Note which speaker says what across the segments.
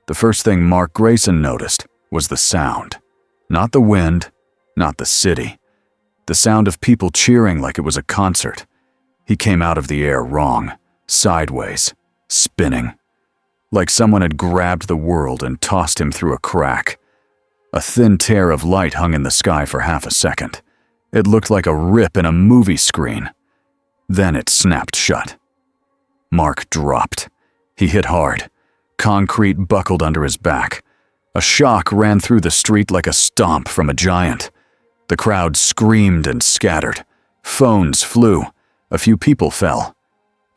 Speaker 1: The first thing Mark Grayson noticed was the sound. Not the wind, not the city. The sound of people cheering like it was a concert. He came out of the air wrong, sideways, spinning. Like someone had grabbed the world and tossed him through a crack. A thin tear of light hung in the sky for half a second. It looked like a rip in a movie screen. Then it snapped shut. Mark dropped. He hit hard. Concrete buckled under his back. A shock ran through the street like a stomp from a giant. The crowd screamed and scattered. Phones flew. A few people fell.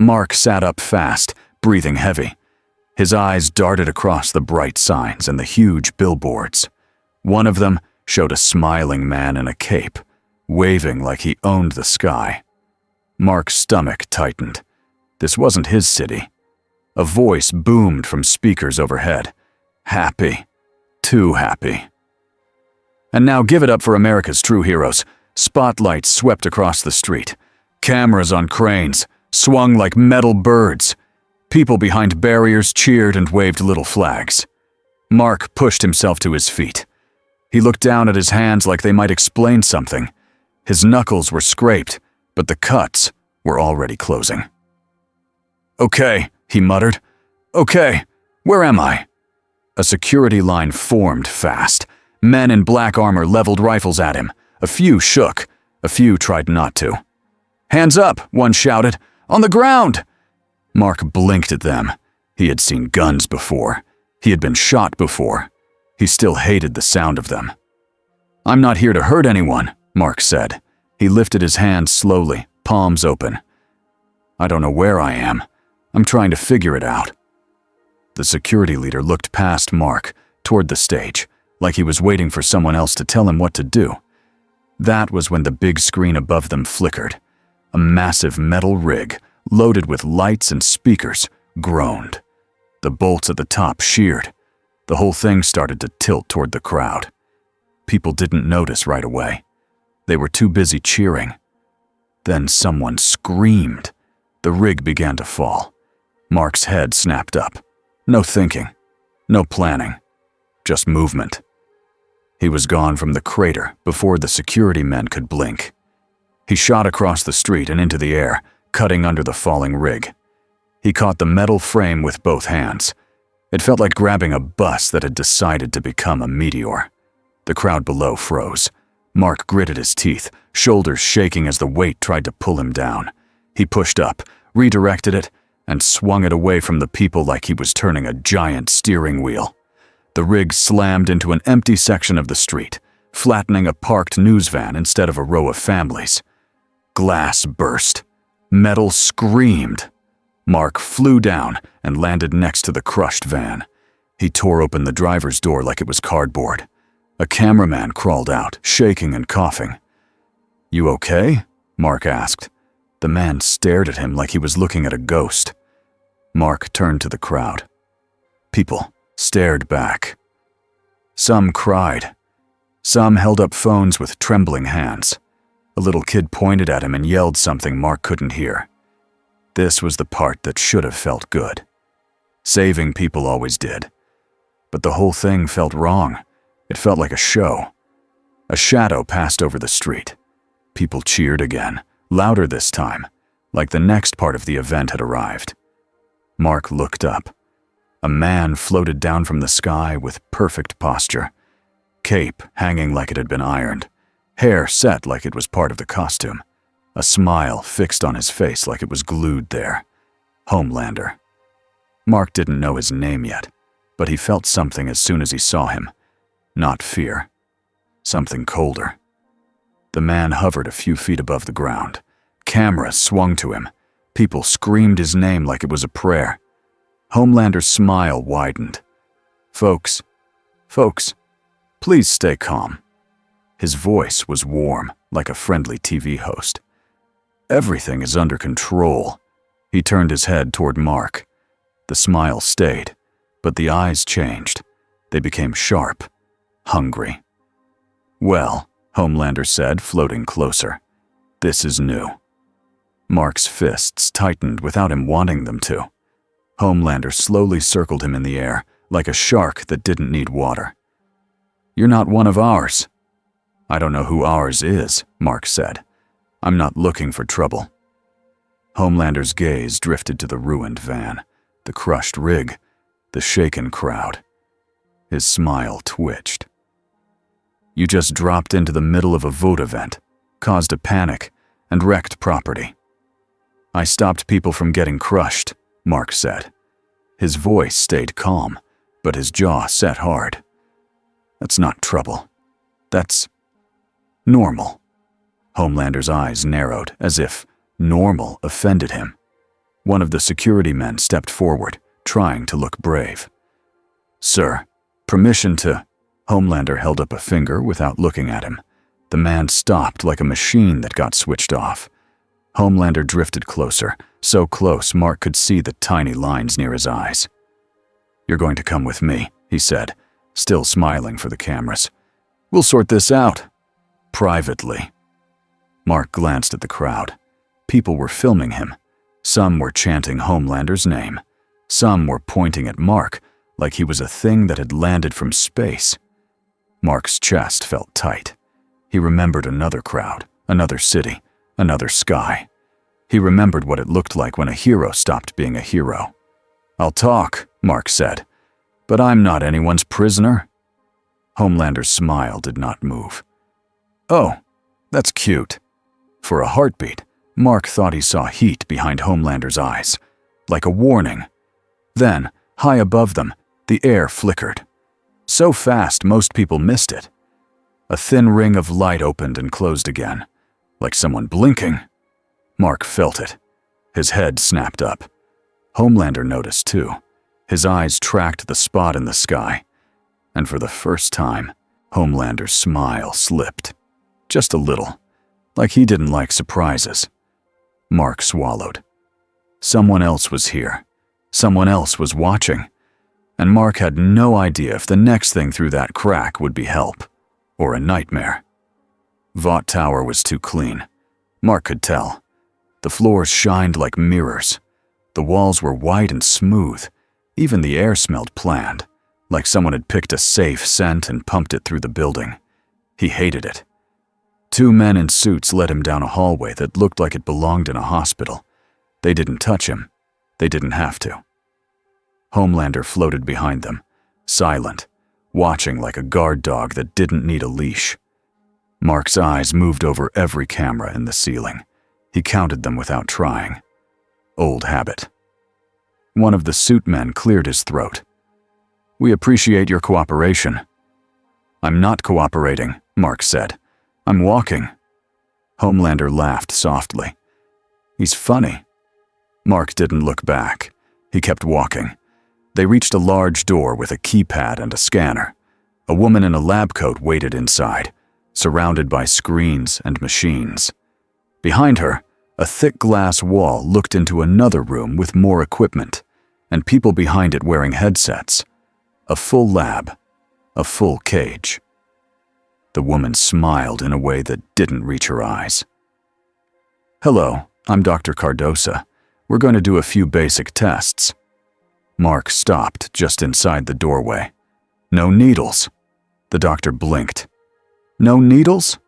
Speaker 1: Mark sat up fast, breathing heavy. His eyes darted across the bright signs and the huge billboards. One of them showed a smiling man in a cape, waving like he owned the sky. Mark's stomach tightened. This wasn't his city. A voice boomed from speakers overhead. Happy. Too happy. And now give it up for America's true heroes. Spotlights swept across the street. Cameras on cranes, swung like metal birds. People behind barriers cheered and waved little flags. Mark pushed himself to his feet. He looked down at his hands like they might explain something. His knuckles were scraped, but the cuts were already closing. "Okay," he muttered. "Okay, where am I?" A security line formed fast. Men in black armor leveled rifles at him. A few shook. A few tried not to. "Hands up," one shouted. "On the ground!" Mark blinked at them. He had seen guns before. He had been shot before. He still hated the sound of them. "I'm not here to hurt anyone," Mark said. He lifted his hands slowly, palms open. "I don't know where I am. I'm trying to figure it out." The security leader looked past Mark, toward the stage, like he was waiting for someone else to tell him what to do. That was when the big screen above them flickered. A massive metal rig, loaded with lights and speakers, groaned. The bolts at the top sheared. The whole thing started to tilt toward the crowd. People didn't notice right away. They were too busy cheering. Then someone screamed. The rig began to fall. Mark's head snapped up. No thinking. No planning. Just movement. He was gone from the crater before the security men could blink. He shot across the street and into the air, cutting under the falling rig. He caught the metal frame with both hands. It felt like grabbing a bus that had decided to become a meteor. The crowd below froze. Mark gritted his teeth, shoulders shaking as the weight tried to pull him down. He pushed up, redirected it, and swung it away from the people like he was turning a giant steering wheel. The rig slammed into an empty section of the street, flattening a parked news van instead of a row of families. Glass burst. Metal screamed. Mark flew down and landed next to the crushed van. He tore open the driver's door like it was cardboard. A cameraman crawled out, shaking and coughing. "You okay?" Mark asked. The man stared at him like he was looking at a ghost. Mark turned to the crowd. People stared back. Some cried. Some held up phones with trembling hands. A little kid pointed at him and yelled something Mark couldn't hear. This was the part that should have felt good. Saving people always did. But the whole thing felt wrong. It felt like a show. A shadow passed over the street. People cheered again, louder this time, like the next part of the event had arrived. Mark looked up. A man floated down from the sky with perfect posture. Cape hanging like it had been ironed. Hair set like it was part of the costume. A smile fixed on his face like it was glued there. Homelander. Mark didn't know his name yet, but he felt something as soon as he saw him. Not fear. Something colder. The man hovered a few feet above the ground. Cameras swung to him. People screamed his name like it was a prayer. Homelander's smile widened. Folks, please stay calm." His voice was warm, like a friendly TV host. "Everything is under control." He turned his head toward Mark. The smile stayed, but the eyes changed. They became sharp, hungry. "Well," Homelander said, floating closer, "this is new." Mark's fists tightened without him wanting them to. Homelander slowly circled him in the air, like a shark that didn't need water. "You're not one of ours." "I don't know who ours is," Mark said. "I'm not looking for trouble." Homelander's gaze drifted to the ruined van, the crushed rig, the shaken crowd. His smile twitched. "You just dropped into the middle of a vote event, caused a panic, and wrecked property." "I stopped people from getting crushed," Mark said. His voice stayed calm, but his jaw set hard. "That's not trouble. That's normal." Homelander's eyes narrowed, as if normal offended him. One of the security men stepped forward, trying to look brave. "Sir, permission to—" Homelander held up a finger without looking at him. The man stopped like a machine that got switched off. Homelander drifted closer, so close Mark could see the tiny lines near his eyes. "You're going to come with me," he said, still smiling for the cameras. "We'll sort this out. Privately." Mark glanced at the crowd. People were filming him. Some were chanting Homelander's name. Some were pointing at Mark like he was a thing that had landed from space. Mark's chest felt tight. He remembered another crowd, another city, another sky. He remembered what it looked like when a hero stopped being a hero. "I'll talk," Mark said, "but I'm not anyone's prisoner." Homelander's smile did not move. "Oh, that's cute." For a heartbeat, Mark thought he saw heat behind Homelander's eyes, like a warning. Then, high above them, the air flickered. So fast most people missed it. A thin ring of light opened and closed again, like someone blinking. Mark felt it. His head snapped up. Homelander noticed too. His eyes tracked the spot in the sky. And for the first time, Homelander's smile slipped. Just a little, like he didn't like surprises. Mark swallowed. Someone else was here. Someone else was watching. And Mark had no idea if the next thing through that crack would be help, or a nightmare. Vought Tower was too clean. Mark could tell. The floors shined like mirrors. The walls were white and smooth. Even the air smelled planned, like someone had picked a safe scent and pumped it through the building. He hated it. Two men in suits led him down a hallway that looked like it belonged in a hospital. They didn't touch him. They didn't have to. Homelander floated behind them, silent, watching like a guard dog that didn't need a leash. Mark's eyes moved over every camera in the ceiling. He counted them without trying. Old habit. One of the suit men cleared his throat. "We appreciate your cooperation." "I'm not cooperating," Mark said. "I'm walking." Homelander laughed softly. "He's funny." Mark didn't look back. He kept walking. They reached a large door with a keypad and a scanner. A woman in a lab coat waited inside, surrounded by screens and machines. Behind her, a thick glass wall looked into another room with more equipment, and people behind it wearing headsets. A full lab, a full cage. The woman smiled in a way that didn't reach her eyes. "Hello, I'm Dr. Cardosa. We're going to do a few basic tests." Mark stopped just inside the doorway. "No needles." The doctor blinked. "No needles?"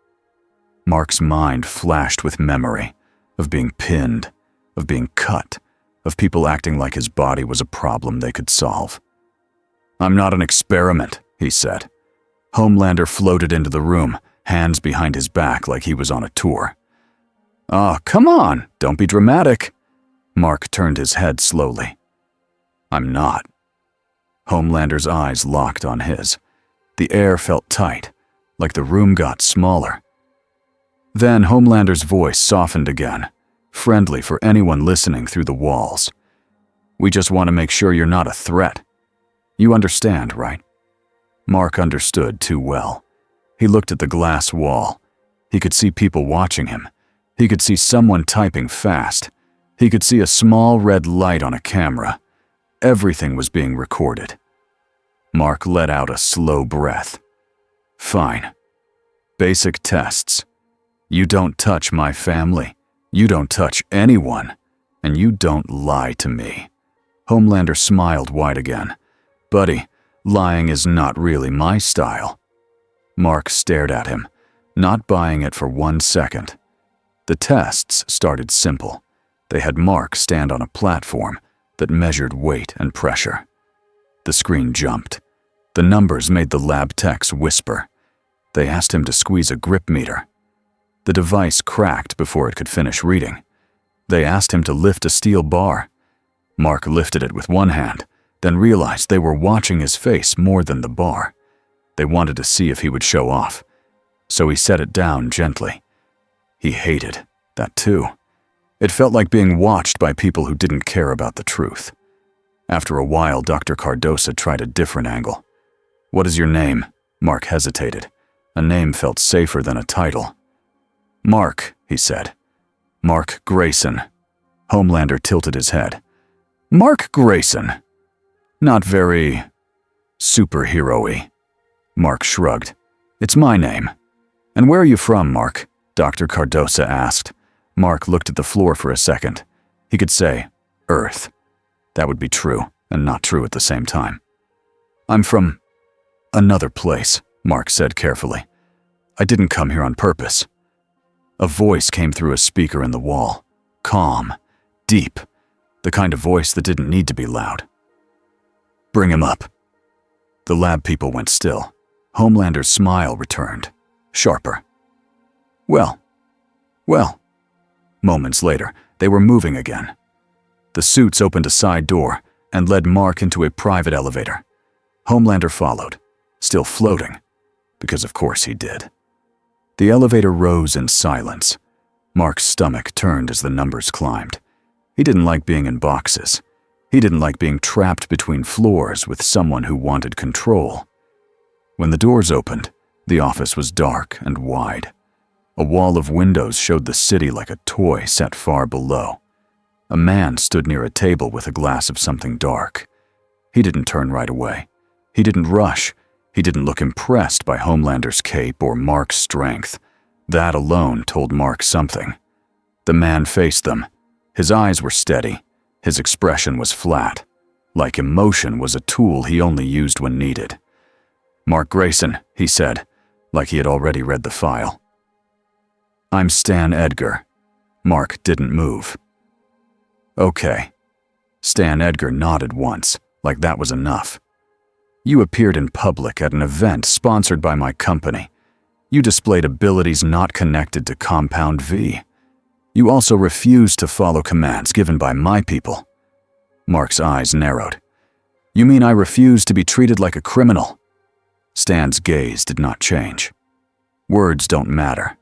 Speaker 1: Mark's mind flashed with memory of being pinned, of being cut, of people acting like his body was a problem they could solve. "I'm not an experiment," he said. Homelander floated into the room, hands behind his back like he was on a tour. "Oh, come on, don't be dramatic." Mark turned his head slowly. "I'm not." Homelander's eyes locked on his. The air felt tight, like the room got smaller. Then Homelander's voice softened again, friendly for anyone listening through the walls. "We just want to make sure you're not a threat. You understand, right?" Mark understood too well. He looked at the glass wall. He could see people watching him. He could see someone typing fast. He could see a small red light on a camera. Everything was being recorded. Mark let out a slow breath. "Fine. Basic tests. You don't touch my family. You don't touch anyone. And you don't lie to me." Homelander smiled wide again. "Buddy, Lying is not really my style." Mark stared at him, not buying it for 1 second. The tests started simple. They had Mark stand on a platform that measured weight and pressure. The screen jumped. The numbers made the lab techs whisper. They asked him to squeeze a grip meter. The device cracked before it could finish reading. They asked him to lift a steel bar. Mark lifted it with one hand, then realized they were watching his face more than the bar. They wanted to see if he would show off, so he set it down gently. He hated that too. It felt like being watched by people who didn't care about the truth. After a while, Dr. Cardosa tried a different angle. "What is your name?" Mark hesitated. A name felt safer than a title. "Mark," he said. "Mark Grayson." Homelander tilted his head. "Mark Grayson? Not very superhero-y." Mark shrugged. "It's my name." "And where are you from, Mark?" Dr. Cardosa asked. Mark looked at the floor for a second. He could say, Earth. That would be true, and not true at the same time. "I'm from another place," Mark said carefully. "I didn't come here on purpose." A voice came through a speaker in the wall. Calm, deep, the kind of voice that didn't need to be loud. "Bring him up." The lab people went still. Homelander's smile returned, sharper. Well. Moments later, they were moving again. The suits opened a side door and led Mark into a private elevator. Homelander followed, still floating, because of course he did. The elevator rose in silence. Mark's stomach turned as the numbers climbed. He didn't like being in boxes. He didn't like being trapped between floors with someone who wanted control. When the doors opened, the office was dark and wide. A wall of windows showed the city like a toy set far below. A man stood near a table with a glass of something dark. He didn't turn right away. He didn't rush. He didn't look impressed by Homelander's cape or Mark's strength. That alone told Mark something. The man faced them. His eyes were steady. His expression was flat, like emotion was a tool he only used when needed. "Mark Grayson," he said, like he had already read the file. "I'm Stan Edgar." Mark didn't move. "Okay." Stan Edgar nodded once, like that was enough. "You appeared in public at an event sponsored by my company. You displayed abilities not connected to Compound V. You also refused to follow commands given by my people." Mark's eyes narrowed. "You mean I refused to be treated like a criminal?" Stan's gaze did not change. "Words don't matter.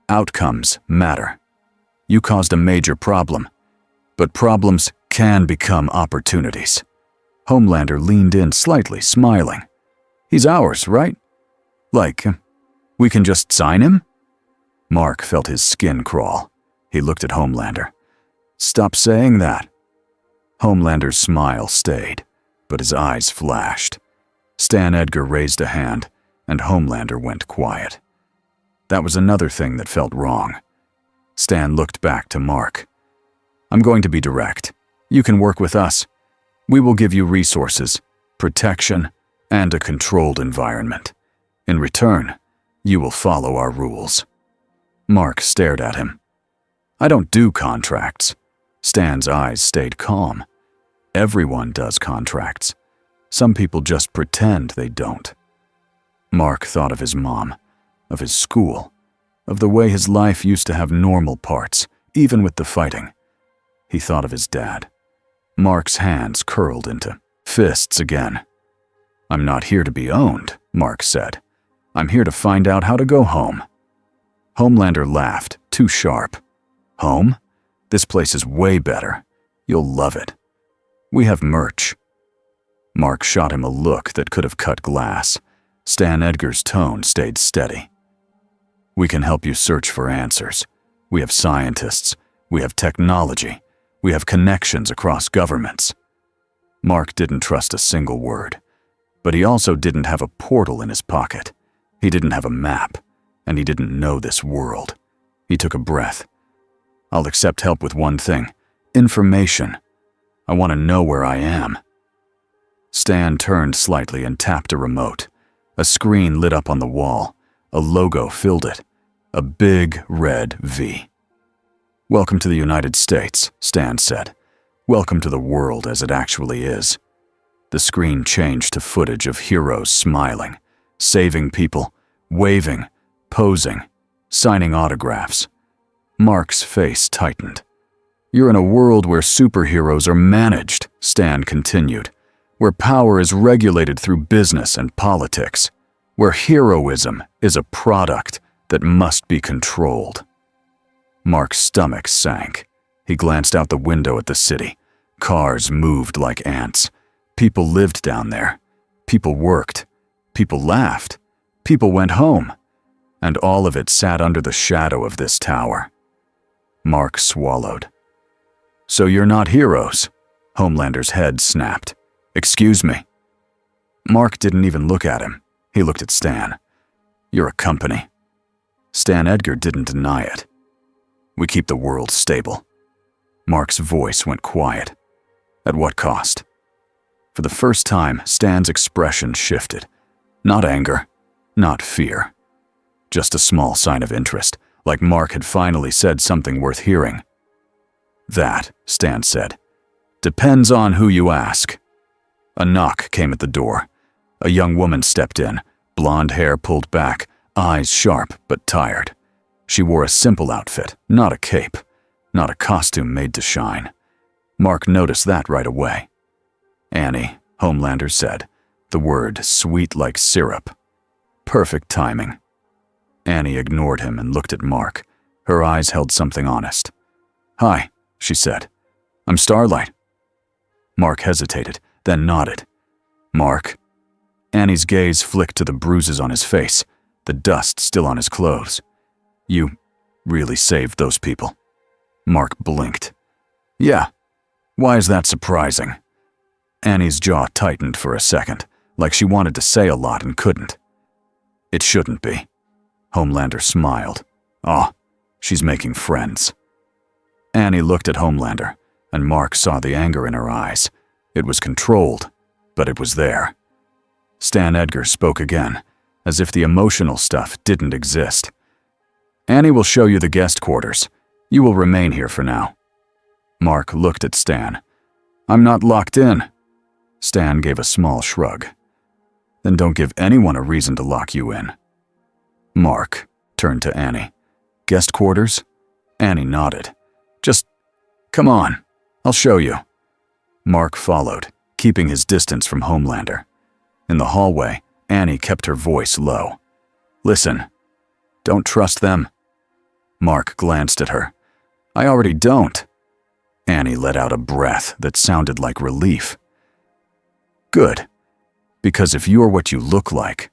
Speaker 1: Outcomes matter. You caused a major problem, but problems can become opportunities." Homelander leaned in slightly, smiling. "He's ours, right? Like, we can just sign him?" Mark felt his skin crawl. He looked at Homelander. "Stop saying that." Homelander's smile stayed, but his eyes flashed. Stan Edgar raised a hand, and Homelander went quiet. That was another thing that felt wrong. Stan looked back to Mark. "I'm going to be direct. You can work with us. We will give you resources, protection, and a controlled environment. In return, you will follow our rules." Mark stared at him. "I don't do contracts." Stan's eyes stayed calm. "Everyone does contracts. Some people just pretend they don't." Mark thought of his mom, of his school, of the way his life used to have normal parts, even with the fighting. He thought of his dad. Mark's hands curled into fists again. "I'm not here to be owned," Mark said. "I'm here to find out how to go home." Homelander laughed, too sharp. "Home? This place is way better. You'll love it. We have merch." Mark shot him a look that could have cut glass. Stan Edgar's tone stayed steady. "We can help you search for answers. We have scientists. We have technology. We have connections across governments." Mark didn't trust a single word, but he also didn't have a portal in his pocket. He didn't have a map, and he didn't know this world. He took a breath. "I'll accept help with one thing: information. I want to know where I am." Stan turned slightly and tapped a remote. A screen lit up on the wall. A logo filled it. A big red V. "Welcome to the United States," Stan said. "Welcome to the world as it actually is." The screen changed to footage of heroes smiling, saving people, waving, posing, signing autographs. Mark's face tightened. "You're in a world where superheroes are managed," Stan continued, "where power is regulated through business and politics, where heroism is a product that must be controlled." Mark's stomach sank. He glanced out the window at the city. Cars moved like ants. People lived down there. People worked. People laughed. People went home. And all of it sat under the shadow of this tower. Mark swallowed. "So you're not heroes?" Homelander's head snapped. "Excuse me." Mark didn't even look at him. He looked at Stan. "You're a company." Stan Edgar didn't deny it. "We keep the world stable." Mark's voice went quiet. "At what cost?" For the first time, Stan's expression shifted. Not anger, not fear. Just a small sign of interest, like Mark had finally said something worth hearing. "That," Stan said, "depends on who you ask." A knock came at the door. A young woman stepped in, blonde hair pulled back, eyes sharp but tired. She wore a simple outfit, not a cape, not a costume made to shine. Mark noticed that right away. "Annie," Homelander said, the word sweet like syrup. Perfect timing. Annie ignored him and looked at Mark. Her eyes held something honest. "Hi," she said. "I'm Starlight." Mark hesitated, then nodded. "Mark?" Annie's gaze flicked to the bruises on his face, the dust still on his clothes. "You really saved those people." Mark blinked. "Yeah. Why is that surprising?" Annie's jaw tightened for a second, like she wanted to say a lot and couldn't. "It shouldn't be." Homelander smiled. "Oh, she's making friends." Annie looked at Homelander, and Mark saw the anger in her eyes. It was controlled, but it was there. Stan Edgar spoke again, as if the emotional stuff didn't exist. "Annie will show you the guest quarters. You will remain here for now." Mark looked at Stan. "I'm not locked in." Stan gave a small shrug. "Then don't give anyone a reason to lock you in." Mark turned to Annie. "Guest quarters?" Annie nodded. "Just come on. I'll show you." Mark followed, keeping his distance from Homelander. In the hallway, Annie kept her voice low. "Listen, don't trust them." Mark glanced at her. "I already don't." Annie let out a breath that sounded like relief. "Good, because if you're what you look like,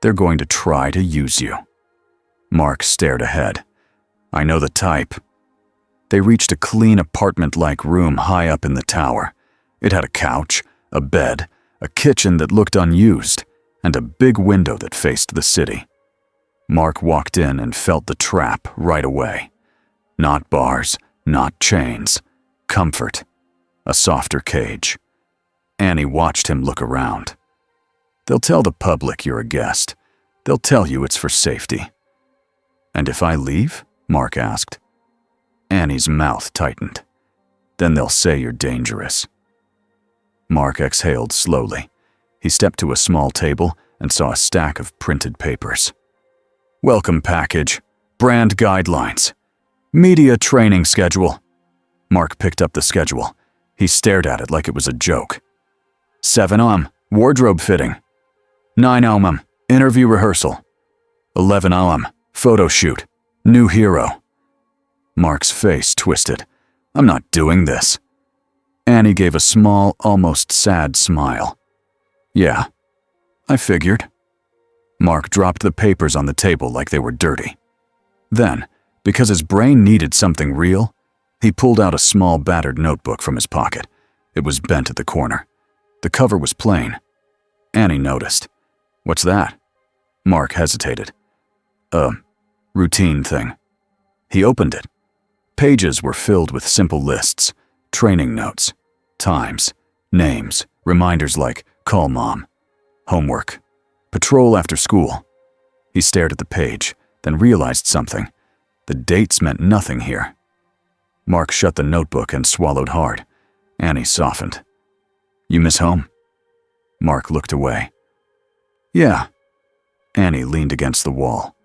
Speaker 1: they're going to try to use you." Mark stared ahead. "I know the type." They reached a clean apartment-like room high up in the tower. It had a couch, a bed, a kitchen that looked unused, and a big window that faced the city. Mark walked in and felt the trap right away. Not bars, not chains. Comfort. A softer cage. Annie watched him look around. "They'll tell the public you're a guest. They'll tell you it's for safety." "And if I leave?" Mark asked. Annie's mouth tightened. "Then they'll say you're dangerous." Mark exhaled slowly. He stepped to a small table and saw a stack of printed papers. "Welcome package. Brand guidelines. Media training schedule." Mark picked up the schedule. He stared at it like it was a joke. 7 wardrobe fitting. 9 interview rehearsal. 11 photo shoot. New hero. Mark's face twisted. "I'm not doing this." Annie gave a small, almost sad smile. "Yeah, I figured." Mark dropped the papers on the table like they were dirty. Then, because his brain needed something real, he pulled out a small battered notebook from his pocket. It was bent at the corner. The cover was plain. Annie noticed. "What's that?" Mark hesitated. "A routine thing." He opened it. Pages were filled with simple lists, training notes, times, names, Reminders like, call mom, homework, patrol after school. He stared at the page, then realized something. The dates meant nothing here. Mark shut the notebook and swallowed hard. Annie softened. You miss home? Mark looked away. Yeah. Annie leaned against the wall.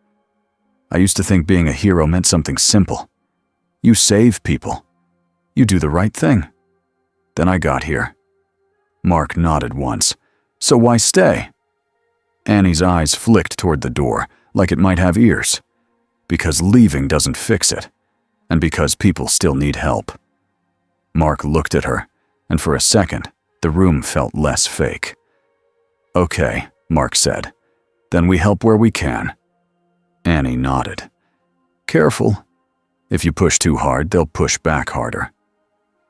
Speaker 1: I used to think being a hero meant something simple. You save people. You do the right thing. Then I got here. Mark nodded once. So why stay? Annie's eyes flicked toward the door, like it might have ears. Because leaving doesn't fix it. And because people still need help. Mark looked at her, and for a second, the room felt less fake. Okay, Mark said. Then we help where we can. Annie nodded. Careful. If you push too hard, they'll push back harder.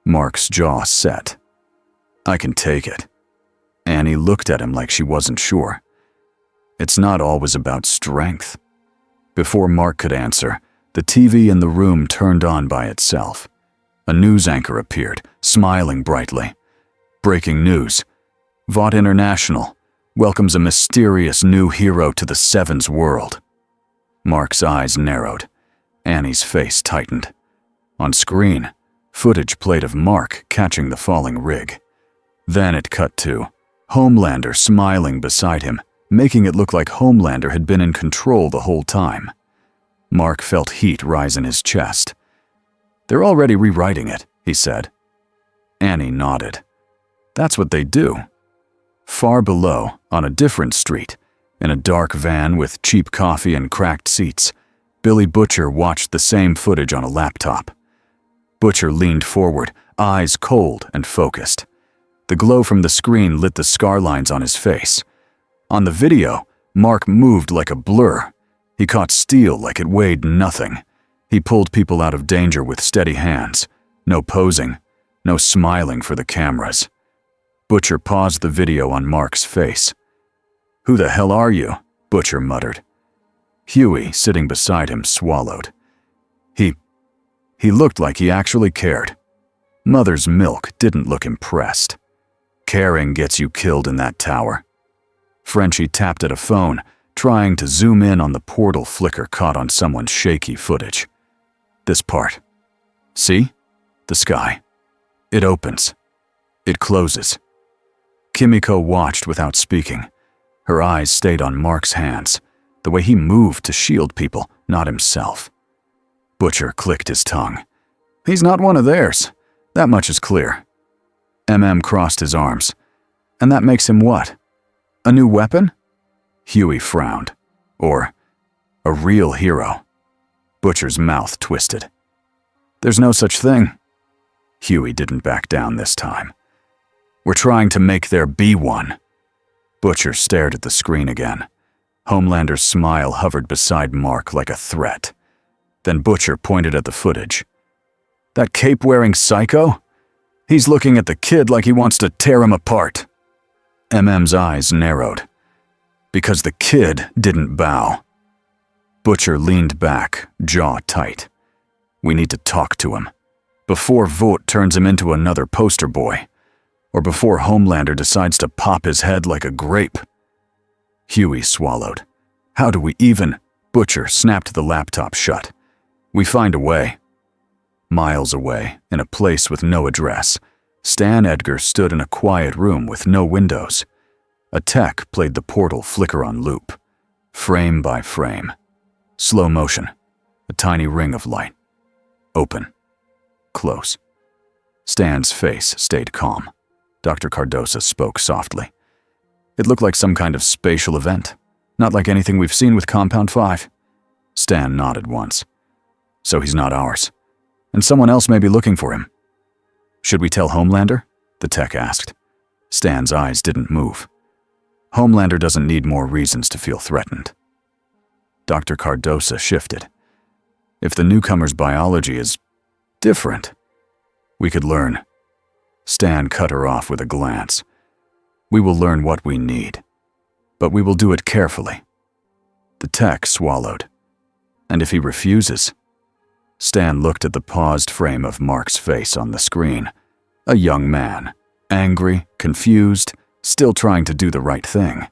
Speaker 1: Mark's jaw set. I can take it. Annie looked at him like she wasn't sure. It's not always about strength. Before Mark could answer, the TV in the room turned on by itself. A news anchor appeared, smiling brightly. Breaking news. Vought International welcomes a mysterious new hero to the Sevens world. Mark's eyes narrowed. Annie's face tightened. On screen, footage played of Mark catching the falling rig. Then it cut to Homelander smiling beside him, making it look like Homelander had been in control the whole time. Mark felt heat rise in his chest. They're already rewriting it, he said. Annie nodded. That's what they do. Far below, on a different street, in a dark van with cheap coffee and cracked seats, Billy Butcher watched the same footage on a laptop. Butcher leaned forward, eyes cold and focused. The glow from the screen lit the scar lines on his face. On the video, Mark moved like a blur. He caught steel like it weighed nothing. He pulled people out of danger with steady hands. No posing, no smiling for the cameras. Butcher paused the video on Mark's face. Who the hell are you? Butcher muttered. Huey, sitting beside him, swallowed. He looked like he actually cared. Mother's milk didn't look impressed. Caring gets you killed in that tower. Frenchie tapped at a phone, trying to zoom in on the portal flicker caught on someone's shaky footage. This part. See? The sky. It opens. It closes. Kimiko watched without speaking. Her eyes stayed on Mark's hands, the way he moved to shield people, not himself. Butcher clicked his tongue. He's not one of theirs. That much is clear. crossed his arms. And that makes him what? A new weapon? Huey frowned. Or a real hero. Butcher's mouth twisted. There's no such thing. Huey didn't back down this time. We're trying to make there be one. Butcher stared at the screen again. Homelander's smile hovered beside Mark like a threat. Then Butcher pointed at the footage. That cape-wearing psycho? He's looking at the kid like he wants to tear him apart. MM's eyes narrowed. Because the kid didn't bow. Butcher leaned back, jaw tight. We need to talk to him. Before Vought turns him into another poster boy. Or before Homelander decides to pop his head like a grape. Huey swallowed. How do we even? Butcher snapped the laptop shut. We find a way. Miles away, in a place with no address, Stan Edgar stood in a quiet room with no windows. A tech played the portal flicker on loop. Frame by frame. Slow motion. A tiny ring of light. Open. Close. Stan's face stayed calm. Dr. Cardosa spoke softly. It looked like some kind of spatial event, not like anything we've seen with Compound 5. Stan nodded once. So he's not ours. And someone else may be looking for him. Should we tell Homelander? The tech asked. Stan's eyes didn't move. Homelander doesn't need more reasons to feel threatened. Dr. Cardosa shifted. If the newcomer's biology is different, we could learn. Stan cut her off with a glance. We will learn what we need, but we will do it carefully. The tech swallowed. And if he refuses? Stan looked at the paused frame of Mark's face on the screen. A young man, angry, confused, still trying to do the right thing.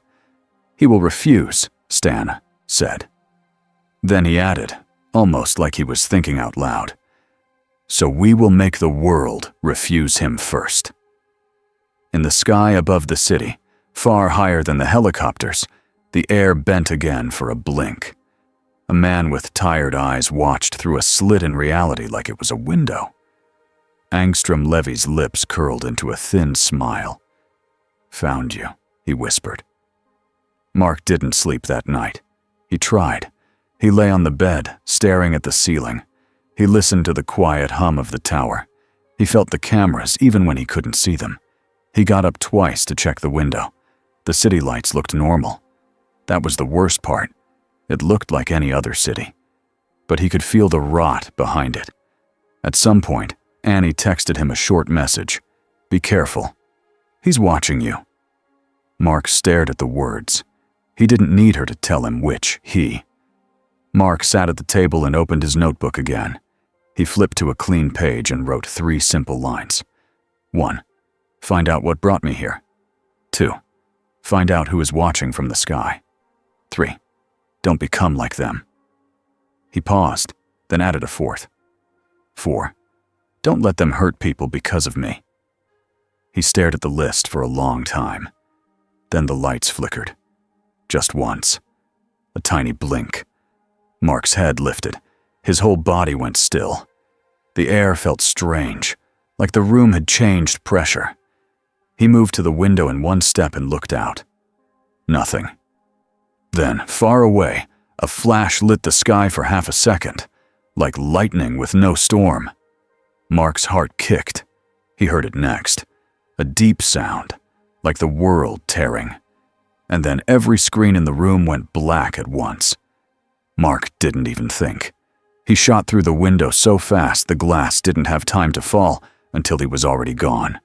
Speaker 1: "He will refuse," Stan said. Then he added, almost like he was thinking out loud, "So we will make the world refuse him first." In the sky above the city, far higher than the helicopters, the air bent again for a blink. A man with tired eyes watched through a slit in reality like it was a window. Angstrom Levy's lips curled into a thin smile. "Found you," he whispered. Mark didn't sleep that night. He tried. He lay on the bed, staring at the ceiling. He listened to the quiet hum of the tower. He felt the cameras even when he couldn't see them. He got up twice to check the window. The city lights looked normal. That was the worst part. It looked like any other city. But he could feel the rot behind it. At some point, Annie texted him a short message. "Be careful. He's watching you." Mark stared at the words. He didn't need her to tell him which he. Mark sat at the table and opened his notebook again. He flipped to a clean page and wrote 3 simple lines. 1. Find out what brought me here. 2. Find out who is watching from the sky. 3. Don't become like them. He paused, then added a 4th. 4. Don't let them hurt people because of me. He stared at the list for a long time. Then the lights flickered. Just once. A tiny blink. Mark's head lifted. His whole body went still. The air felt strange, like the room had changed pressure. He moved to the window in one step and looked out. Nothing. Then, far away, a flash lit the sky for half a second, like lightning with no storm. Mark's heart kicked. He heard it next. A deep sound, like the world tearing. And then every screen in the room went black at once. Mark didn't even think. He shot through the window so fast the glass didn't have time to fall until he was already gone.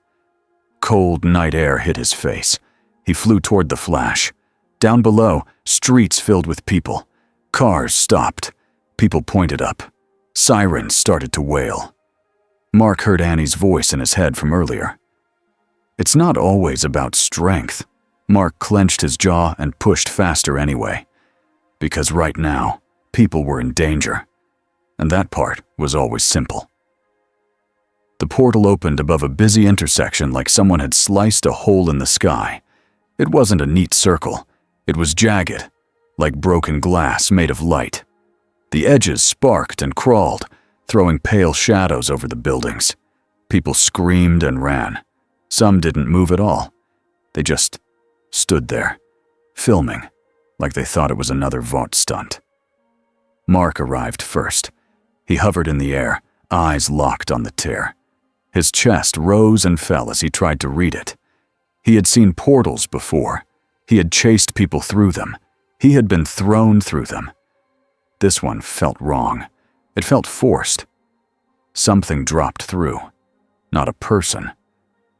Speaker 1: Cold night air hit his face. He flew toward the flash. Down below, streets filled with people. Cars stopped. People pointed up. Sirens started to wail. Mark heard Annie's voice in his head from earlier. It's not always about strength. Mark clenched his jaw and pushed faster anyway. Because right now, people were in danger. And that part was always simple. The portal opened above a busy intersection like someone had sliced a hole in the sky. It wasn't a neat circle. It was jagged, like broken glass made of light. The edges sparked and crawled, throwing pale shadows over the buildings. People screamed and ran. Some didn't move at all. They just stood there, filming, like they thought it was another Vought stunt. Mark arrived first. He hovered in the air, eyes locked on the tear. His chest rose and fell as he tried to read it. He had seen portals before. He had chased people through them. He had been thrown through them. This one felt wrong. It felt forced. Something dropped through. Not a person.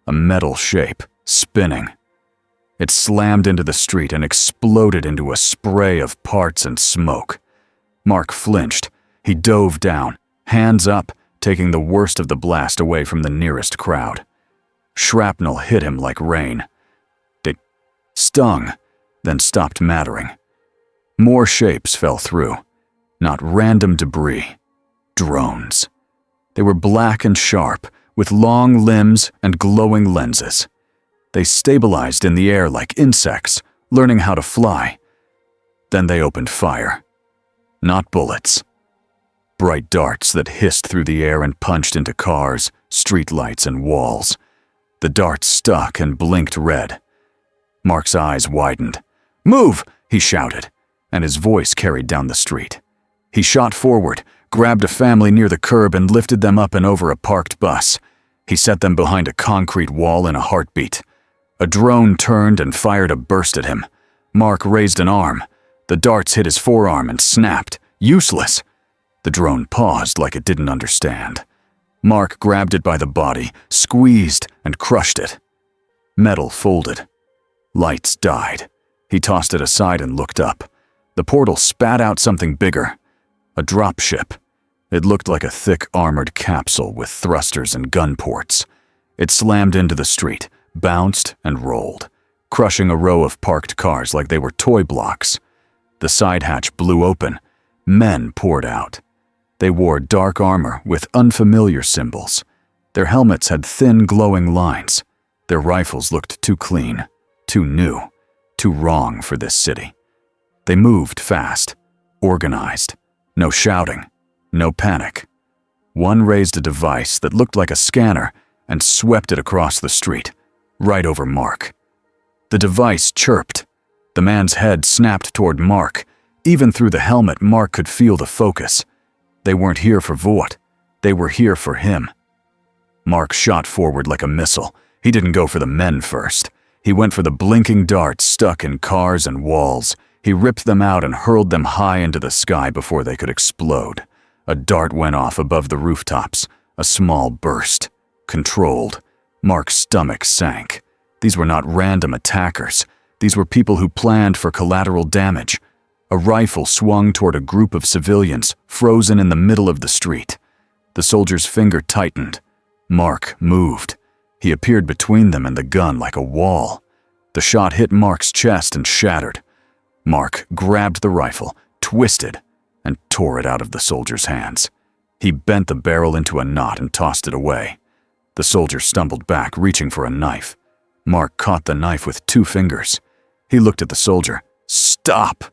Speaker 1: A metal shape, spinning. It slammed into the street and exploded into a spray of parts and smoke. Mark flinched. He dove down, hands up, taking the worst of the blast away from the nearest crowd. Shrapnel hit him like rain. It stung, then stopped mattering. More shapes fell through. Not random debris. Drones. They were black and sharp, with long limbs and glowing lenses. They stabilized in the air like insects, learning how to fly. Then they opened fire. Not bullets. Bright darts that hissed through the air and punched into cars, streetlights, and walls. The darts stuck and blinked red. Mark's eyes widened. "Move!" he shouted, and his voice carried down the street. He shot forward, grabbed a family near the curb and lifted them up and over a parked bus. He set them behind a concrete wall in a heartbeat. A drone turned and fired a burst at him. Mark raised an arm. The darts hit his forearm and snapped. Useless. The drone paused like it didn't understand. Mark grabbed it by the body, squeezed, and crushed it. Metal folded. Lights died. He tossed it aside and looked up. The portal spat out something bigger. A dropship. It looked like a thick armored capsule with thrusters and gun ports. It slammed into the street, bounced and rolled, crushing a row of parked cars like they were toy blocks. The side hatch blew open. Men poured out. They wore dark armor with unfamiliar symbols. Their helmets had thin, glowing lines. Their rifles looked too clean, too new, too wrong for this city. They moved fast, organized. No shouting, no panic. One raised a device that looked like a scanner and swept it across the street, right over Mark. The device chirped. The man's head snapped toward Mark. Even through the helmet, Mark could feel the focus. They weren't here for Vought. They were here for him. Mark shot forward like a missile. He didn't go for the men first. He went for the blinking darts stuck in cars and walls. He ripped them out and hurled them high into the sky before they could explode. A dart went off above the rooftops. A small burst. Controlled. Mark's stomach sank. These were not random attackers. These were people who planned for collateral damage. A rifle swung toward a group of civilians, frozen in the middle of the street. The soldier's finger tightened. Mark moved. He appeared between them and the gun like a wall. The shot hit Mark's chest and shattered. Mark grabbed the rifle, twisted, and tore it out of the soldier's hands. He bent the barrel into a knot and tossed it away. The soldier stumbled back, reaching for a knife. Mark caught the knife with 2 fingers. He looked at the soldier. "Stop!"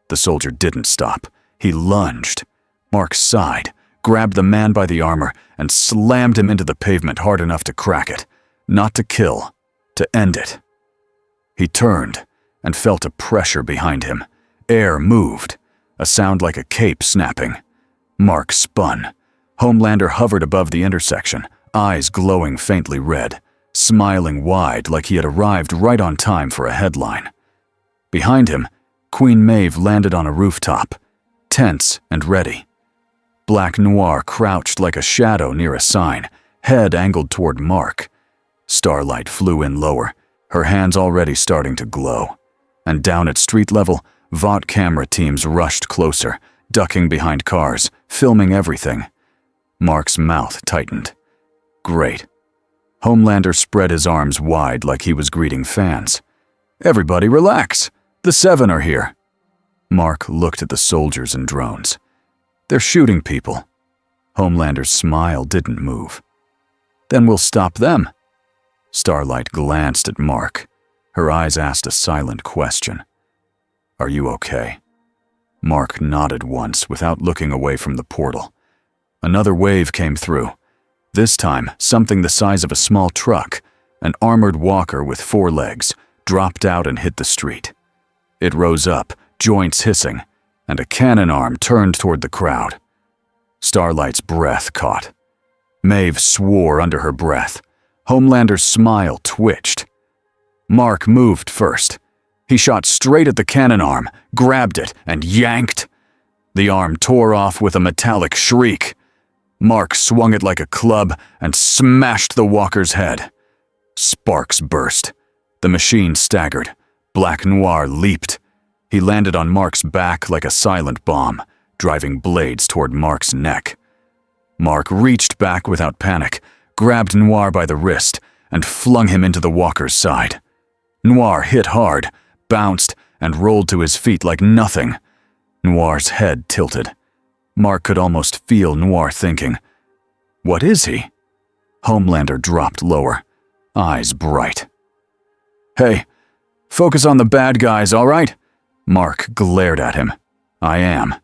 Speaker 1: The soldier didn't stop. He lunged. Mark sighed, grabbed the man by the armor, and slammed him into the pavement hard enough to crack it. Not to kill, to end it. He turned and felt a pressure behind him. Air moved, a sound like a cape snapping. Mark spun. Homelander hovered above the intersection, eyes glowing faintly red, smiling wide like he had arrived right on time for a headline. Behind him, Queen Maeve landed on a rooftop, tense and ready. Black Noir crouched like a shadow near a sign, head angled toward Mark. Starlight flew in lower, her hands already starting to glow. And down at street level, Vought camera teams rushed closer, ducking behind cars, filming everything. Mark's mouth tightened. Great. Homelander spread his arms wide like he was greeting fans. "Everybody relax. The 7 are here." Mark looked at the soldiers and drones. "They're shooting people." Homelander's smile didn't move. "Then we'll stop them." Starlight glanced at Mark. Her eyes asked a silent question. "Are you okay?" Mark nodded once without looking away from the portal. Another wave came through. This time, something the size of a small truck, an armored walker with 4 legs, dropped out and hit the street. It rose up, joints hissing, and a cannon arm turned toward the crowd. Starlight's breath caught. Maeve swore under her breath. Homelander's smile twitched. Mark moved first. He shot straight at the cannon arm, grabbed it, and yanked. The arm tore off with a metallic shriek. Mark swung it like a club and smashed the walker's head. Sparks burst. The machine staggered. Black Noir leaped. He landed on Mark's back like a silent bomb, driving blades toward Mark's neck. Mark reached back without panic, grabbed Noir by the wrist, and flung him into the walker's side. Noir hit hard, bounced, and rolled to his feet like nothing. Noir's head tilted. Mark could almost feel Noir thinking, "What is he?" Homelander dropped lower, eyes bright. "Hey, focus on the bad guys, all right?" Mark glared at him. "I am."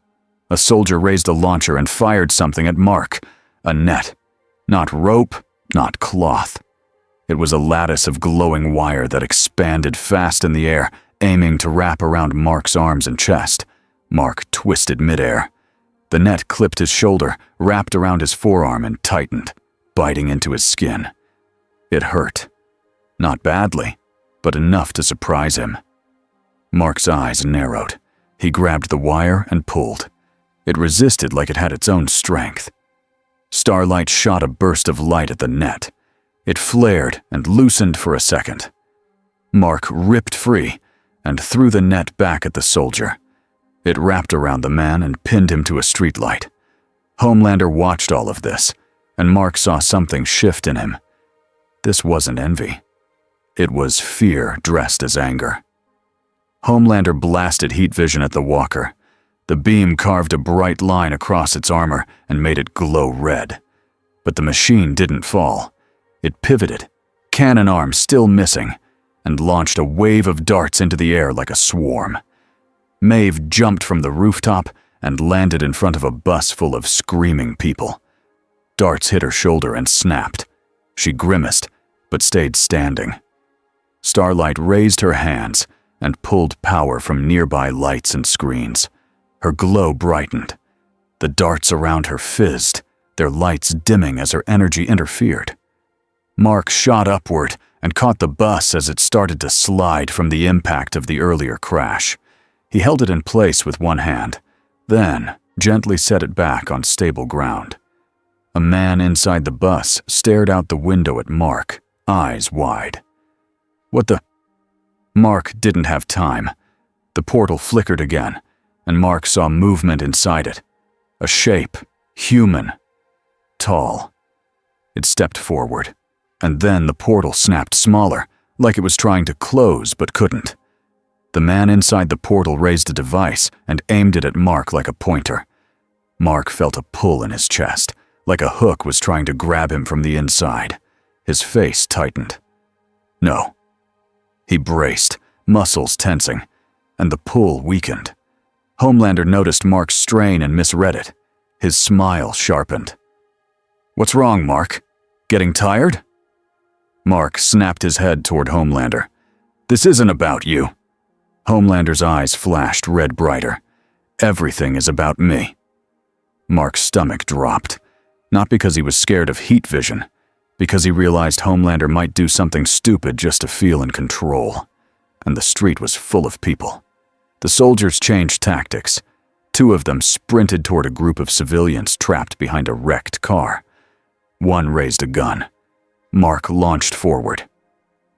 Speaker 1: A soldier raised a launcher and fired something at Mark. A net. Not rope, not cloth. It was a lattice of glowing wire that expanded fast in the air, aiming to wrap around Mark's arms and chest. Mark twisted midair. The net clipped his shoulder, wrapped around his forearm and tightened, biting into his skin. It hurt. Not badly, but enough to surprise him. Mark's eyes narrowed. He grabbed the wire and pulled. It resisted like it had its own strength. Starlight shot a burst of light at the net. It flared and loosened for a second. Mark ripped free and threw the net back at the soldier. It wrapped around the man and pinned him to a streetlight. Homelander watched all of this, and Mark saw something shift in him. This wasn't envy. It was fear dressed as anger. Homelander blasted heat vision at the walker. The beam carved a bright line across its armor and made it glow red. But the machine didn't fall. It pivoted, cannon arm still missing, and launched a wave of darts into the air like a swarm. Maeve jumped from the rooftop and landed in front of a bus full of screaming people. Darts hit her shoulder and snapped. She grimaced, but stayed standing. Starlight raised her hands and pulled power from nearby lights and screens. Her glow brightened. The darts around her fizzed, their lights dimming as her energy interfered. Mark shot upward and caught the bus as it started to slide from the impact of the earlier crash. He held it in place with one hand, then gently set it back on stable ground. A man inside the bus stared out the window at Mark, eyes wide. "What the?" Mark didn't have time. The portal flickered again, and Mark saw movement inside it. A shape, human, tall. It stepped forward, and then the portal snapped smaller, like it was trying to close but couldn't. The man inside the portal raised a device and aimed it at Mark like a pointer. Mark felt a pull in his chest, like a hook was trying to grab him from the inside. His face tightened. No. He braced, muscles tensing, and the pull weakened. Homelander noticed Mark's strain and misread it. His smile sharpened. "What's wrong, Mark? Getting tired?" Mark snapped his head toward Homelander. "This isn't about you." Homelander's eyes flashed red brighter. "Everything is about me." Mark's stomach dropped, not because he was scared of heat vision, because he realized Homelander might do something stupid just to feel in control. And the street was full of people. The soldiers changed tactics. Two of them sprinted toward a group of civilians trapped behind a wrecked car. One raised a gun. Mark launched forward.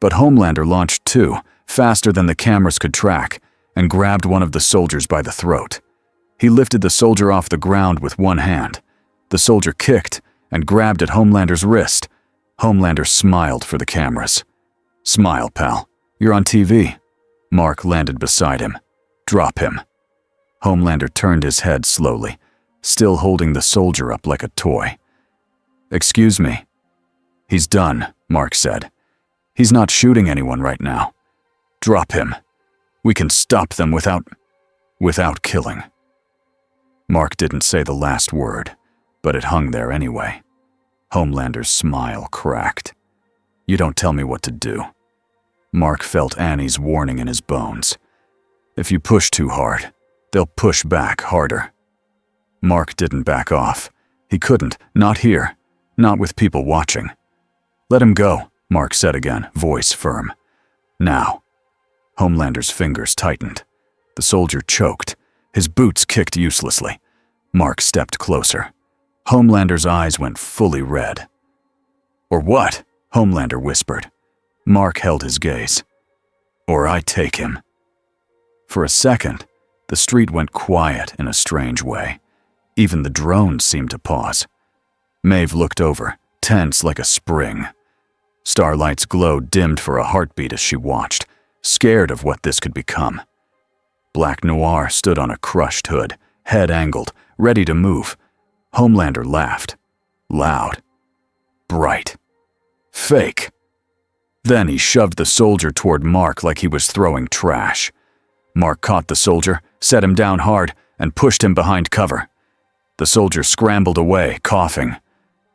Speaker 1: But Homelander launched too, faster than the cameras could track, and grabbed one of the soldiers by the throat. He lifted the soldier off the ground with one hand. The soldier kicked and grabbed at Homelander's wrist. Homelander smiled for the cameras. "Smile, pal. You're on TV." Mark landed beside him. "Drop him." Homelander turned his head slowly, still holding the soldier up like a toy. "Excuse me." "He's done," Mark said. "He's not shooting anyone right now. Drop him. We can stop them without killing." Mark didn't say the last word, but it hung there anyway. Homelander's smile cracked. "You don't tell me what to do." Mark felt Annie's warning in his bones. "If you push too hard, they'll push back harder." Mark didn't back off. He couldn't, not here, not with people watching. "Let him go," Mark said again, voice firm. "Now." Homelander's fingers tightened. The soldier choked. His boots kicked uselessly. Mark stepped closer. Homelander's eyes went fully red. "Or what?" Homelander whispered. Mark held his gaze. "Or I take him." For a second, the street went quiet in a strange way. Even the drones seemed to pause. Maeve looked over, tense like a spring. Starlight's glow dimmed for a heartbeat as she watched, scared of what this could become. Black Noir stood on a crushed hood, head angled, ready to move. Homelander laughed. Loud. Bright. Fake. Then he shoved the soldier toward Mark like he was throwing trash. Mark caught the soldier, set him down hard, and pushed him behind cover. The soldier scrambled away, coughing.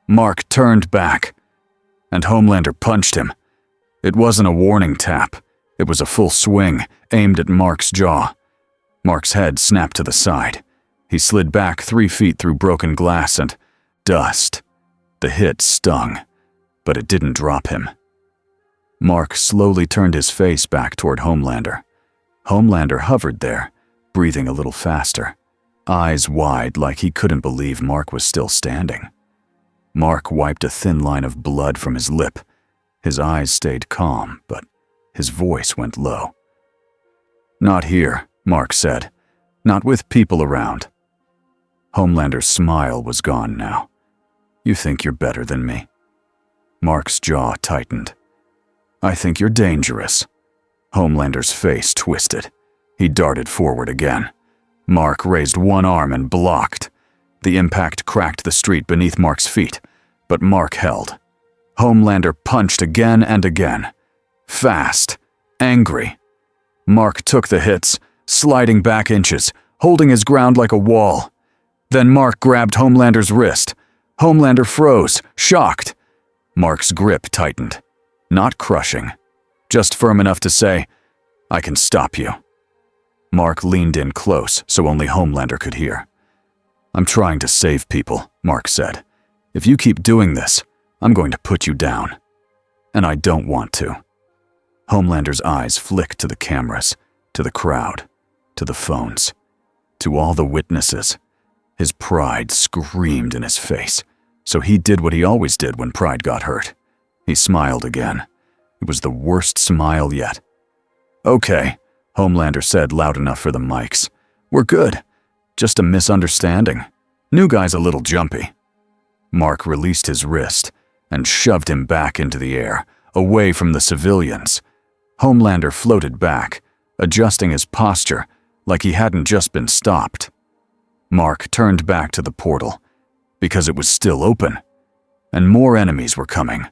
Speaker 1: Mark turned back, and Homelander punched him. It wasn't a warning tap. It was a full swing, aimed at Mark's jaw. Mark's head snapped to the side. He slid back 3 feet through broken glass and dust. The hit stung, but it didn't drop him. Mark slowly turned his face back toward Homelander. Homelander hovered there, breathing a little faster, eyes wide like he couldn't believe Mark was still standing. Mark wiped a thin line of blood from his lip. His eyes stayed calm, but his voice went low. "Not here," Mark said. "Not with people around." Homelander's smile was gone now. "You think you're better than me?" Mark's jaw tightened. I think you're dangerous." Homelander's face twisted. He darted forward again. Mark raised one arm and blocked. The impact cracked the street beneath Mark's feet, but Mark held. Homelander punched again and again. Fast, angry. Mark took the hits, sliding back inches, holding his ground like a wall. Then Mark grabbed Homelander's wrist. Homelander froze, shocked. Mark's grip tightened. Not crushing, just firm enough to say, "I can stop you." Mark leaned in close so only Homelander could hear. "I'm trying to save people," Mark said. "If you keep doing this, I'm going to put you down. And I don't want to." Homelander's eyes flicked to the cameras, to the crowd, to the phones, to all the witnesses. His pride screamed in his face, so he did what he always did when pride got hurt. He smiled again. It was the worst smile yet. "Okay," Homelander said loud enough for the mics. "We're good. Just a misunderstanding. New guy's a little jumpy." Mark released his wrist and shoved him back into the air, away from the civilians. Homelander floated back, adjusting his posture like he hadn't just been stopped. Mark turned back to the portal, because it was still open, and more enemies were coming.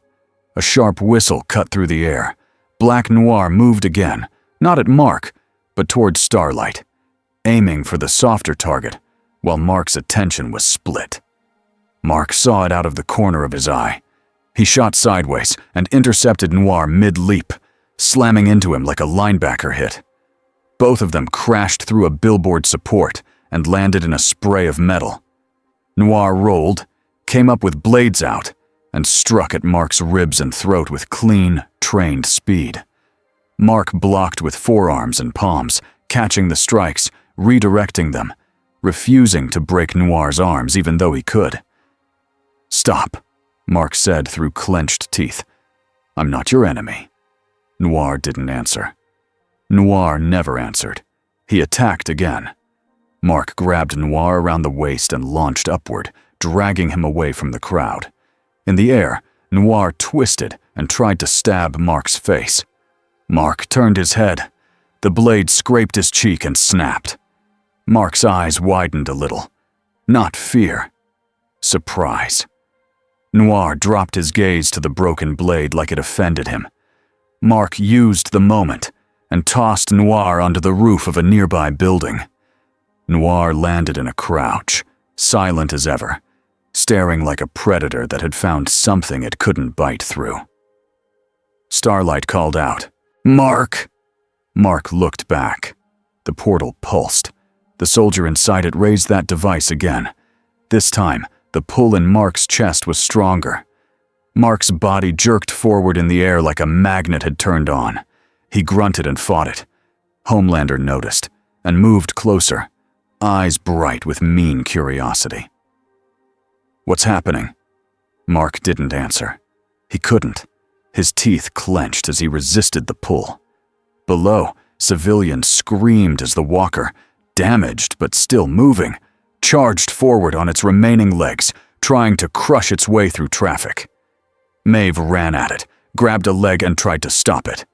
Speaker 1: A sharp whistle cut through the air. Black Noir moved again, not at Mark, but toward Starlight, aiming for the softer target, while Mark's attention was split. Mark saw it out of the corner of his eye. He shot sideways and intercepted Noir mid-leap, slamming into him like a linebacker hit. Both of them crashed through a billboard support and landed in a spray of metal. Noir rolled, came up with blades out, and struck at Mark's ribs and throat with clean, trained speed. Mark blocked with forearms and palms, catching the strikes, redirecting them, refusing to break Noir's arms even though he could. "Stop," Mark said through clenched teeth. "I'm not your enemy." Noir didn't answer. Noir never answered. He attacked again. Mark grabbed Noir around the waist and launched upward, dragging him away from the crowd. In the air, Noir twisted and tried to stab Mark's face. Mark turned his head. The blade scraped his cheek and snapped. Mark's eyes widened a little. Not fear. Surprise. Noir dropped his gaze to the broken blade like it offended him. Mark used the moment and tossed Noir onto the roof of a nearby building. Noir landed in a crouch, silent as ever, staring like a predator that had found something it couldn't bite through. Starlight called out, "Mark!" Mark looked back. The portal pulsed. The soldier inside it raised that device again. This time, the pull in Mark's chest was stronger. Mark's body jerked forward in the air like a magnet had turned on. He grunted and fought it. Homelander noticed and moved closer, eyes bright with mean curiosity. "What's happening?" Mark didn't answer. He couldn't. His teeth clenched as he resisted the pull. Below, civilians screamed as the walker, damaged but still moving, charged forward on its remaining legs, trying to crush its way through traffic. Maeve ran at it, grabbed a leg and tried to stop it.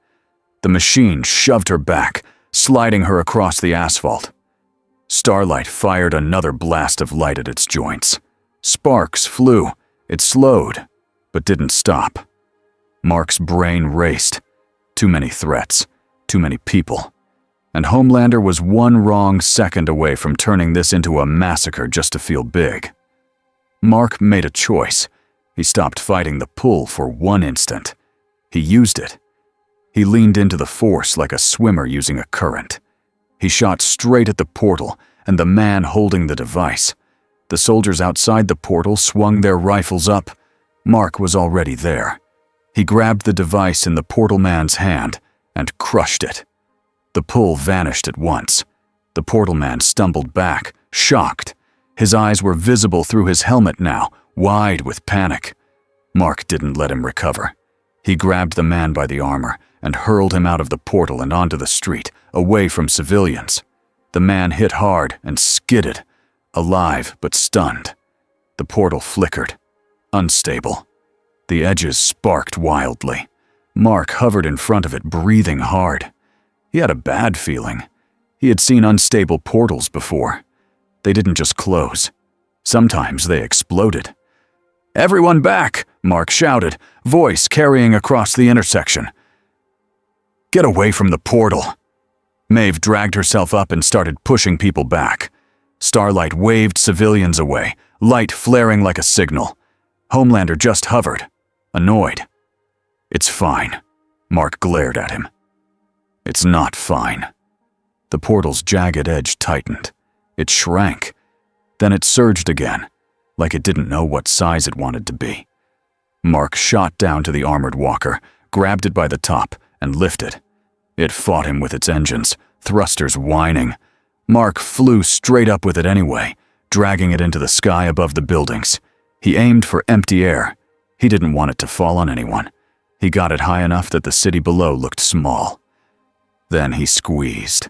Speaker 1: The machine shoved her back, sliding her across the asphalt. Starlight fired another blast of light at its joints. Sparks flew. It slowed, but didn't stop. Mark's brain raced. Too many threats, too many people. And Homelander was one wrong second away from turning this into a massacre just to feel big. Mark made a choice. He stopped fighting the pull for one instant. He used it. He leaned into the force like a swimmer using a current. He shot straight at the portal and the man holding the device. The soldiers outside the portal swung their rifles up. Mark was already there. He grabbed the device in the portal man's hand and crushed it. The pull vanished at once. The portal man stumbled back, shocked. His eyes were visible through his helmet now, wide with panic. Mark didn't let him recover. He grabbed the man by the armor and hurled him out of the portal and onto the street, away from civilians. The man hit hard and skidded, alive but stunned. The portal flickered, unstable. The edges sparked wildly. Mark hovered in front of it, breathing hard. He had a bad feeling. He had seen unstable portals before. They didn't just close. Sometimes they exploded. "Everyone back!" Mark shouted, voice carrying across the intersection. "Get away from the portal!" Maeve dragged herself up and started pushing people back. Starlight waved civilians away, light flaring like a signal. Homelander just hovered, annoyed. "It's fine." Mark glared at him. "It's not fine." The portal's jagged edge tightened. It shrank. Then it surged again, like it didn't know what size it wanted to be. Mark shot down to the armored walker, grabbed it by the top, and lifted. It fought him with its engines, thrusters whining. Mark flew straight up with it anyway, dragging it into the sky above the buildings. He aimed for empty air. He didn't want it to fall on anyone. He got it high enough that the city below looked small. Then he squeezed.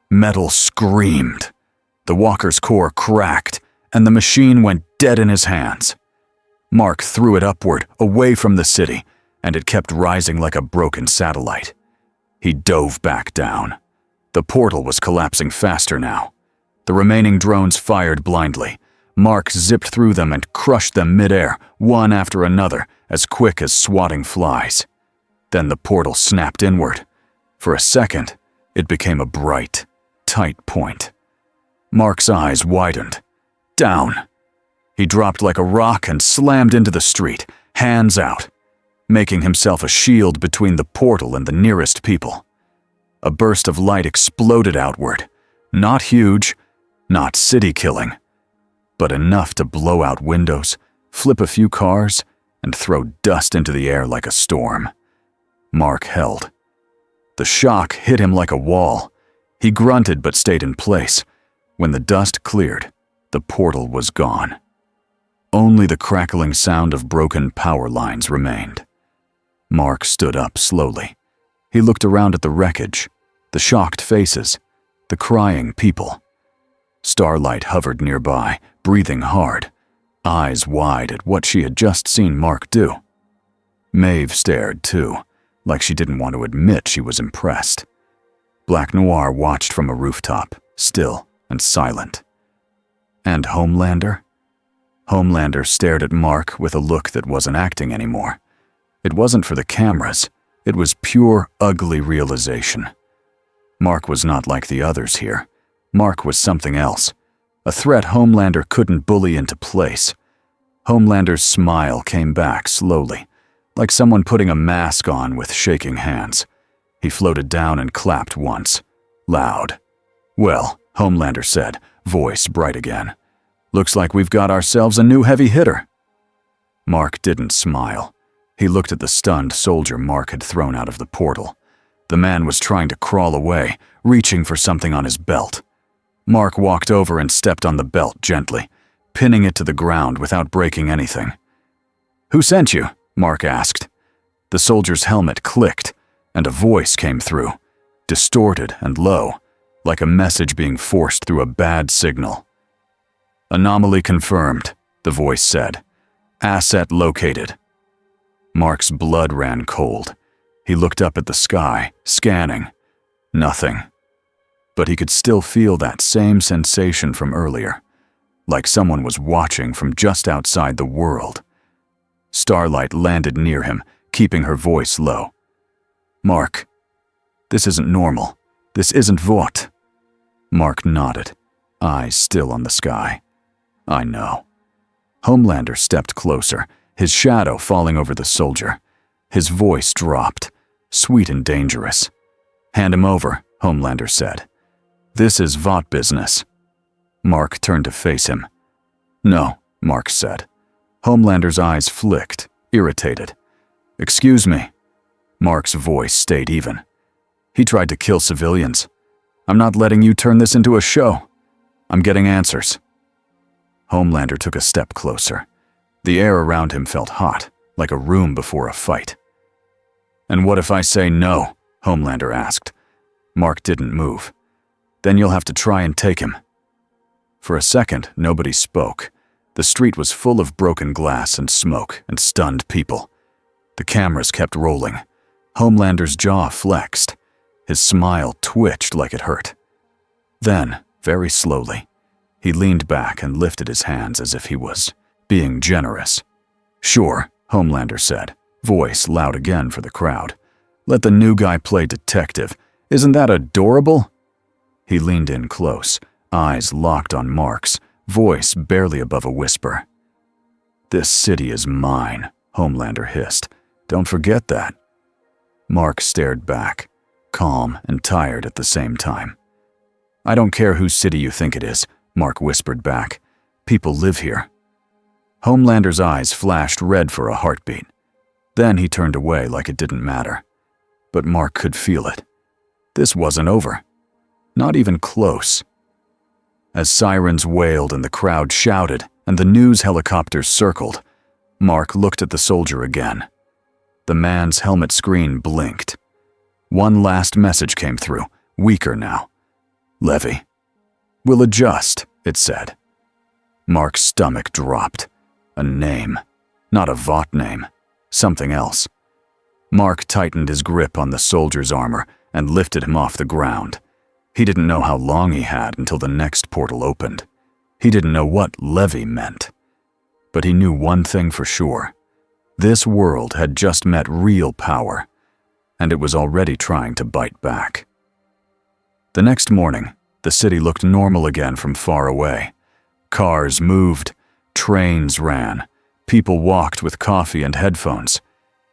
Speaker 1: Metal screamed. The walker's core cracked, and the machine went dead in his hands. Mark threw it upward, away from the city, and it kept rising like a broken satellite. He dove back down. The portal was collapsing faster now. The remaining drones fired blindly. Mark zipped through them and crushed them midair, one after another, as quick as swatting flies. Then the portal snapped inward. For a second, it became a bright, tight point. Mark's eyes widened. Down. He dropped like a rock and slammed into the street, hands out, making himself a shield between the portal and the nearest people. A burst of light exploded outward. Not huge, not city-killing, but enough to blow out windows, flip a few cars, and throw dust into the air like a storm. Mark held. The shock hit him like a wall. He grunted but stayed in place. When the dust cleared, the portal was gone. Only the crackling sound of broken power lines remained. Mark stood up slowly. He looked around at the wreckage, the shocked faces, the crying people. Starlight hovered nearby, breathing hard, eyes wide at what she had just seen Mark do. Maeve stared too, like she didn't want to admit she was impressed. Black Noir watched from a rooftop, still and silent. And Homelander? Homelander stared at Mark with a look that wasn't acting anymore. It wasn't for the cameras. It was pure, ugly realization. Mark was not like the others here. Mark was something else. A threat Homelander couldn't bully into place. Homelander's smile came back slowly, like someone putting a mask on with shaking hands. He floated down and clapped once, loud. "Well," Homelander said, voice bright again. "Looks like we've got ourselves a new heavy hitter." Mark didn't smile. He looked at the stunned soldier Mark had thrown out of the portal. The man was trying to crawl away, reaching for something on his belt. Mark walked over and stepped on the belt gently, pinning it to the ground without breaking anything. "Who sent you?" Mark asked. The soldier's helmet clicked, and a voice came through, distorted and low, like a message being forced through a bad signal. "Anomaly confirmed," the voice said. "Asset located." Mark's blood ran cold. He looked up at the sky, scanning. Nothing. But he could still feel that same sensation from earlier, like someone was watching from just outside the world. Starlight landed near him, keeping her voice low. "Mark, this isn't normal. This isn't Vought." Mark nodded, eyes still on the sky. "I know." Homelander stepped closer, his shadow falling over the soldier. His voice dropped, sweet and dangerous. "Hand him over," Homelander said. "This is Vought business." Mark turned to face him. "No," Mark said. Homelander's eyes flicked, irritated. "Excuse me." Mark's voice stayed even. "He tried to kill civilians. I'm not letting you turn this into a show. I'm getting answers." Homelander took a step closer. The air around him felt hot, like a room before a fight. "And what if I say no?" Homelander asked. Mark didn't move. "Then you'll have to try and take him." For a second, nobody spoke. The street was full of broken glass and smoke and stunned people. The cameras kept rolling. Homelander's jaw flexed. His smile twitched like it hurt. Then, very slowly, he leaned back and lifted his hands as if he was being generous. "Sure," Homelander said, voice loud again for the crowd. "Let the new guy play detective. Isn't that adorable?" He leaned in close, eyes locked on Mark's, voice barely above a whisper. "This city is mine," Homelander hissed. "Don't forget that." Mark stared back, calm and tired at the same time. "I don't care whose city you think it is," Mark whispered back. "People live here." Homelander's eyes flashed red for a heartbeat. Then he turned away like it didn't matter. But Mark could feel it. This wasn't over. Not even close. As sirens wailed and the crowd shouted and the news helicopters circled, Mark looked at the soldier again. The man's helmet screen blinked. One last message came through, weaker now. "Levy. We'll adjust," it said. Mark's stomach dropped. A name. Not a Vought name. Something else. Mark tightened his grip on the soldier's armor and lifted him off the ground. He didn't know how long he had until the next portal opened. He didn't know what Levy meant. But he knew one thing for sure. This world had just met real power, and it was already trying to bite back. The next morning, the city looked normal again from far away. Cars moved, trains ran, people walked with coffee and headphones,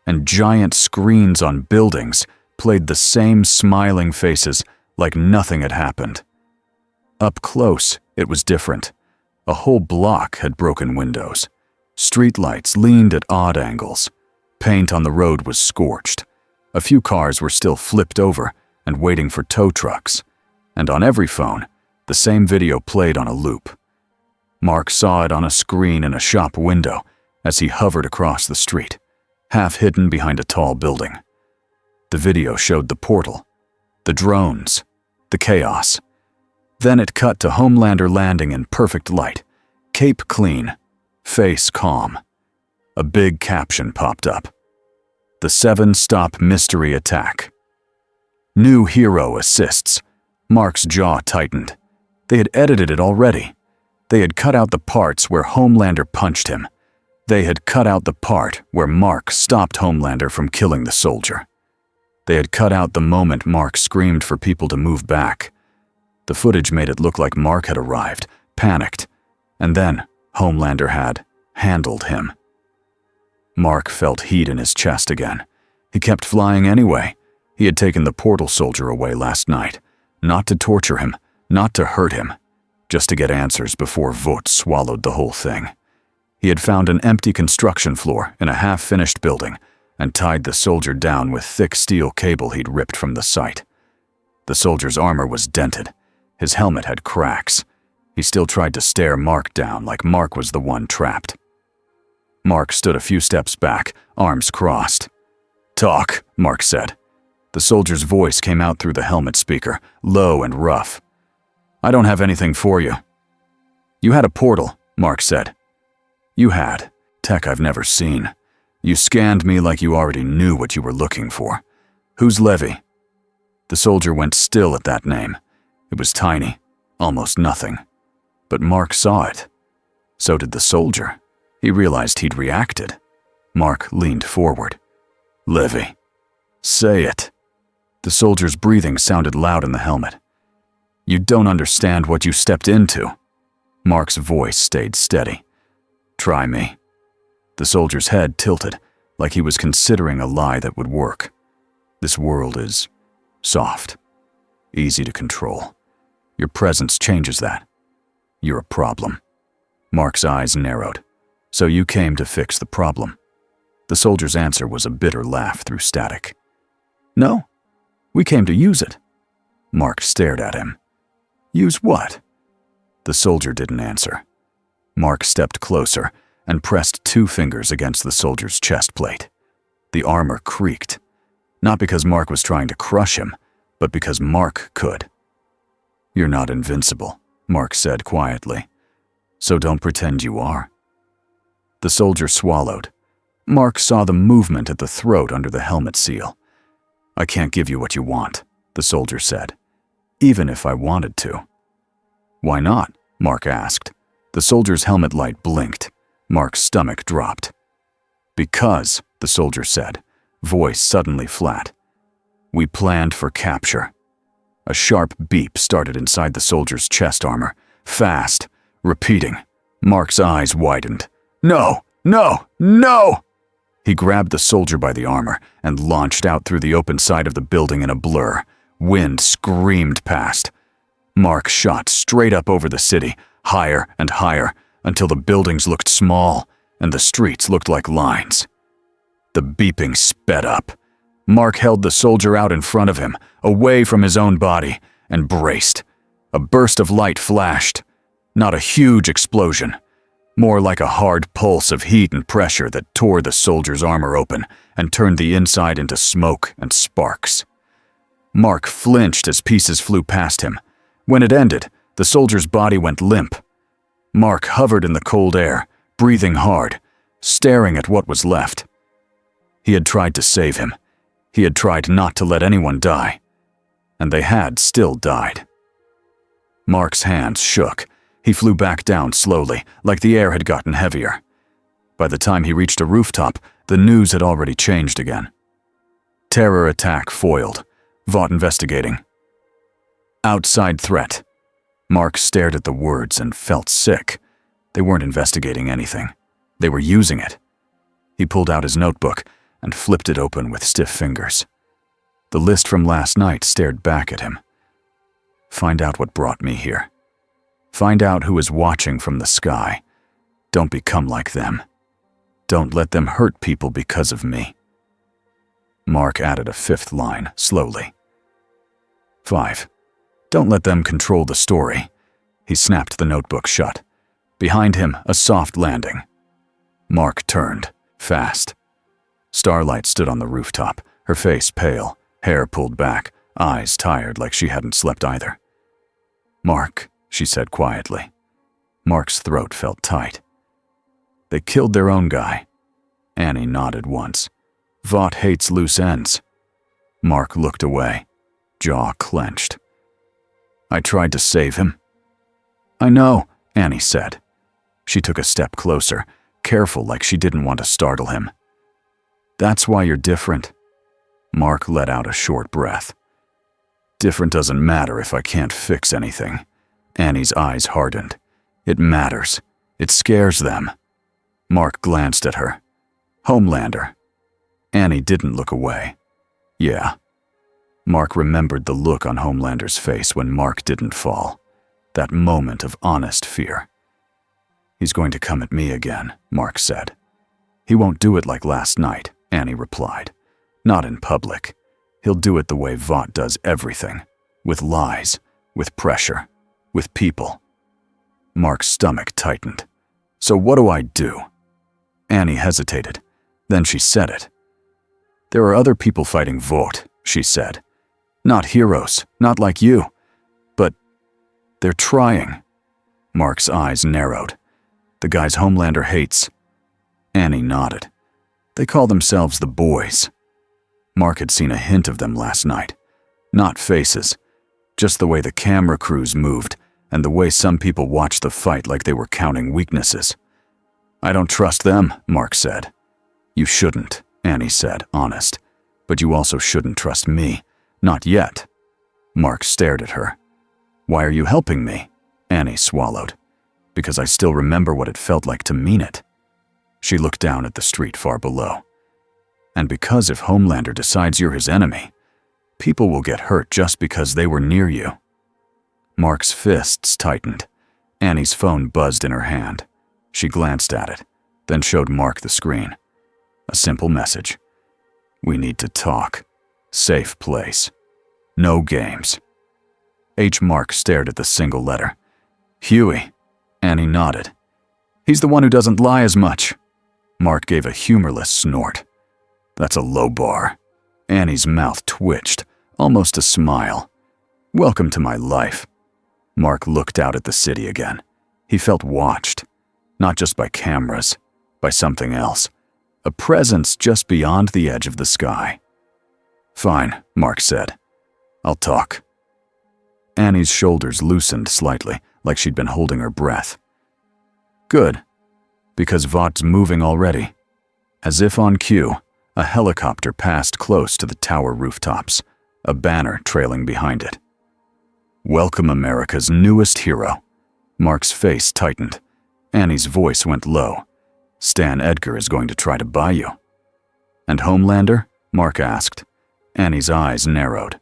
Speaker 1: and giant screens on buildings played the same smiling faces like nothing had happened. Up close, it was different. A whole block had broken windows. Streetlights leaned at odd angles. Paint on the road was scorched. A few cars were still flipped over and waiting for tow trucks. And on every phone, the same video played on a loop. Mark saw it on a screen in a shop window as he hovered across the street, half hidden behind a tall building. The video showed the portal, the drones, the chaos. Then it cut to Homelander landing in perfect light, cape clean, face calm. A big caption popped up. The 7-stop mystery attack. New hero assists. Mark's jaw tightened. They had edited it already. They had cut out the parts where Homelander punched him. They had cut out the part where Mark stopped Homelander from killing the soldier. They had cut out the moment Mark screamed for people to move back. The footage made it look like Mark had arrived, panicked, and then Homelander had handled him. Mark felt heat in his chest again. He kept flying anyway. He had taken the portal soldier away last night, not to torture him, not to hurt him, just to get answers before Vought swallowed the whole thing. He had found an empty construction floor in a half-finished building and tied the soldier down with thick steel cable he'd ripped from the site. The soldier's armor was dented. His helmet had cracks. He still tried to stare Mark down like Mark was the one trapped. Mark stood a few steps back, arms crossed. "Talk," Mark said. The soldier's voice came out through the helmet speaker, low and rough. "I don't have anything for you." "You had a portal," Mark said. "You had. Tech I've never seen. You scanned me like you already knew what you were looking for. Who's Levy?" The soldier went still at that name. It was tiny, almost nothing. But Mark saw it. So did the soldier. He realized he'd reacted. Mark leaned forward. "Levy. Say it." The soldier's breathing sounded loud in the helmet. "You don't understand what you stepped into." Mark's voice stayed steady. "Try me." The soldier's head tilted, like he was considering a lie that would work. "This world is soft, easy to control. Your presence changes that. You're a problem." Mark's eyes narrowed. "So you came to fix the problem?" The soldier's answer was a bitter laugh through static. "No, we came to use it." Mark stared at him. "Use what?" The soldier didn't answer. Mark stepped closer and pressed 2 fingers against the soldier's chest plate. The armor creaked, not because Mark was trying to crush him, but because Mark could. "You're not invincible," Mark said quietly. "So don't pretend you are." The soldier swallowed. Mark saw the movement at the throat under the helmet seal. I can't give you what you want, the soldier said. Even if I wanted to. Why not? Mark asked. The soldier's helmet light blinked. Mark's stomach dropped. Because, the soldier said, voice suddenly flat. We planned for capture. A sharp beep started inside the soldier's chest armor. Fast, repeating. Mark's eyes widened. No! No! No! He grabbed the soldier by the armor and launched out through the open side of the building in a blur. Wind screamed past. Mark shot straight up over the city, higher and higher, until the buildings looked small and the streets looked like lines. The beeping sped up. Mark held the soldier out in front of him, away from his own body, and braced. A burst of light flashed. Not a huge explosion. More like a hard pulse of heat and pressure that tore the soldier's armor open and turned the inside into smoke and sparks. Mark flinched as pieces flew past him. When it ended, the soldier's body went limp. Mark hovered in the cold air, breathing hard, staring at what was left. He had tried to save him. He had tried not to let anyone die. And they had still died. Mark's hands shook. He flew back down slowly, like the air had gotten heavier. By the time he reached a rooftop, the news had already changed again. Terror attack foiled. Vought investigating. Outside threat. Mark stared at the words and felt sick. They weren't investigating anything. They were using it. He pulled out his notebook and flipped it open with stiff fingers. The list from last night stared back at him. Find out what brought me here. Find out who is watching from the sky. Don't become like them. Don't let them hurt people because of me. Mark added a fifth line, slowly. 5. Don't let them control the story. He snapped the notebook shut. Behind him, a soft landing. Mark turned, fast. Starlight stood on the rooftop, her face pale, hair pulled back, eyes tired like she hadn't slept either. Mark, she said quietly. Mark's throat felt tight. They killed their own guy. Annie nodded once. Vought hates loose ends. Mark looked away, jaw clenched. I tried to save him. I know, Annie said. She took a step closer, careful like she didn't want to startle him. That's why you're different. Mark let out a short breath. Different doesn't matter if I can't fix anything. Annie's eyes hardened. It matters. It scares them. Mark glanced at her. Homelander. Annie didn't look away. Yeah. Mark remembered the look on Homelander's face when Mark didn't fall. That moment of honest fear. He's going to come at me again, Mark said. He won't do it like last night, Annie replied. Not in public. He'll do it the way Vought does everything. With lies, with pressure, with people. Mark's stomach tightened. So what do I do? Annie hesitated. Then she said it. There are other people fighting Vought, she said. Not heroes, not like you. But they're trying. Mark's eyes narrowed. The guys Homelander hates. Annie nodded. They call themselves the Boys. Mark had seen a hint of them last night. Not faces. Just the way the camera crews moved and the way some people watched the fight like they were counting weaknesses. I don't trust them, Mark said. You shouldn't, Annie said, honest. But you also shouldn't trust me. Not yet. Mark stared at her. Why are you helping me? Annie swallowed. Because I still remember what it felt like to mean it. She looked down at the street far below. And because if Homelander decides you're his enemy, people will get hurt just because they were near you. Mark's fists tightened. Annie's phone buzzed in her hand. She glanced at it, then showed Mark the screen. A simple message. We need to talk. Safe place. No games. H. Mark stared at the single letter. Huey. Annie nodded. He's the one who doesn't lie as much. Mark gave a humorless snort. That's a low bar. Annie's mouth twitched, almost a smile. Welcome to my life. Mark looked out at the city again. He felt watched. Not just by cameras, by something else. A presence just beyond the edge of the sky. Fine, Mark said. I'll talk. Annie's shoulders loosened slightly, like she'd been holding her breath. Good, because Vought's moving already. As if on cue, a helicopter passed close to the tower rooftops, a banner trailing behind it. Welcome America's newest hero. Mark's face tightened. Annie's voice went low. Stan Edgar is going to try to buy you. And Homelander? Mark asked. Annie's eyes narrowed.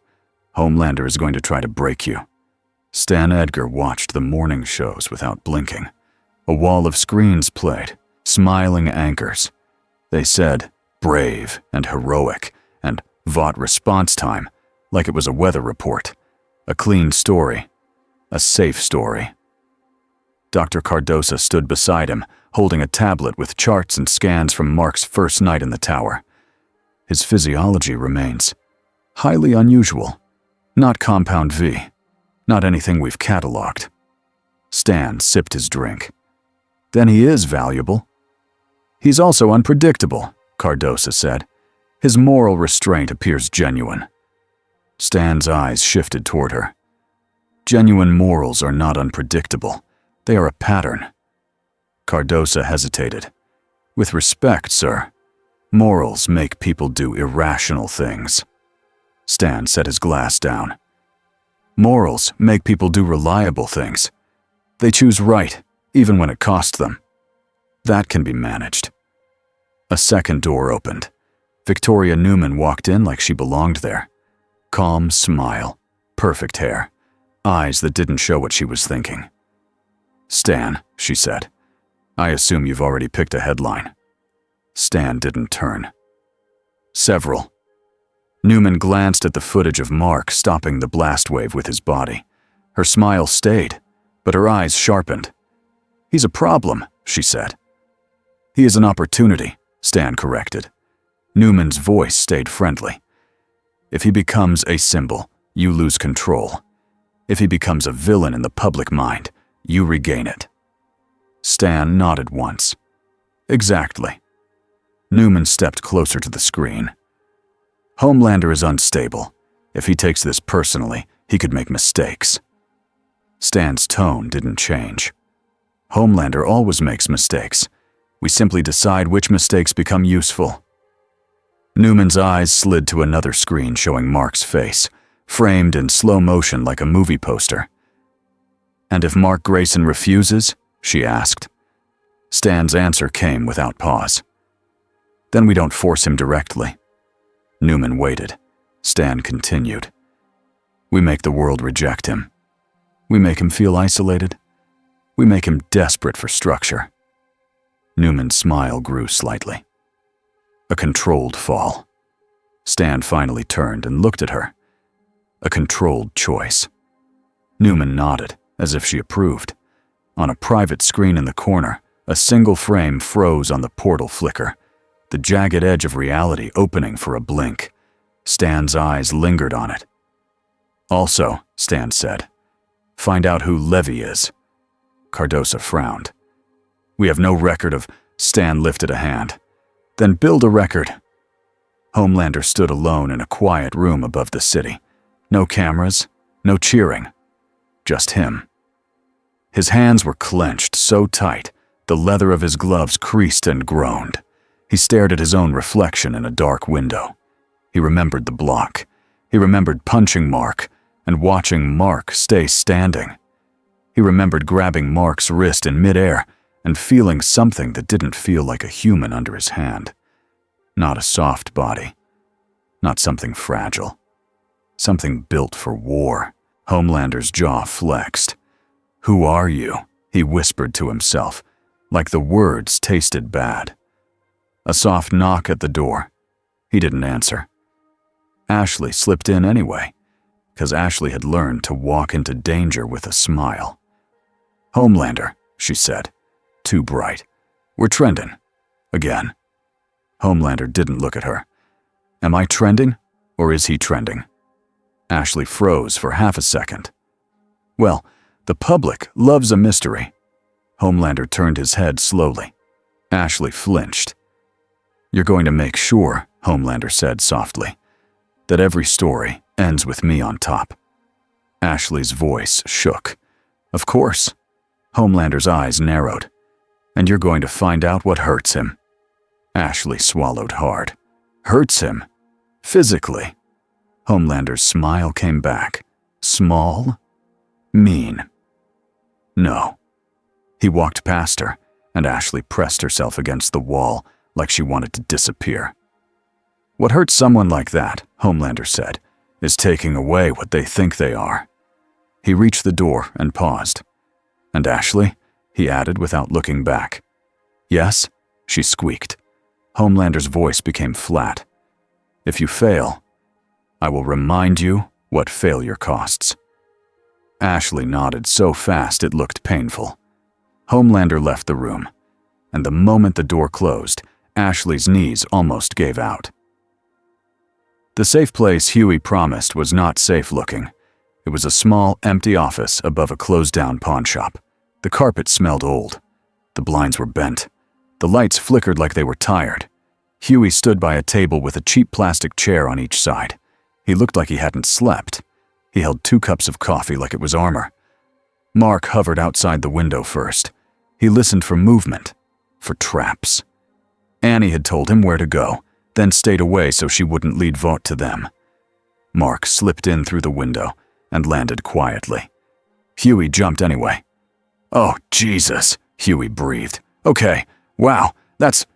Speaker 1: Homelander is going to try to break you. Stan Edgar watched the morning shows without blinking. A wall of screens played, smiling anchors. They said, brave and heroic, and Vought response time, like it was a weather report. A clean story. A safe story. Dr. Cardosa stood beside him, holding a tablet with charts and scans from Mark's first night in the tower. His physiology remains highly unusual. Not Compound V. Not anything we've cataloged. Stan sipped his drink. Then he is valuable. He's also unpredictable, Cardosa said. His moral restraint appears genuine. Stan's eyes shifted toward her. Genuine morals are not unpredictable. They are a pattern. Cardosa hesitated. With respect, sir, morals make people do irrational things. Stan set his glass down. Morals make people do reliable things. They choose right, even when it costs them. That can be managed. A second door opened. Victoria Newman walked in like she belonged there. Calm smile, perfect hair, eyes that didn't show what she was thinking. Stan, she said, I assume you've already picked a headline. Stan didn't turn. Several. Newman glanced at the footage of Mark stopping the blast wave with his body. Her smile stayed, but her eyes sharpened. He's a problem, she said. He is an opportunity, Stan corrected. Newman's voice stayed friendly. If he becomes a symbol, you lose control. If he becomes a villain in the public mind, you regain it. Stan nodded once. Exactly. Newman stepped closer to the screen. Homelander is unstable. If he takes this personally, he could make mistakes. Stan's tone didn't change. Homelander always makes mistakes. We simply decide which mistakes become useful. Newman's eyes slid to another screen showing Mark's face, framed in slow motion like a movie poster. And if Mark Grayson refuses? She asked. Stan's answer came without pause. Then we don't force him directly. Newman waited. Stan continued. We make the world reject him. We make him feel isolated. We make him desperate for structure. Newman's smile grew slightly. A controlled fall. Stan finally turned and looked at her. A controlled choice. Newman nodded, as if she approved. On a private screen in the corner, a single frame froze on the portal flicker, the jagged edge of reality opening for a blink. Stan's eyes lingered on it. Also, Stan said, find out who Levy is. Cardosa frowned. We have no record of... Stan lifted a hand. Then build a record. Homelander stood alone in a quiet room above the city. No cameras, no cheering. Just him. His hands were clenched so tight, the leather of his gloves creased and groaned. He stared at his own reflection in a dark window. He remembered the block. He remembered punching Mark and watching Mark stay standing. He remembered grabbing Mark's wrist in midair and feeling something that didn't feel like a human under his hand. Not a soft body. Not something fragile. Something built for war. Homelander's jaw flexed. Who are you? He whispered to himself, like the words tasted bad. A soft knock at the door. He didn't answer. Ashley slipped in anyway, because Ashley had learned to walk into danger with a smile. Homelander, she said. Too bright. We're trending. Again. Homelander didn't look at her. Am I trending, or is he trending? Ashley froze for half a second. Well, the public loves a mystery. Homelander turned his head slowly. Ashley flinched. You're going to make sure, Homelander said softly, that every story ends with me on top. Ashley's voice shook. Of course. Homelander's eyes narrowed. And you're going to find out what hurts him. Ashley swallowed hard. Hurts him? Physically? Homelander's smile came back. Small? Mean. No. He walked past her, and Ashley pressed herself against the wall like she wanted to disappear. What hurts someone like that, Homelander said, is taking away what they think they are. He reached the door and paused. And Ashley? He added without looking back. Yes? She squeaked. Homelander's voice became flat. If you fail, I will remind you what failure costs. Ashley nodded so fast it looked painful. Homelander left the room, and the moment the door closed, Ashley's knees almost gave out. The safe place Huey promised was not safe-looking. It was a small, empty office above a closed-down pawnshop. The carpet smelled old. The blinds were bent. The lights flickered like they were tired. Huey stood by a table with a cheap plastic chair on each side. He looked like he hadn't slept. He held 2 cups of coffee like it was armor. Mark hovered outside the window first. He listened for movement, for traps. Annie had told him where to go, then stayed away so she wouldn't lead Vought to them. Mark slipped in through the window and landed quietly. Huey jumped anyway. Oh, Jesus, Huey breathed. Okay, wow, that's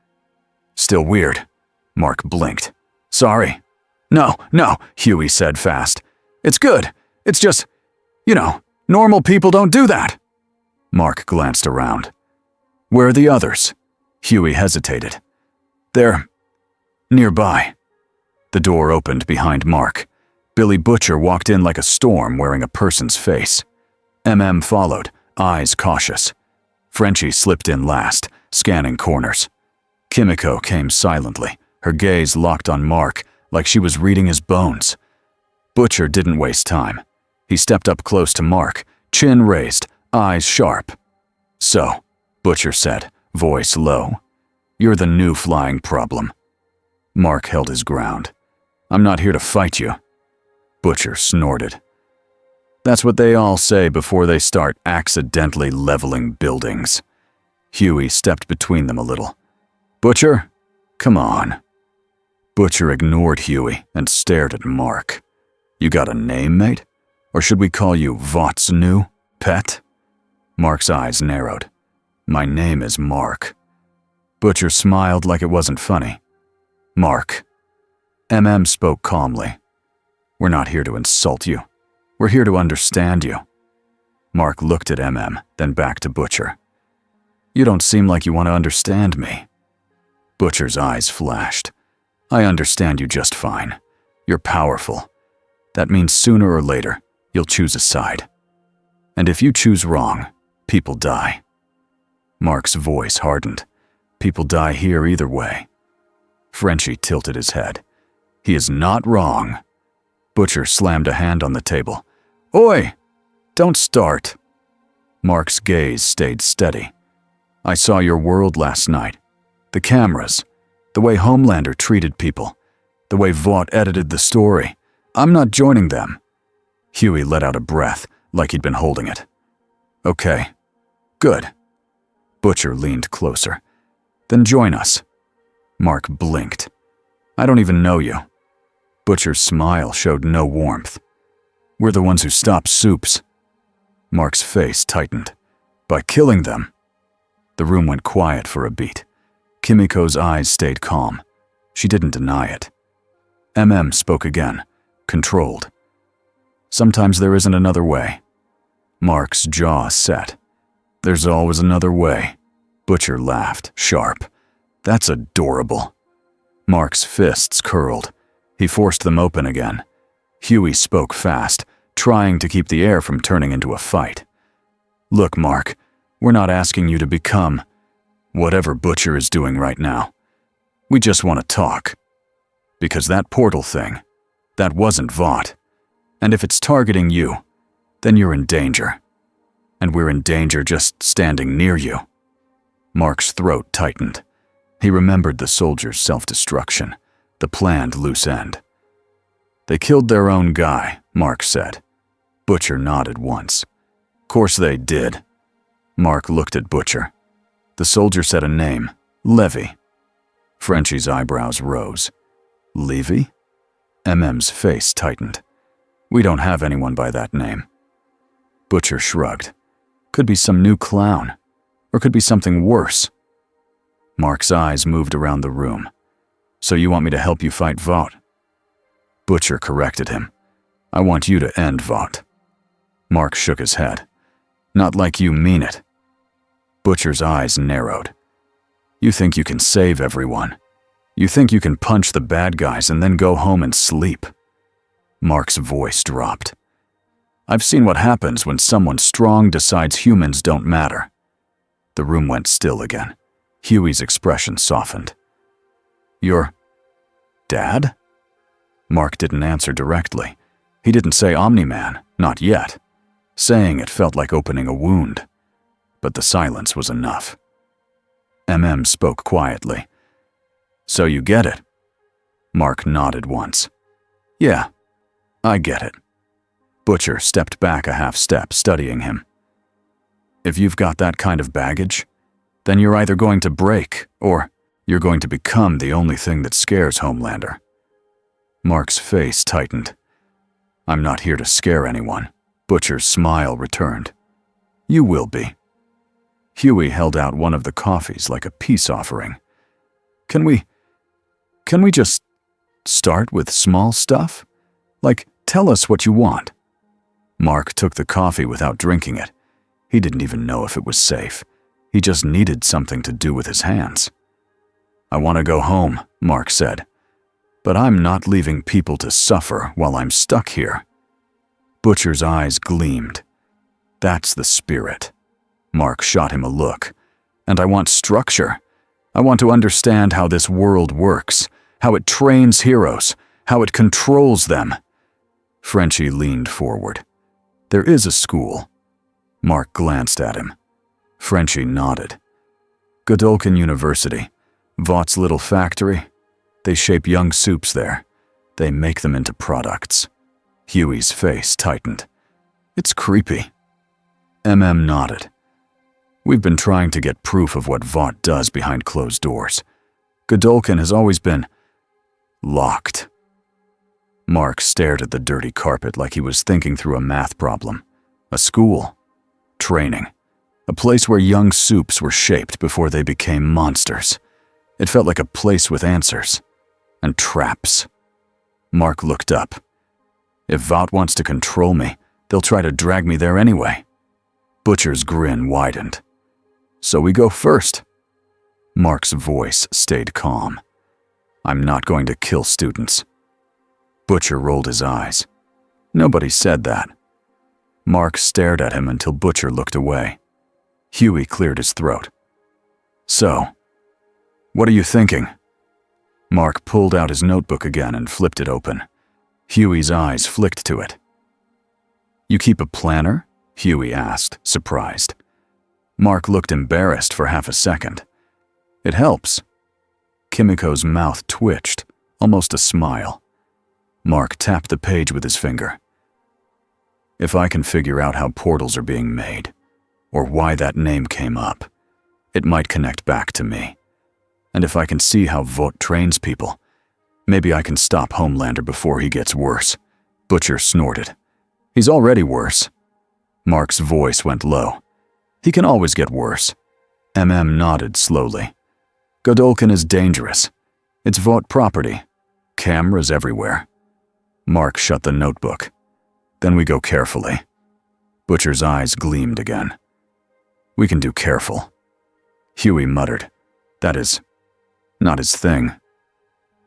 Speaker 1: still weird. Mark blinked. Sorry. No, Huey said fast. It's good. It's just, normal people don't do that. Mark glanced around. Where are the others? Huey hesitated. They're nearby. The door opened behind Mark. Billy Butcher walked in like a storm wearing a person's face. Followed, eyes cautious. Frenchie slipped in last, scanning corners. Kimiko came silently, her gaze locked on Mark like she was reading his bones. Butcher didn't waste time. He stepped up close to Mark, chin raised, eyes sharp. So, Butcher said, voice low, you're the new flying problem. Mark held his ground. I'm not here to fight you. Butcher snorted. That's what they all say before they start accidentally leveling buildings. Huey stepped between them a little. Butcher, come on. Butcher ignored Huey and stared at Mark. You got a name, mate? Or should we call you Vought's new pet? Mark's eyes narrowed. My name is Mark. Butcher smiled like it wasn't funny. Mark. Spoke calmly. We're not here to insult you. We're here to understand you. Mark looked at then back to Butcher. You don't seem like you want to understand me. Butcher's eyes flashed. I understand you just fine. You're powerful. That means sooner or later, you'll choose a side. And if you choose wrong, people die. Mark's voice hardened. People die here either way. Frenchie tilted his head. He is not wrong. Butcher slammed a hand on the table. Oi! Don't start. Mark's gaze stayed steady. I saw your world last night. The cameras. The way Homelander treated people. The way Vought edited the story. I'm not joining them. Huey let out a breath, like he'd been holding it. Okay. Good. Butcher leaned closer. Then join us. Mark blinked. I don't even know you. Butcher's smile showed no warmth. We're the ones who stop soups. Mark's face tightened. By killing them. The room went quiet for a beat. Kimiko's eyes stayed calm. She didn't deny it. Spoke again, controlled. Sometimes there isn't another way. Mark's jaw set. There's always another way. Butcher laughed, sharp. That's adorable. Mark's fists curled. He forced them open again. Huey spoke fast, trying to keep the air from turning into a fight. Look, Mark, we're not asking you to become whatever Butcher is doing right now. We just want to talk. Because that portal thing, that wasn't Vought. And if it's targeting you, then you're in danger. And we're in danger just standing near you. Mark's throat tightened. He remembered the soldier's self-destruction, the planned loose end. They killed their own guy, Mark said. Butcher nodded once. Course they did. Mark looked at Butcher. The soldier said a name, Levy. Frenchie's eyebrows rose. Levy? MM's face tightened. We don't have anyone by that name. Butcher shrugged. Could be some new clown, or could be something worse. Mark's eyes moved around the room. So you want me to help you fight Vought? Butcher corrected him. I want you to end Vought. Mark shook his head. Not like you mean it. Butcher's eyes narrowed. You think you can save everyone. You think you can punch the bad guys and then go home and sleep. Mark's voice dropped. I've seen what happens when someone strong decides humans don't matter. The room went still again. Huey's expression softened. Your dad? Mark didn't answer directly. He didn't say Omni-Man, not yet. Saying it felt like opening a wound. But the silence was enough. MM spoke quietly. So you get it? Mark nodded once. Yeah, I get it. Butcher stepped back a half step, studying him. If you've got that kind of baggage, then you're either going to break, or you're going to become the only thing that scares Homelander. Mark's face tightened. I'm not here to scare anyone. Butcher's smile returned. You will be. Huey held out one of the coffees like a peace offering. Can we just start with small stuff? Like, tell us what you want. Mark took the coffee without drinking it. He didn't even know if it was safe. He just needed something to do with his hands. I want to go home, Mark said. But I'm not leaving people to suffer while I'm stuck here. Butcher's eyes gleamed. That's the spirit. Mark shot him a look. And I want structure. I want to understand how this world works, how it trains heroes, how it controls them. Frenchie leaned forward. There is a school. Mark glanced at him. Frenchie nodded. Godolphin University. Vaught's little factory. They shape young soups there. They make them into products. Huey's face tightened. It's creepy. MM nodded. We've been trying to get proof of what Vought does behind closed doors. Godolphin has always been locked. Mark stared at the dirty carpet like he was thinking through a math problem. A school. Training. A place where young soups were shaped before they became monsters. It felt like a place with answers. And traps. Mark looked up. If Vought wants to control me, they'll try to drag me there anyway. Butcher's grin widened. So we go first. Mark's voice stayed calm. I'm not going to kill students. Butcher rolled his eyes. Nobody said that. Mark stared at him until Butcher looked away. Huey cleared his throat. So, what are you thinking? Mark pulled out his notebook again and flipped it open. Huey's eyes flicked to it. You keep a planner? Huey asked, surprised. Mark looked embarrassed for half a second. It helps. Kimiko's mouth twitched, almost a smile. Mark tapped the page with his finger. If I can figure out how portals are being made, or why that name came up, it might connect back to me. And if I can see how Vought trains people, maybe I can stop Homelander before he gets worse. Butcher snorted. He's already worse. Mark's voice went low. He can always get worse. MM nodded slowly. Godolphin is dangerous. It's Vought property. Cameras everywhere. Mark shut the notebook. Then we go carefully. Butcher's eyes gleamed again. We can do careful. Huey muttered. That is not his thing.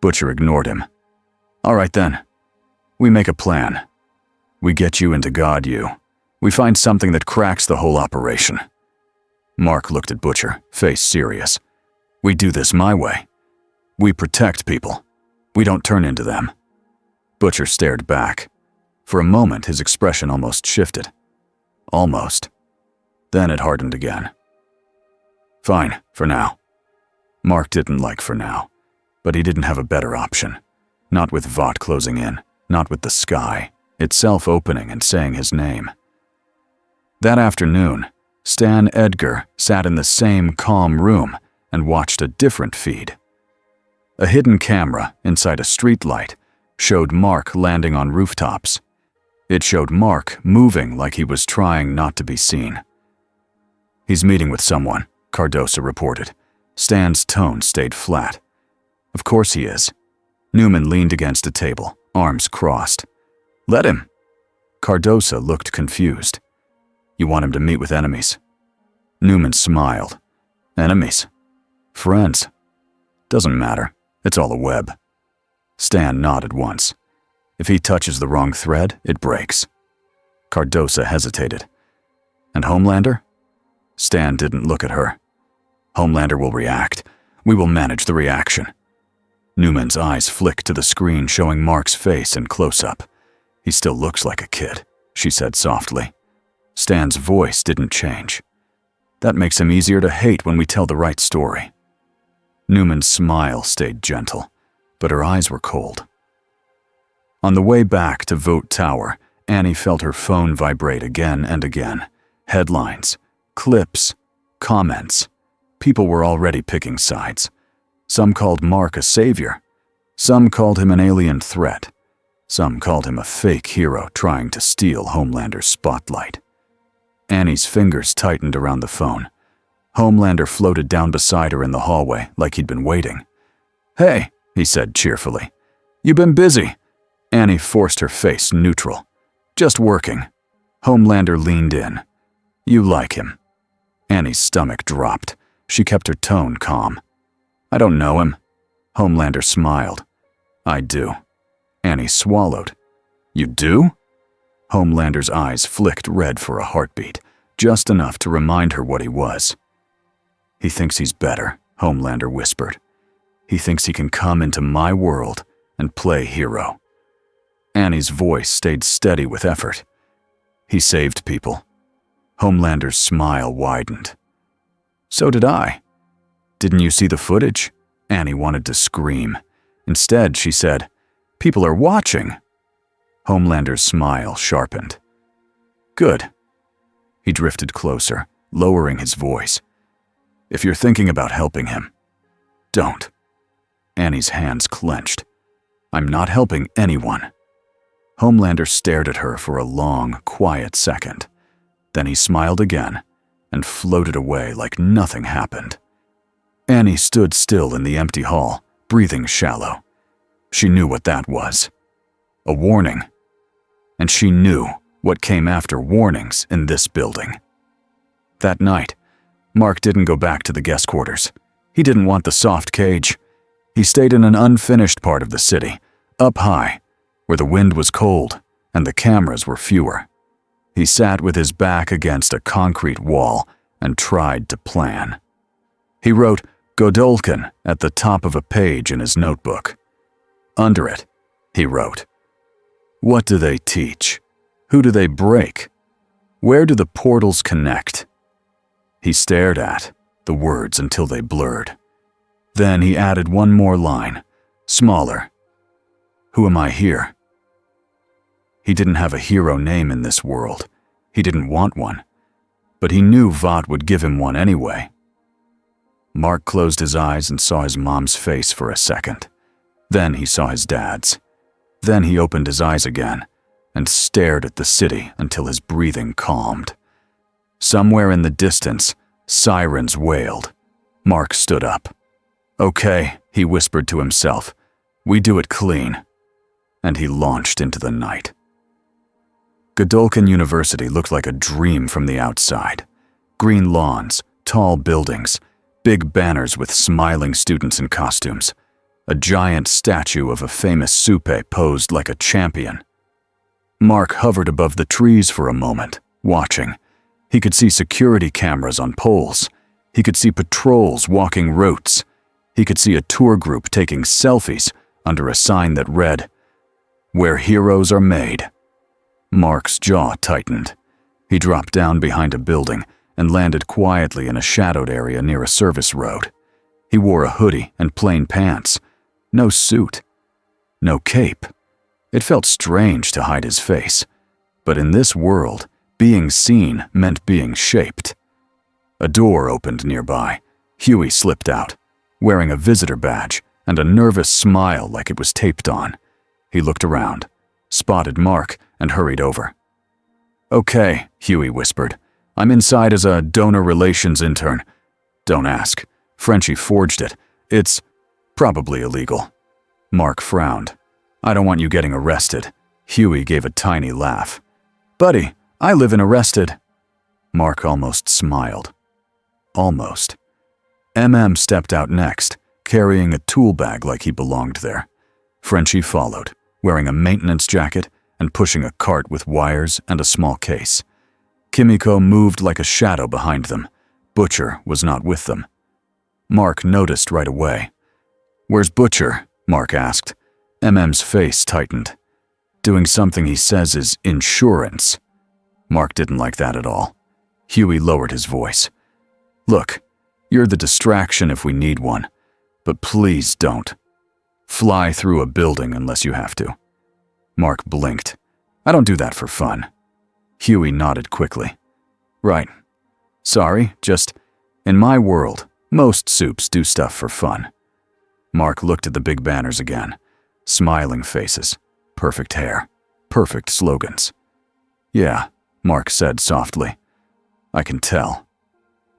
Speaker 1: Butcher ignored him. All right then. We make a plan. We get you into God U. We find something that cracks the whole operation. Mark looked at Butcher, face serious. We do this my way. We protect people. We don't turn into them. Butcher stared back. For a moment, his expression almost shifted. Almost. Then it hardened again. Fine, for now. Mark didn't like for now, but he didn't have a better option. Not with Vought closing in. not with the sky, itself opening and saying his name. That afternoon, Stan Edgar sat in the same calm room and watched a different feed. A hidden camera inside a streetlight showed Mark landing on rooftops. It showed Mark moving like he was trying not to be seen. "He's meeting with someone," Cardosa reported. Stan's tone stayed flat. "Of course he is." Newman leaned against a table, arms crossed. "Let him." Cardosa looked confused. "You want him to meet with enemies?" Newman smiled. "Enemies? Friends? Doesn't matter. It's all a web." Stan nodded once. "If he touches the wrong thread, it breaks." Cardosa hesitated. "And Homelander?" Stan didn't look at her. "Homelander will react. We will manage the reaction." Newman's eyes flicked to the screen showing Mark's face in close-up. "He still looks like a kid," she said softly. Stan's voice didn't change. "That makes him easier to hate when we tell the right story." Newman's smile stayed gentle, but her eyes were cold. On the way back to Vote Tower, Annie felt her phone vibrate again and again. Headlines, clips, comments. People were already picking sides. Some called Mark a savior. Some called him an alien threat. Some called him a fake hero trying to steal Homelander's spotlight. Annie's fingers tightened around the phone. Homelander floated down beside her in the hallway like he'd been waiting. "Hey," he said cheerfully. "You been busy?" Annie forced her face neutral. "Just working." Homelander leaned in. "You like him." Annie's stomach dropped. She kept her tone calm. "I don't know him." Homelander smiled. "I do." Annie swallowed. "You do?" Homelander's eyes flicked red for a heartbeat, just enough to remind her what he was. "He thinks he's better," Homelander whispered. "He thinks he can come into my world and play hero." Annie's voice stayed steady with effort. "He saved people." Homelander's smile widened. "So did I." "Didn't you see the footage?" Annie wanted to scream. Instead, she said, "People are watching." Homelander's smile sharpened. "Good." He drifted closer, lowering his voice. "If you're thinking about helping him, don't." Annie's hands clenched. "I'm not helping anyone." Homelander stared at her for a long, quiet second. Then he smiled again and floated away like nothing happened. Annie stood still in the empty hall, breathing shallow. She knew what that was. A warning. And she knew what came after warnings in this building. That night, Mark didn't go back to the guest quarters. He didn't want the soft cage. He stayed in an unfinished part of the city, up high, where the wind was cold and the cameras were fewer. He sat with his back against a concrete wall and tried to plan. He wrote Godolkin at the top of a page in his notebook. Under it, he wrote, "What do they teach? Who do they break? Where do the portals connect?" He stared at the words until they blurred. Then he added one more line, smaller. "Who am I here?" He didn't have a hero name in this world. He didn't want one. But he knew Vought would give him one anyway. Mark closed his eyes and saw his mom's face for a second. Then he saw his dad's. Then he opened his eyes again and stared at the city until his breathing calmed. Somewhere in the distance, sirens wailed. Mark stood up. "Okay," he whispered to himself. "We do it clean." And he launched into the night. Godolkin University looked like a dream from the outside. Green lawns, tall buildings, big banners with smiling students in costumes. A giant statue of a famous soupe posed like a champion. Mark hovered above the trees for a moment, watching. He could see security cameras on poles. He could see patrols walking routes. He could see a tour group taking selfies under a sign that read, "Where heroes are made." Mark's jaw tightened. He dropped down behind a building and landed quietly in a shadowed area near a service road. He wore a hoodie and plain pants. No suit. No cape. It felt strange to hide his face, but in this world, being seen meant being shaped. A door opened nearby. Huey slipped out, wearing a visitor badge and a nervous smile like it was taped on. He looked around, spotted Mark, and hurried over. "Okay," Huey whispered. "I'm inside as a donor relations intern." "Don't ask. Frenchie forged it. It's probably illegal." Mark frowned. "I don't want you getting arrested." Huey gave a tiny laugh. "Buddy, I live in arrested." Mark almost smiled. Almost. Stepped out next, carrying a tool bag like he belonged there. Frenchie followed, wearing a maintenance jacket and pushing a cart with wires and a small case. Kimiko moved like a shadow behind them. Butcher was not with them. Mark noticed right away. "Where's Butcher?" Mark asked. MM's face tightened. "Doing something he says is insurance." Mark didn't like that at all. Huey lowered his voice. "Look, you're the distraction if we need one, but please don't fly through a building unless you have to." Mark blinked. "I don't do that for fun." Huey nodded quickly. "Right. Sorry, just, in my world, most soups do stuff for fun." Mark looked at the big banners again. Smiling faces, perfect hair, perfect slogans. "Yeah," Mark said softly. "I can tell."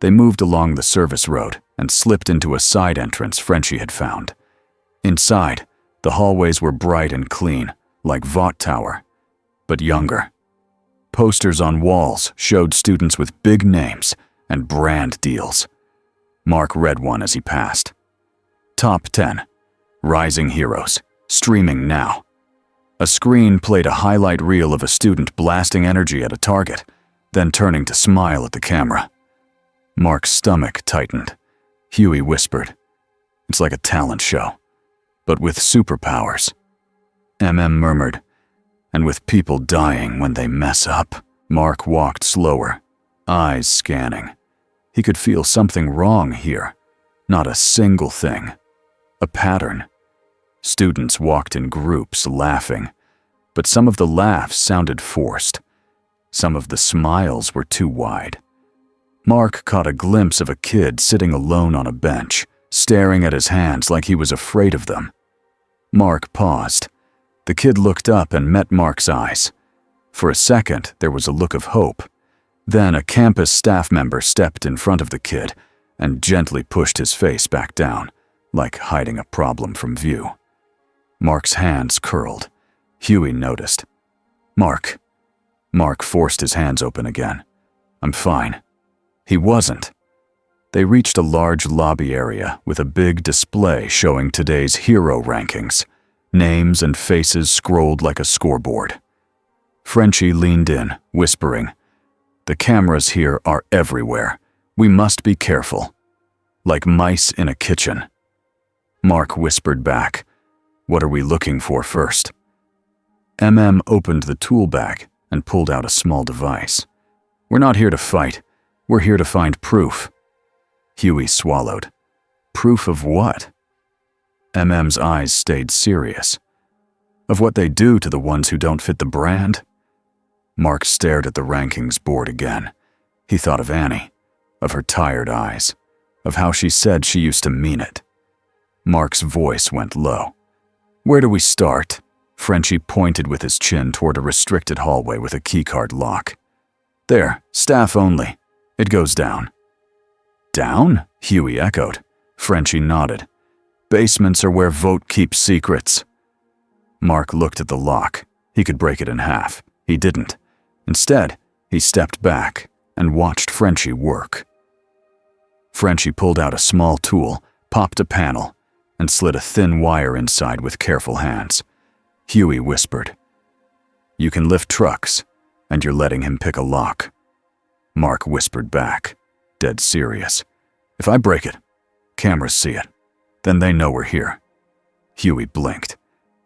Speaker 1: They moved along the service road and slipped into a side entrance Frenchie had found. Inside, the hallways were bright and clean, like Vought Tower, but younger. Posters on walls showed students with big names and brand deals. Mark read one as he passed. Top 10. Rising Heroes. Streaming now. A screen played a highlight reel of a student blasting energy at a target, then turning to smile at the camera. Mark's stomach tightened. Huey whispered, "It's like a talent show, but with superpowers." Murmured, "And with people dying when they mess up." Mark walked slower, eyes scanning. He could feel something wrong here. Not a single thing. A pattern. Students walked in groups, laughing, but some of the laughs sounded forced. Some of the smiles were too wide. Mark caught a glimpse of a kid sitting alone on a bench, staring at his hands like he was afraid of them. Mark paused. The kid looked up and met Mark's eyes. For a second, there was a look of hope. Then a campus staff member stepped in front of the kid and gently pushed his face back down, like hiding a problem from view. Mark's hands curled. Huey noticed. "Mark." Mark forced his hands open again. "I'm fine." He wasn't. They reached a large lobby area with a big display showing today's hero rankings. Names and faces scrolled like a scoreboard. Frenchie leaned in, whispering, "The cameras here are everywhere. We must be careful. Like mice in a kitchen." Mark whispered back, "What are we looking for first?" Opened the tool bag and pulled out a small device. "We're not here to fight. We're here to find proof." Huey swallowed. "Proof of what?" MM's eyes stayed serious. "Of what they do to the ones who don't fit the brand?" Mark stared at the rankings board again. He thought of Annie, of her tired eyes, of how she said she used to mean it. Mark's voice went low. "Where do we start?" Frenchie pointed with his chin toward a restricted hallway with a keycard lock. "There, staff only. It goes down." "Down?" Huey echoed. Frenchie nodded. "Basements are where Vote keeps secrets." Mark looked at the lock. He could break it in half. He didn't. Instead, he stepped back and watched Frenchie work. Frenchie pulled out a small tool, popped a panel, and slid a thin wire inside with careful hands. Huey whispered, "You can lift trucks, and you're letting him pick a lock." Mark whispered back, dead serious, "If I break it, cameras see it. Then they know we're here." Huey blinked.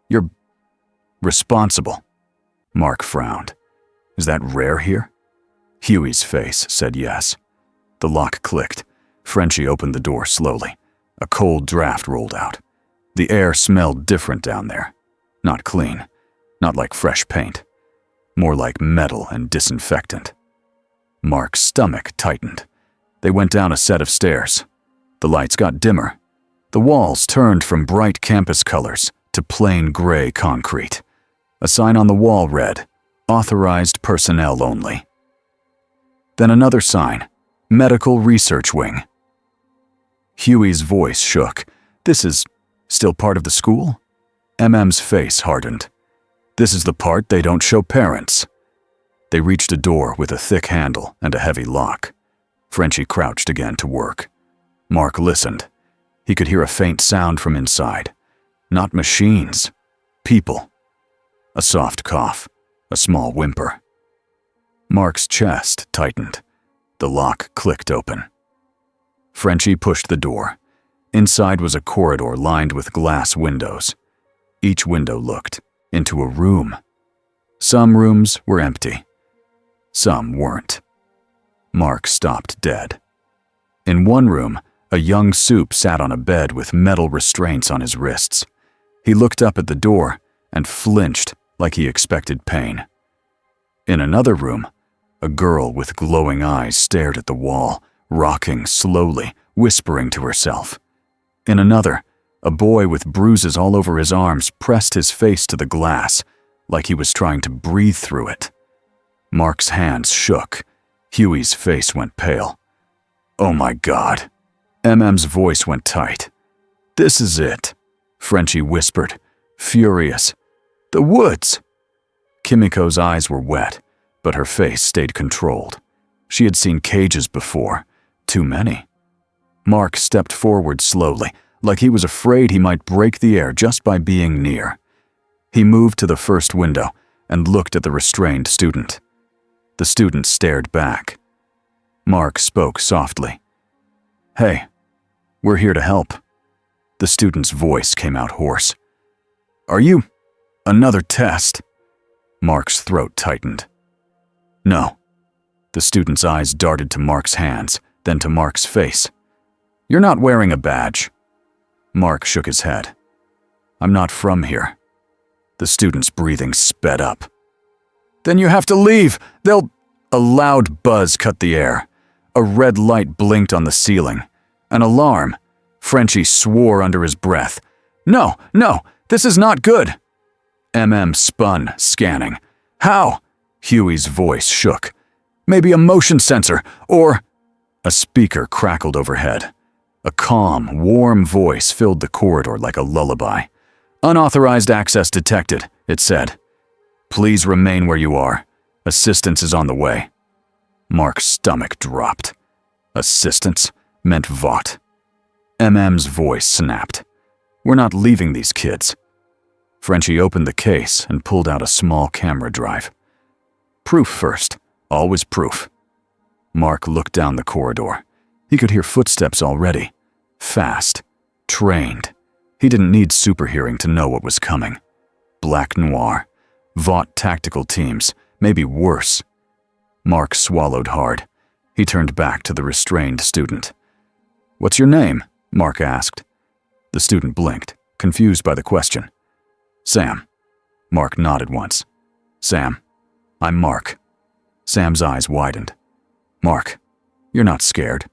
Speaker 1: "You're responsible." Mark frowned. "Is that rare here?" Huey's face said yes. The lock clicked. Frenchie opened the door slowly. A cold draft rolled out. The air smelled different down there. Not clean. not like fresh paint, more like metal and disinfectant. Mark's stomach tightened. They went down a set of stairs. The lights got dimmer. The walls turned from bright campus colors to plain gray concrete. A sign on the wall read, "Authorized personnel only." Then another sign, "Medical Research Wing." Huey's voice shook. "This is still part of the school?" MM's face hardened. "This is the part they don't show parents." They reached a door with a thick handle and a heavy lock. Frenchie crouched again to work. Mark listened. He could hear a faint sound from inside. Not machines. People. A soft cough. A small whimper. Mark's chest tightened. The lock clicked open. Frenchie pushed the door. Inside was a corridor lined with glass windows. Each window looked into a room. Some rooms were empty. Some weren't. Mark stopped dead. In one room, a young Soup sat on a bed with metal restraints on his wrists. He looked up at the door and flinched like he expected pain. In another room, a girl with glowing eyes stared at the wall, rocking slowly, whispering to herself. In another, a boy with bruises all over his arms pressed his face to the glass, like he was trying to breathe through it. Mark's hands shook. Huey's face went pale. "Oh my God." MM's voice went tight. "This is it," Frenchie whispered, furious. "The woods." Kimiko's eyes were wet, but her face stayed controlled. She had seen cages before. Too many. Mark stepped forward slowly, like he was afraid he might break the air just by being near. He moved to the first window and looked at the restrained student. The student stared back. Mark spoke softly. "Hey, we're here to help." The student's voice came out hoarse. "Are you another test?" Mark's throat tightened. "No." The student's eyes darted to Mark's hands, then to Mark's face. "You're not wearing a badge." Mark shook his head. "I'm not from here." The student's breathing sped up. "Then you have to leave! They'll—" A loud buzz cut the air. A red light blinked on the ceiling. An alarm. Frenchie swore under his breath. "No, no, this is not good!" MM spun, scanning. "How?" Huey's voice shook. "Maybe a motion sensor, or—" A speaker crackled overhead. A calm, warm voice filled the corridor like a lullaby. "Unauthorized access detected," it said. "Please remain where you are. Assistance is on the way." Mark's stomach dropped. Assistance meant Vought. MM's voice snapped. "We're not leaving these kids." Frenchie opened the case and pulled out a small camera drive. "Proof first. Always proof." Mark looked down the corridor. He could hear footsteps already. Fast. Trained. He didn't need super hearing to know what was coming. Black Noir. Vought tactical teams. Maybe worse. Mark swallowed hard. He turned back to the restrained student. "What's your name?" Mark asked. The student blinked, confused by the question. "Sam." Mark nodded once. "Sam. I'm Mark." Sam's eyes widened. "Mark, you're not scared."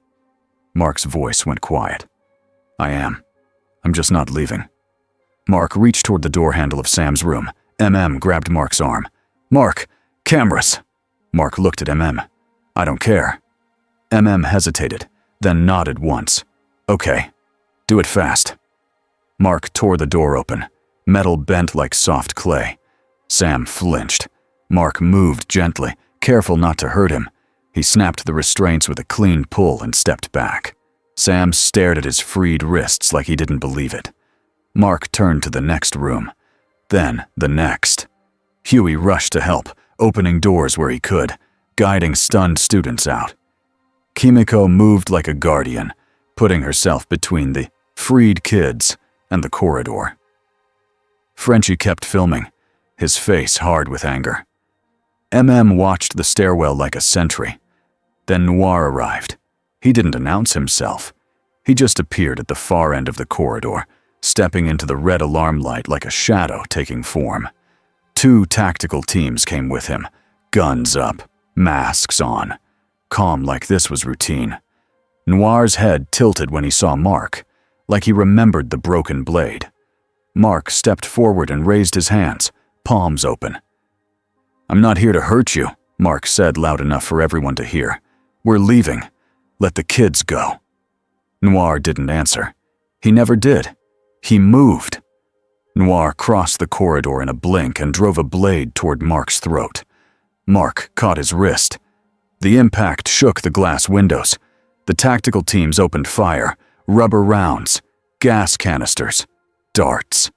Speaker 1: Mark's voice went quiet. "I am. I'm just not leaving." Mark reached toward the door handle of Sam's room. MM grabbed Mark's arm. "Mark, cameras." Mark looked at MM. "I don't care." MM hesitated, then nodded once. "Okay. Do it fast." Mark tore the door open. Metal bent like soft clay. Sam flinched. Mark moved gently, careful not to hurt him. He snapped the restraints with a clean pull and stepped back. Sam stared at his freed wrists like he didn't believe it. Mark turned to the next room. Then the next. Huey rushed to help, opening doors where he could, guiding stunned students out. Kimiko moved like a guardian, putting herself between the freed kids and the corridor. Frenchie kept filming, his face hard with anger. MM watched the stairwell like a sentry. Then Noir arrived. He didn't announce himself. He just appeared at the far end of the corridor, stepping into the red alarm light like a shadow taking form. 2 tactical teams came with him, guns up, masks on. Calm like this was routine. Noir's head tilted when he saw Mark, like he remembered the broken blade. Mark stepped forward and raised his hands, palms open. "I'm not here to hurt you," Mark said loud enough for everyone to hear. "We're leaving. Let the kids go." Noir didn't answer. He never did. He moved. Noir crossed the corridor in a blink and drove a blade toward Mark's throat. Mark caught his wrist. The impact shook the glass windows. The tactical teams opened fire, rubber rounds, gas canisters, darts.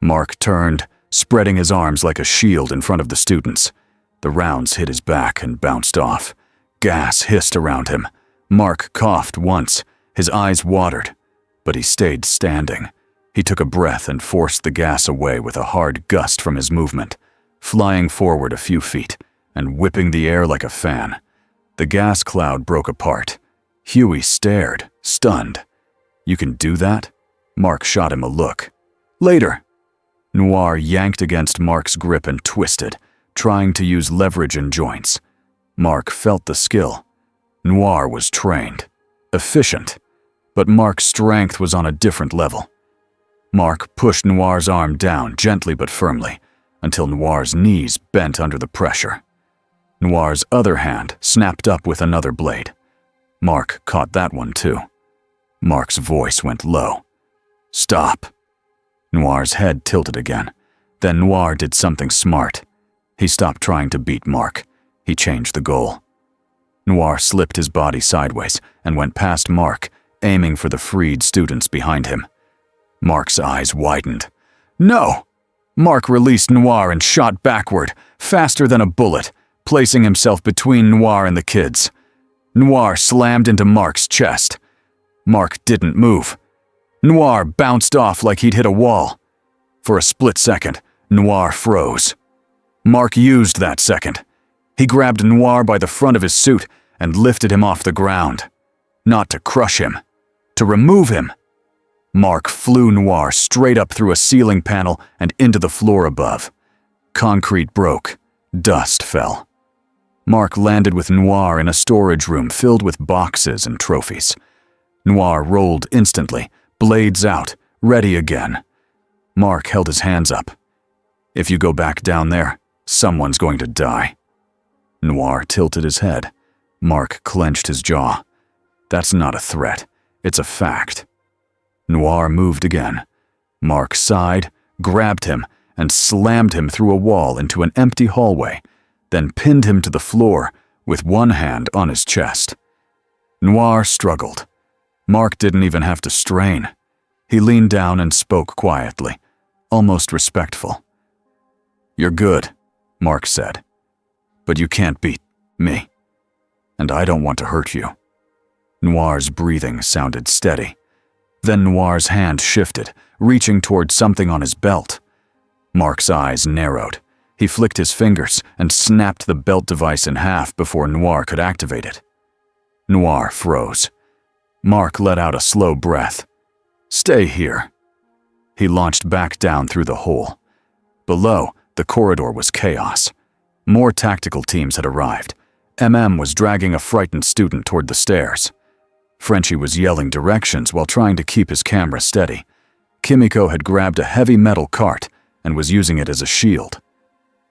Speaker 1: Mark turned, spreading his arms like a shield in front of the students. The rounds hit his back and bounced off. Gas hissed around him. Mark coughed once, his eyes watered, but he stayed standing. He took a breath and forced the gas away with a hard gust from his movement, flying forward a few feet and whipping the air like a fan. The gas cloud broke apart. Huey stared, stunned. "You can do that?" Mark shot him a look. "Later." Noir yanked against Mark's grip and twisted, trying to use leverage in joints. Mark felt the skill. Noir was trained, efficient, but Mark's strength was on a different level. Mark pushed Noir's arm down gently but firmly, until Noir's knees bent under the pressure. Noir's other hand snapped up with another blade. Mark caught that one too. Mark's voice went low. "Stop." Noir's head tilted again. Then Noir did something smart. He stopped trying to beat Mark. He changed the goal. Noir slipped his body sideways and went past Mark, aiming for the freed students behind him. Mark's eyes widened. "No!" Mark released Noir and shot backward, faster than a bullet, placing himself between Noir and the kids. Noir slammed into Mark's chest. Mark didn't move. Noir bounced off like he'd hit a wall. For a split second, Noir froze. Mark used that second. He grabbed Noir by the front of his suit and lifted him off the ground. Not to crush him, to remove him. Mark flew Noir straight up through a ceiling panel and into the floor above. Concrete broke. Dust fell. Mark landed with Noir in a storage room filled with boxes and trophies. Noir rolled instantly, blades out, ready again. Mark held his hands up. "If you go back down there, someone's going to die." Noir tilted his head. Mark clenched his jaw. "That's not a threat. It's a fact." Noir moved again. Mark sighed, grabbed him, and slammed him through a wall into an empty hallway, then pinned him to the floor with one hand on his chest. Noir struggled. Mark didn't even have to strain. He leaned down and spoke quietly, almost respectful. "You're good," Mark said, "but you can't beat me, and I don't want to hurt you." Noir's breathing sounded steady. Then Noir's hand shifted, reaching toward something on his belt. Mark's eyes narrowed. He flicked his fingers and snapped the belt device in half before Noir could activate it. Noir froze. Mark let out a slow breath. "Stay here." He launched back down through the hole. Below, the corridor was chaos. More tactical teams had arrived. MM was dragging a frightened student toward the stairs. Frenchie was yelling directions while trying to keep his camera steady. Kimiko had grabbed a heavy metal cart and was using it as a shield.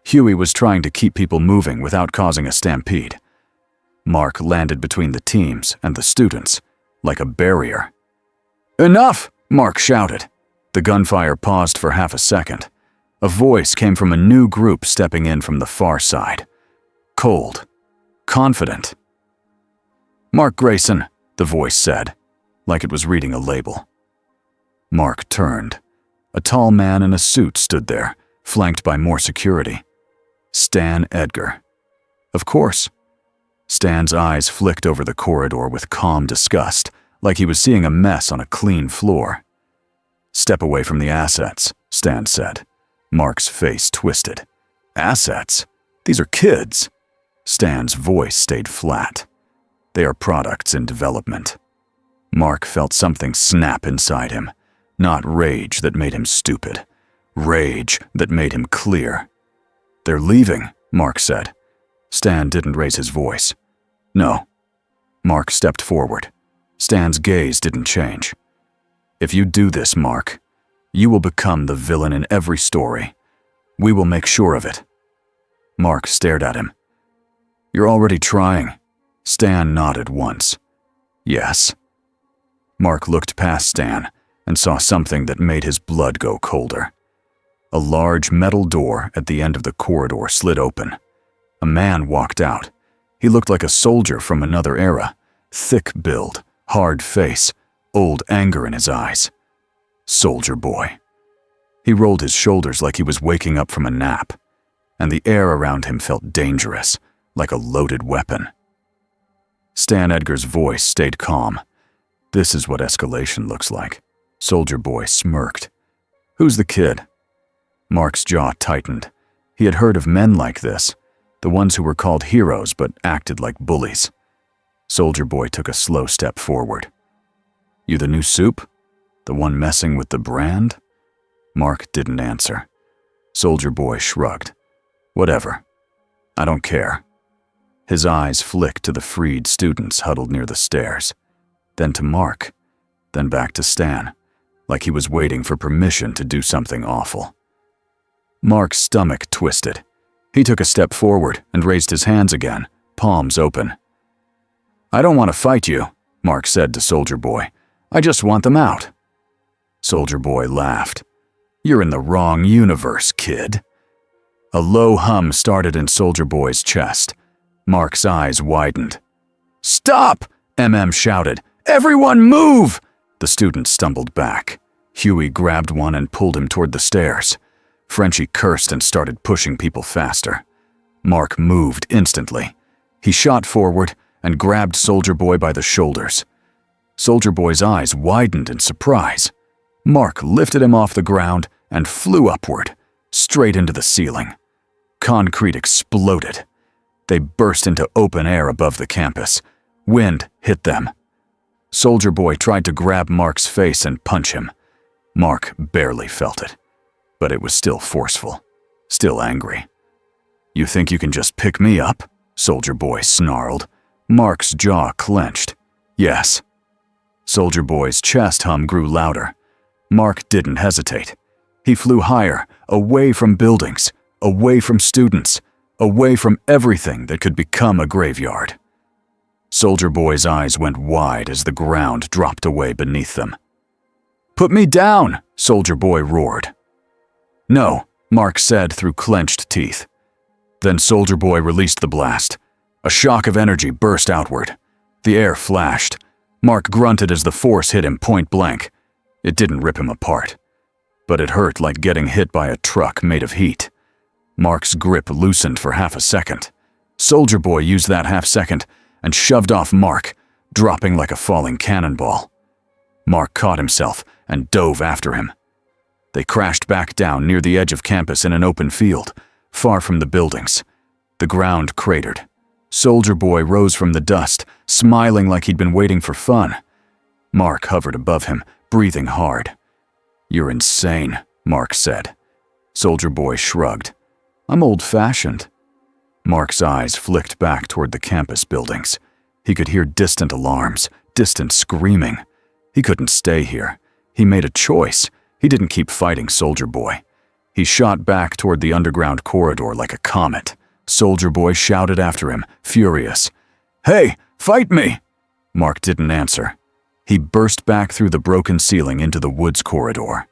Speaker 1: Huey was trying to keep people moving without causing a stampede. Mark landed between the teams and the students, like a barrier. "Enough!" Mark shouted. The gunfire paused for half a second. A voice came from a new group stepping in from the far side. Cold. Confident. "Mark Grayson," the voice said, like it was reading a label. Mark turned. A tall man in a suit stood there, flanked by more security. Stan Edgar. Of course. Stan's eyes flicked over the corridor with calm disgust, like he was seeing a mess on a clean floor. "Step away from the assets," Stan said. Mark's face twisted. "Assets? These are kids." Stan's voice stayed flat. "They are products in development." Mark felt something snap inside him. Not rage that made him stupid. Rage that made him clear. They're leaving, Mark said. Stan didn't raise his voice. No. Mark stepped forward. Stan's gaze didn't change. If you do this, Mark, you will become the villain in every story. We will make sure of it. Mark stared at him. You're already trying. Stan nodded once. Yes. Mark looked past Stan and saw something that made his blood go colder. A large metal door at the end of the corridor slid open. A man walked out. He looked like a soldier from another era. Thick build, hard face, old anger in his eyes. Soldier Boy. He rolled his shoulders like he was waking up from a nap, and the air around him felt dangerous, like a loaded weapon. Stan Edgar's voice stayed calm. This is what escalation looks like. Soldier Boy smirked. Who's the kid? Mark's jaw tightened. He had heard of men like this, the ones who were called heroes but acted like bullies. Soldier Boy took a slow step forward. You the new soup? The one messing with the brand? Mark didn't answer. Soldier Boy shrugged. Whatever. I don't care. His eyes flicked to the freed students huddled near the stairs, then to Mark, then back to Stan, like he was waiting for permission to do something awful. Mark's stomach twisted. He took a step forward and raised his hands again, palms open. I don't want to fight you, Mark said to Soldier Boy. I just want them out. Soldier Boy laughed. You're in the wrong universe, kid. A low hum started in Soldier Boy's chest. Mark's eyes widened. Stop! MM shouted. Everyone move! The student stumbled back. Huey grabbed one and pulled him toward the stairs. Frenchie cursed and started pushing people faster. Mark moved instantly. He shot forward and grabbed Soldier Boy by the shoulders. Soldier Boy's eyes widened in surprise. Mark lifted him off the ground and flew upward, straight into the ceiling. Concrete exploded. They burst into open air above the campus. Wind hit them. Soldier Boy tried to grab Mark's face and punch him. Mark barely felt it, but it was still forceful, still angry. You think you can just pick me up? Soldier Boy snarled. Mark's jaw clenched. Yes. Soldier Boy's chest hum grew louder. Mark didn't hesitate. He flew higher, away from buildings, away from students, away from everything that could become a graveyard. Soldier Boy's eyes went wide as the ground dropped away beneath them. Put me down, Soldier Boy roared. No, Mark said through clenched teeth. Then Soldier Boy released the blast. A shock of energy burst outward. The air flashed. Mark grunted as the force hit him point blank. It didn't rip him apart, but it hurt like getting hit by a truck made of heat. Mark's grip loosened for half a second. Soldier Boy used that half second and shoved off Mark, dropping like a falling cannonball. Mark caught himself and dove after him. They crashed back down near the edge of campus in an open field, far from the buildings. The ground cratered. Soldier Boy rose from the dust, smiling like he'd been waiting for fun. Mark hovered above him, breathing hard. You're insane, Mark said. Soldier Boy shrugged. I'm old-fashioned. Mark's eyes flicked back toward the campus buildings. He could hear distant alarms, distant screaming. He couldn't stay here. He made a choice. He didn't keep fighting Soldier Boy. He shot back toward the underground corridor like a comet. Soldier Boy shouted after him, furious. Hey, fight me! Mark didn't answer. He burst back through the broken ceiling into the woods corridor.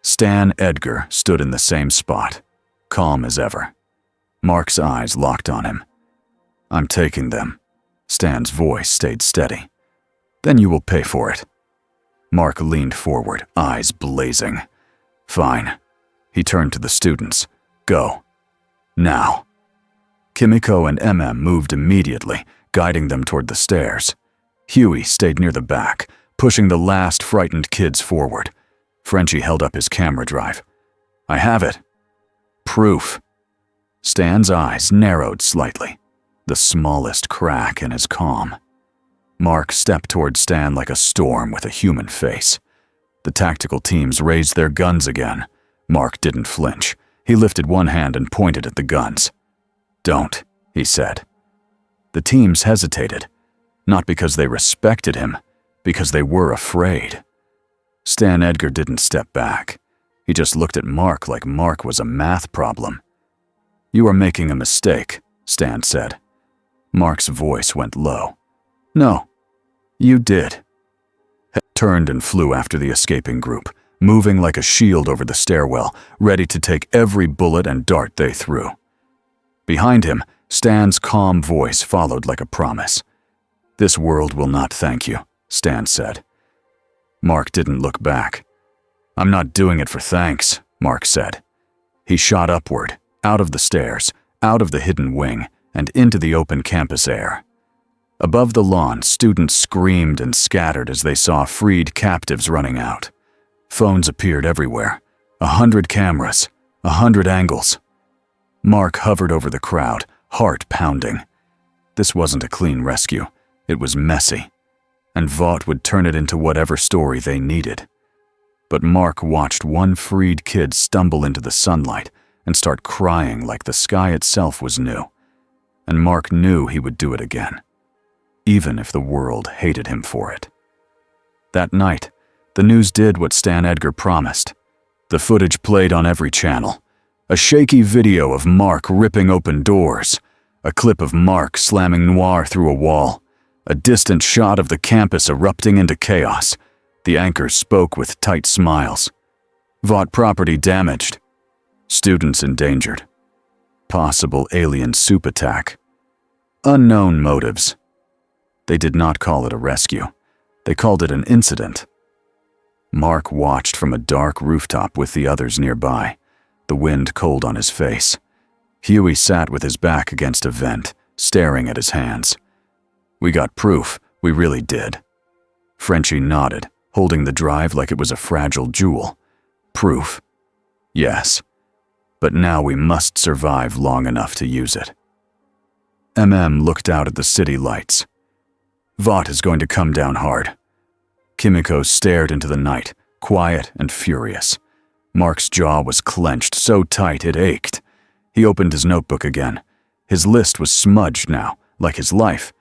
Speaker 1: Stan Edgar stood in the same spot, calm as ever. Mark's eyes locked on him. I'm taking them. Stan's voice stayed steady. Then you will pay for it. Mark leaned forward, eyes blazing. Fine. He turned to the students. Go. Now. Kimiko and MM moved immediately, guiding them toward the stairs. Huey stayed near the back, pushing the last frightened kids forward. Frenchie held up his camera drive. I have it. Proof. Stan's eyes narrowed slightly, the smallest crack in his calm. Mark stepped toward Stan like a storm with a human face. The tactical teams raised their guns again. Mark didn't flinch. He lifted one hand and pointed at the guns. "Don't," he said. The teams hesitated, not because they respected him, because they were afraid. Stan Edgar didn't step back. He just looked at Mark like Mark was a math problem. "You are making a mistake," Stan said. Mark's voice went low. "No, you did." He turned and flew after the escaping group, moving like a shield over the stairwell, ready to take every bullet and dart they threw. Behind him, Stan's calm voice followed like a promise. "This world will not thank you," Stan said. Mark didn't look back. "I'm not doing it for thanks," Mark said. He shot upward, out of the stairs, out of the hidden wing, and into the open campus air. Above the lawn, students screamed and scattered as they saw freed captives running out. Phones appeared everywhere. 100 cameras, 100 angles. Mark hovered over the crowd, heart pounding. This wasn't a clean rescue. It was messy. And Vought would turn it into whatever story they needed. But Mark watched one freed kid stumble into the sunlight and start crying like the sky itself was new. And Mark knew he would do it again, even if the world hated him for it. That night, the news did what Stan Edgar promised. The footage played on every channel. A shaky video of Mark ripping open doors, a clip of Mark slamming Noir through a wall, a distant shot of the campus erupting into chaos. The anchors spoke with tight smiles. Vought property damaged. Students endangered. Possible alien soup attack. Unknown motives. They did not call it a rescue. They called it an incident. Mark watched from a dark rooftop with the others nearby, the wind cold on his face. Huey sat with his back against a vent, staring at his hands. "We got proof, we really did." Frenchie nodded, holding the drive like it was a fragile jewel. "Proof? Yes. But now we must survive long enough to use it." Looked out at the city lights. Vought is going to come down hard. Kimiko stared into the night, quiet and furious. Mark's jaw was clenched so tight it ached. He opened his notebook again. His list was smudged now, like his life.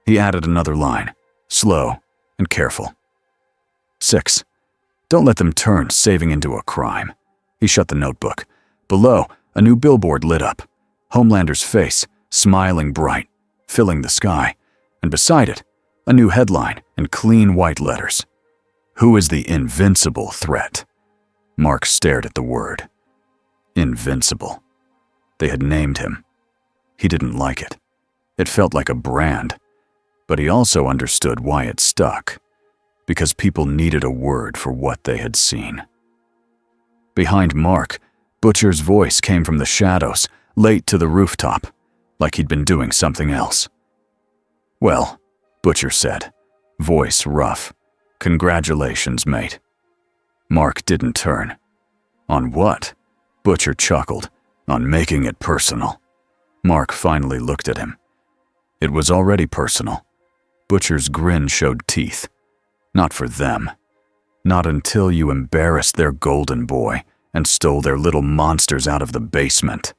Speaker 1: He added another line, slow and careful. 6. Don't let them turn saving into a crime. He shut the notebook. Below, a new billboard lit up. Homelander's face, smiling bright, filling the sky. And beside it, a new headline in clean white letters. "Who is the Invincible threat?" Mark stared at the word. Invincible. They had named him. He didn't like it. It felt like a brand. But he also understood why it stuck. Because people needed a word for what they had seen. Behind Mark, Butcher's voice came from the shadows, late to the rooftop, like he'd been doing something else. "Well," Butcher said, voice rough. "Congratulations, mate." Mark didn't turn. "On what?" Butcher chuckled. "On making it personal." Mark finally looked at him. It was already personal. Butcher's grin showed teeth. Not for them. Not until you embarrassed their golden boy and stole their little monsters out of the basement.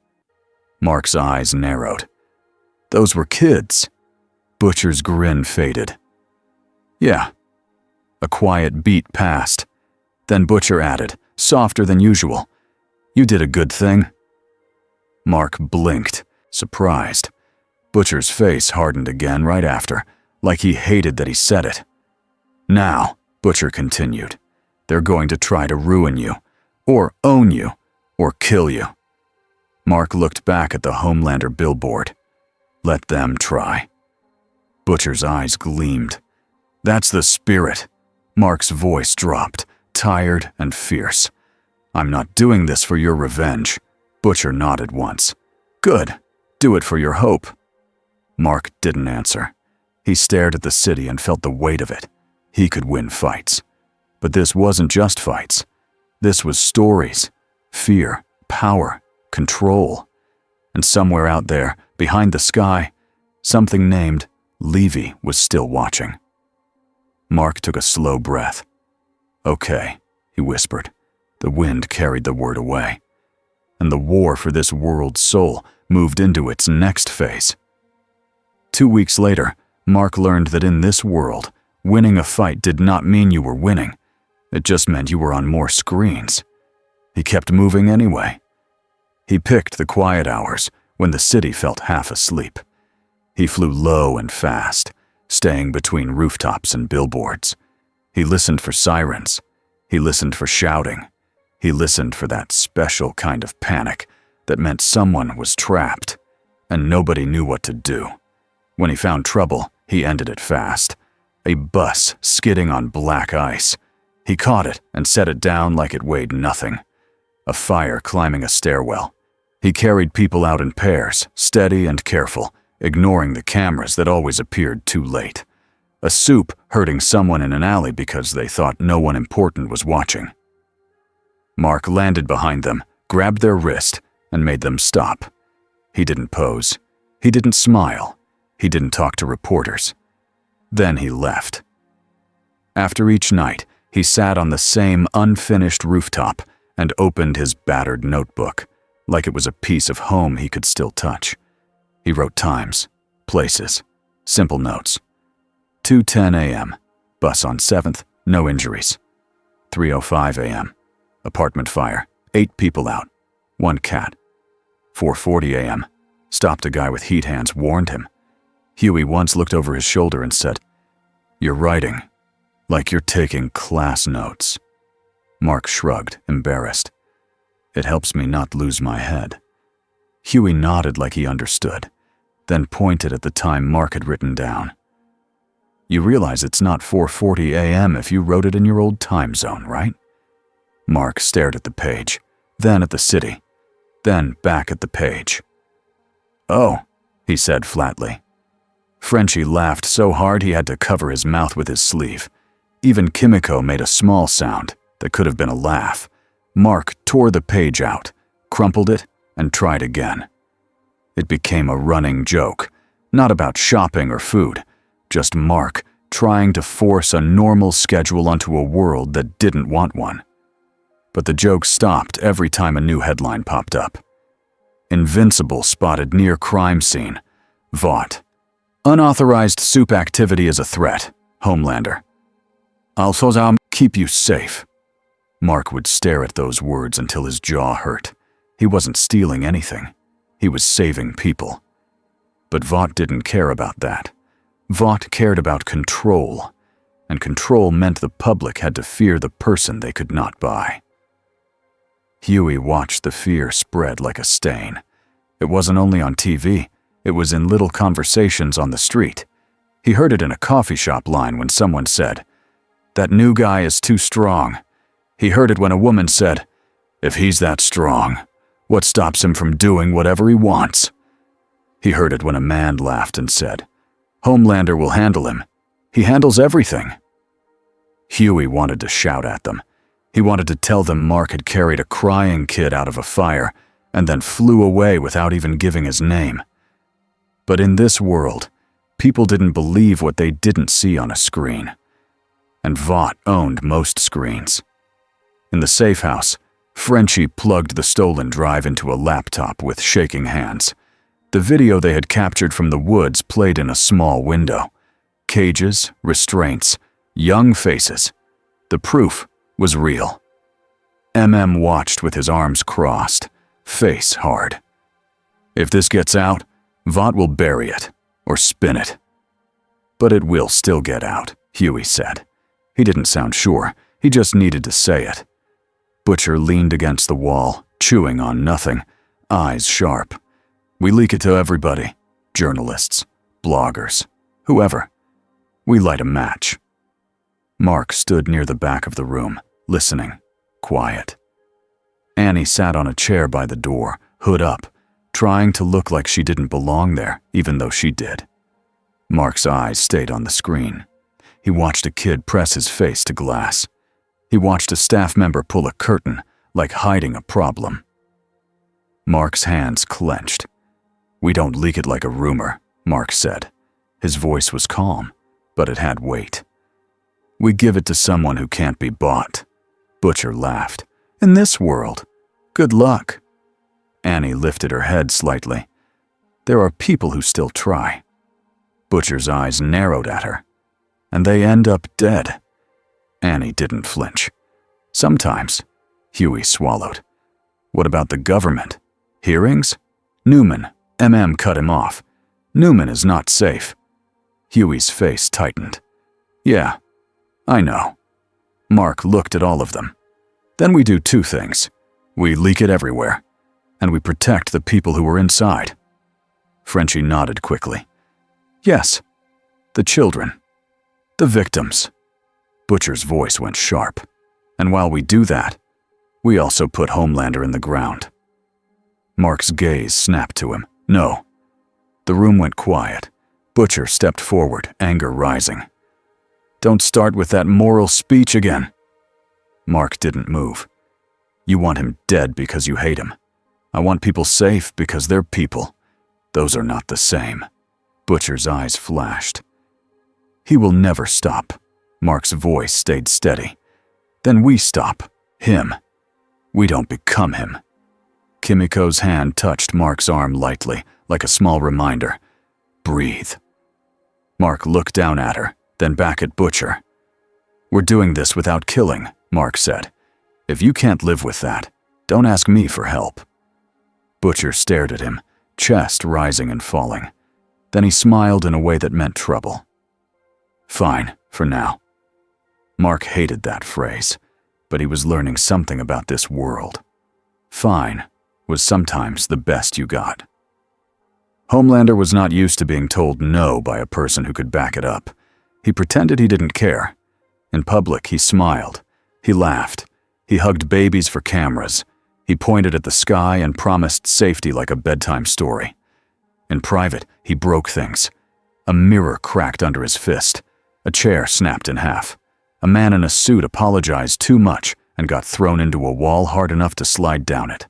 Speaker 1: Mark's eyes narrowed. "Those were kids." Butcher's grin faded. "Yeah." A quiet beat passed. Then Butcher added, softer than usual, "You did a good thing." Mark blinked, surprised. Butcher's face hardened again right after, like he hated that he said it. "Now," Butcher continued, "they're going to try to ruin you, or own you, or kill you." Mark looked back at the Homelander billboard. Let them try. Butcher's eyes gleamed. "That's the spirit." Mark's voice dropped, tired and fierce. "I'm not doing this for your revenge." Butcher nodded once. "Good. Do it for your hope." Mark didn't answer. He stared at the city and felt the weight of it. He could win fights. But this wasn't just fights. This was stories, fear, power, control. And somewhere out there, behind the sky, something named Levy was still watching. Mark took a slow breath. "Okay," he whispered. The wind carried the word away. and the war for this world's soul moved into its next phase. 2 weeks later, Mark learned that in this world, winning a fight did not mean you were winning. It just meant you were on more screens. He kept moving anyway. He picked the quiet hours when the city felt half asleep. He flew low and fast, staying between rooftops and billboards. He listened for sirens. He listened for shouting. He listened for that special kind of panic that meant someone was trapped and nobody knew what to do. When he found trouble, he ended it fast. A bus skidding on black ice. He caught it and set it down like it weighed nothing. A fire climbing a stairwell. He carried people out in pairs, steady and careful, ignoring the cameras that always appeared too late. A soup hurting someone in an alley because they thought no one important was watching. Mark landed behind them, grabbed their wrist, and made them stop. He didn't pose. He didn't smile. He didn't talk to reporters. Then he left. After each night, he sat on the same unfinished rooftop and opened his battered notebook, like it was a piece of home he could still touch. He wrote times, places, simple notes. 2:10 a.m., bus on 7th, no injuries. 3:05 a.m., apartment fire, 8 people out, 1 cat. 4:40 a.m., stopped a guy with heat hands, warned him. Huey once looked over his shoulder and said, "You're writing, like you're taking class notes." Mark shrugged, embarrassed. "It helps me not lose my head." Huey nodded like he understood, then pointed at the time Mark had written down. "You realize it's not 4:40 a.m. if you wrote it in your old time zone, right?" Mark stared at the page, then at the city, then back at the page. "Oh," he said flatly. Frenchie laughed so hard he had to cover his mouth with his sleeve. Even Kimiko made a small sound that could have been a laugh. Mark tore the page out, crumpled it, and tried again. It became a running joke, not about shopping or food, just Mark trying to force a normal schedule onto a world that didn't want one. But the joke stopped every time a new headline popped up. Invincible spotted near crime scene. Vought. Unauthorized soup activity is a threat. Homelander. I'll keep you safe. Mark would stare at those words until his jaw hurt. He wasn't stealing anything. He was saving people. But Vought didn't care about that. Vought cared about control, and control meant the public had to fear the person they could not buy. Huey watched the fear spread like a stain. It wasn't only on TV, it was in little conversations on the street. He heard it in a coffee shop line when someone said, "That new guy is too strong." He heard it when a woman said, "If he's that strong, what stops him from doing whatever he wants?" He heard it when a man laughed and said, "Homelander will handle him. He handles everything." Huey wanted to shout at them. He wanted to tell them Mark had carried a crying kid out of a fire and then flew away without even giving his name. But in this world, people didn't believe what they didn't see on a screen. And Vought owned most screens. In the safe house, Frenchie plugged the stolen drive into a laptop with shaking hands. The video they had captured from the woods played in a small window. Cages, restraints, young faces. The proof was real. MM watched with his arms crossed, face hard. If this gets out, Vought will bury it, or spin it. But it will still get out, Huey said. He didn't sound sure, he just needed to say it. Butcher leaned against the wall, chewing on nothing, eyes sharp. We leak it to everybody, journalists, bloggers, whoever. We light a match. Mark stood near the back of the room, listening, quiet. Annie sat on a chair by the door, hood up, trying to look like she didn't belong there, even though she did. Mark's eyes stayed on the screen. He watched a kid press his face to glass. He watched a staff member pull a curtain, like hiding a problem. Mark's hands clenched. "We don't leak it like a rumor," Mark said. His voice was calm, but it had weight. "We give it to someone who can't be bought." Butcher laughed. "In this world, good luck." Annie lifted her head slightly. There are people who still try. Butcher's eyes narrowed at her. And they end up dead. Annie didn't flinch. Sometimes. Huey swallowed. What about the government? Hearings? Newman. cut him off. Newman is not safe. Huey's face tightened. Yeah, I know. Mark looked at all of them. Then we do two things. We leak it everywhere, and we protect the people who were inside. Frenchie nodded quickly. Yes, the children. The victims. Butcher's voice went sharp. And while we do that, we also put Homelander in the ground. Mark's gaze snapped to him. No. The room went quiet. Butcher stepped forward, anger rising. Don't start with that moral speech again. Mark didn't move. You want him dead because you hate him. I want people safe because they're people. Those are not the same. Butcher's eyes flashed. He will never stop. Mark's voice stayed steady. Then we stop. Him. We don't become him. Kimiko's hand touched Mark's arm lightly, like a small reminder. Breathe. Mark looked down at her, then back at Butcher. We're doing this without killing, Mark said. If you can't live with that, don't ask me for help. Butcher stared at him, chest rising and falling. Then he smiled in a way that meant trouble. Fine, for now. Mark hated that phrase, but he was learning something about this world. Fine was sometimes the best you got. Homelander was not used to being told no by a person who could back it up. He pretended he didn't care. In public, he smiled. He laughed. He hugged babies for cameras. He pointed at the sky and promised safety like a bedtime story. In private, he broke things. A mirror cracked under his fist. A chair snapped in half. A man in a suit apologized too much and got thrown into a wall hard enough to slide down it.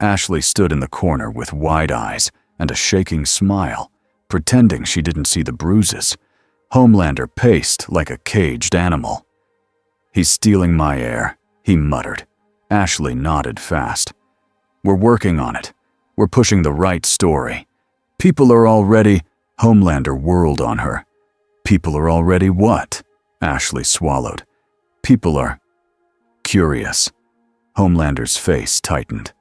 Speaker 1: Ashley stood in the corner with wide eyes and a shaking smile, pretending she didn't see the bruises. Homelander paced like a caged animal. He's stealing my air, he muttered. Ashley nodded fast. We're working on it. We're pushing the right story. People are already... Homelander whirled on her. People are already what? Ashley swallowed. People are... curious. Homelander's face tightened.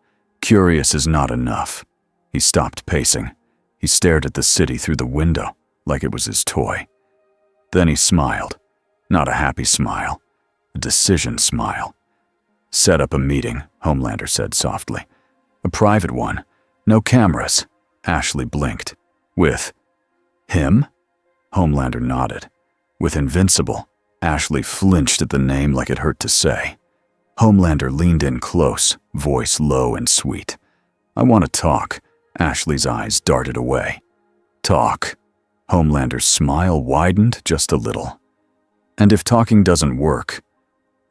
Speaker 1: Curious is not enough. He stopped pacing. He stared at the city through the window, like it was his toy. Then he smiled. Not a happy smile. A decision smile. Set up a meeting, Homelander said softly. A private one. No cameras. Ashley blinked. With him? Homelander nodded. With Invincible. Ashley flinched at the name like it hurt to say. Homelander leaned in close, voice low and sweet. I want to talk. Ashley's eyes darted away. Talk. Homelander's smile widened just a little. And if talking doesn't work,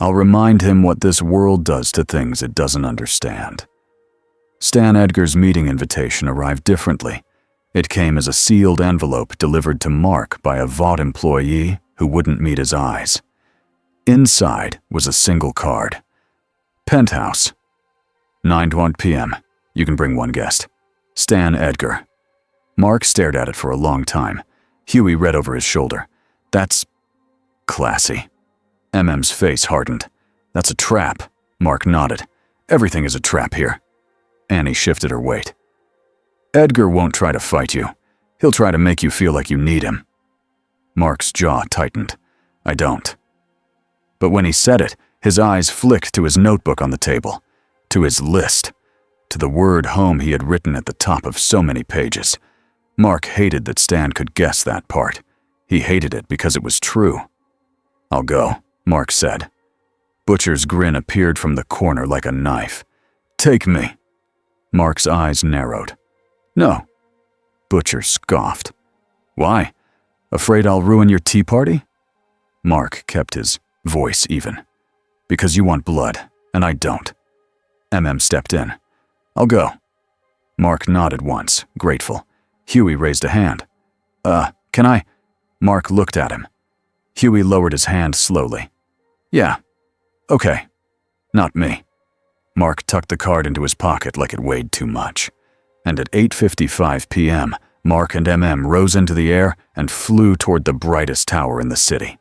Speaker 1: I'll remind him what this world does to things it doesn't understand. Stan Edgar's meeting invitation arrived differently. It came as a sealed envelope delivered to Mark by a Vought employee who wouldn't meet his eyes. Inside was a single card. Penthouse. 9:20 p.m. You can bring one guest. Stan Edgar. Mark stared at it for a long time. Huey read over his shoulder. That's classy. MM's face hardened. That's a trap. Mark nodded. Everything is a trap here. Annie shifted her weight. Edgar won't try to fight you. He'll try to make you feel like you need him. Mark's jaw tightened. I don't. But when he said it, his eyes flicked to his notebook on the table, to his list, to the word home he had written at the top of so many pages. Mark hated that Stan could guess that part. He hated it because it was true. I'll go, Mark said. Butcher's grin appeared from the corner like a knife. Take me. Mark's eyes narrowed. No. Butcher scoffed. Why? Afraid I'll ruin your tea party? Mark kept his voice even. Because you want blood, and I don't. Stepped in. I'll go. Mark nodded once, grateful. Huey raised a hand. Can I? Mark looked at him. Huey lowered his hand slowly. Yeah. Okay. Not me. Mark tucked the card into his pocket like it weighed too much. And at 8:55 p.m., Mark and MM rose into the air and flew toward the brightest tower in the city.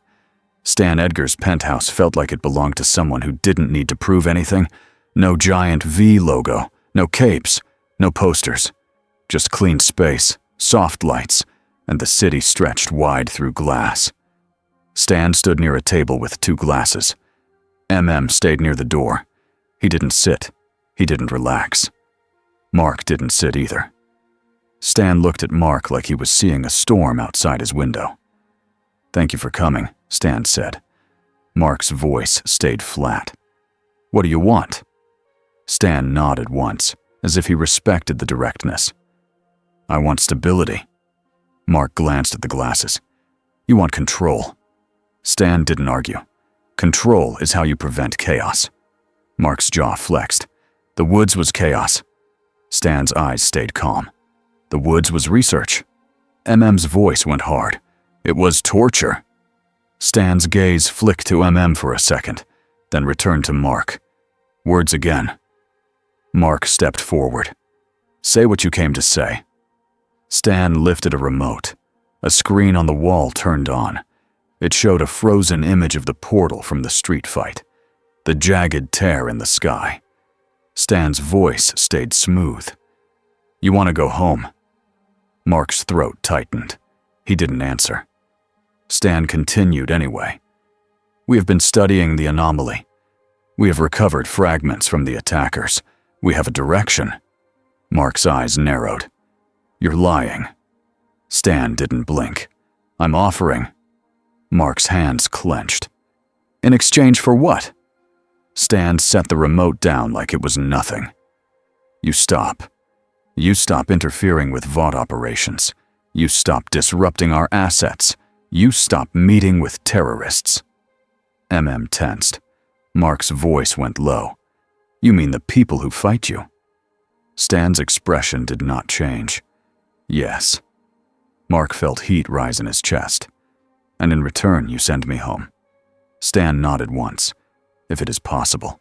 Speaker 1: Stan Edgar's penthouse felt like it belonged to someone who didn't need to prove anything. No giant V logo, no capes, no posters. Just clean space, soft lights, and the city stretched wide through glass. Stan stood near a table with 2 glasses. MM stayed near the door. He didn't sit. He didn't relax. Mark didn't sit either. Stan looked at Mark like he was seeing a storm outside his window. "Thank you for coming," Stan said. Mark's voice stayed flat. "What do you want?" Stan nodded once, as if he respected the directness. "I want stability." Mark glanced at the glasses. "You want control." Stan didn't argue. Control is how you prevent chaos. Mark's jaw flexed. The woods was chaos. Stan's eyes stayed calm. The woods was research. MM's voice went hard. It was torture. Stan's gaze flicked to MM for a second, then returned to Mark. Words again. Mark stepped forward. "Say what you came to say." Stan lifted a remote. A screen on the wall turned on. It showed a frozen image of the portal from the street fight, the jagged tear in the sky. Stan's voice stayed smooth. "You want to go home?" Mark's throat tightened. He didn't answer. Stan continued anyway. "We have been studying the anomaly. We have recovered fragments from the attackers. We have a direction." Mark's eyes narrowed. "You're lying." Stan didn't blink. "I'm offering." Mark's hands clenched. "In exchange for what?" Stan set the remote down like it was nothing. "You stop. You stop interfering with Vought operations. You stop disrupting our assets. You stop meeting with terrorists." MM tensed. Mark's voice went low. "You mean the people who fight you?" Stan's expression did not change. "Yes." Mark felt heat rise in his chest. "And in return, you send me home." Stan nodded once. "If it is possible."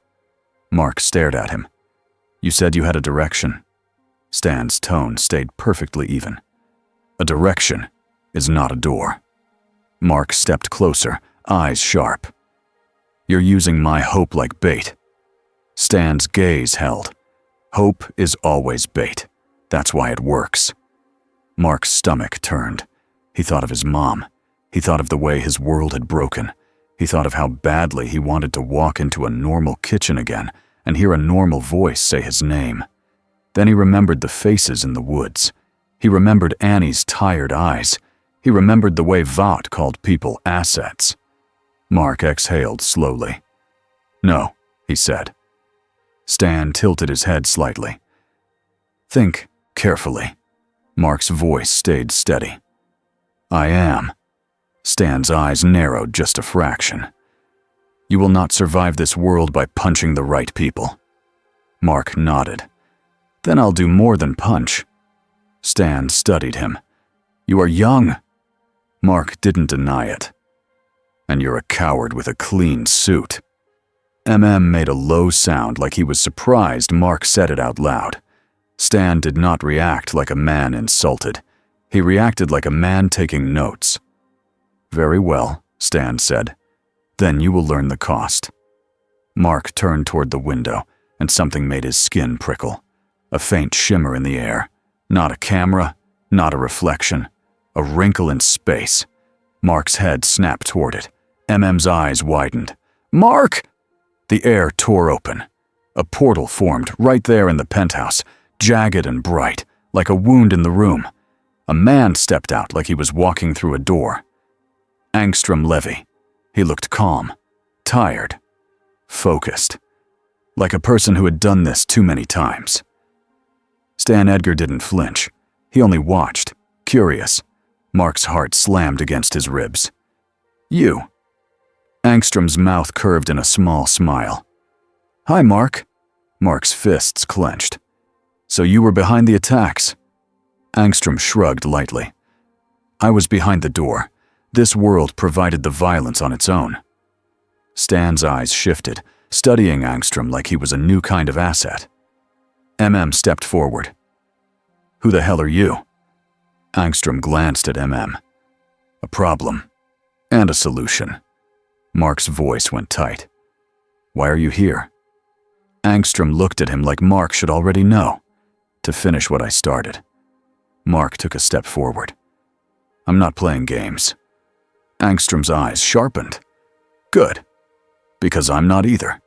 Speaker 1: Mark stared at him. "You said you had a direction." Stan's tone stayed perfectly even. "A direction is not a door." Mark stepped closer, eyes sharp. "You're using my hope like bait." Stan's gaze held. "Hope is always bait. That's why it works." Mark's stomach turned. He thought of his mom. He thought of the way his world had broken. He thought of how badly he wanted to walk into a normal kitchen again and hear a normal voice say his name. Then he remembered the faces in the woods. He remembered Annie's tired eyes. He remembered the way Vought called people assets. Mark exhaled slowly. "No," he said. Stan tilted his head slightly. "Think carefully." Mark's voice stayed steady. "I am." Stan's eyes narrowed just a fraction. "You will not survive this world by punching the right people." Mark nodded. "Then I'll do more than punch." Stan studied him. "You are young." Mark didn't deny it. "And you're a coward with a clean suit." MM made a low sound like he was surprised Mark said it out loud. Stan did not react like a man insulted. He reacted like a man taking notes. "Very well," Stan said. "Then you will learn the cost." Mark turned toward the window, and something made his skin prickle. A faint shimmer in the air. Not a camera, not a reflection. A wrinkle in space. Mark's head snapped toward it. MM's eyes widened. "Mark!" The air tore open. A portal formed right there in the penthouse, jagged and bright, like a wound in the room. A man stepped out like he was walking through a door. Angstrom Levy. He looked calm, tired, focused, like a person who had done this too many times. Stan Edgar didn't flinch. He only watched, curious. Mark's heart slammed against his ribs. "You." Angstrom's mouth curved in a small smile. "Hi, Mark." Mark's fists clenched. "So you were behind the attacks?" Angstrom shrugged lightly. "I was behind the door. This world provided the violence on its own." Stan's eyes shifted. studying Angstrom like he was a new kind of asset. Stepped forward. "Who the hell are you?" Angstrom glanced at A problem. And a solution. Mark's voice went tight. "Why are you here?" Angstrom looked at him like Mark should already know. "To finish what I started." Mark took a step forward. "I'm not playing games." Angstrom's eyes sharpened. "Good. Because I'm not either."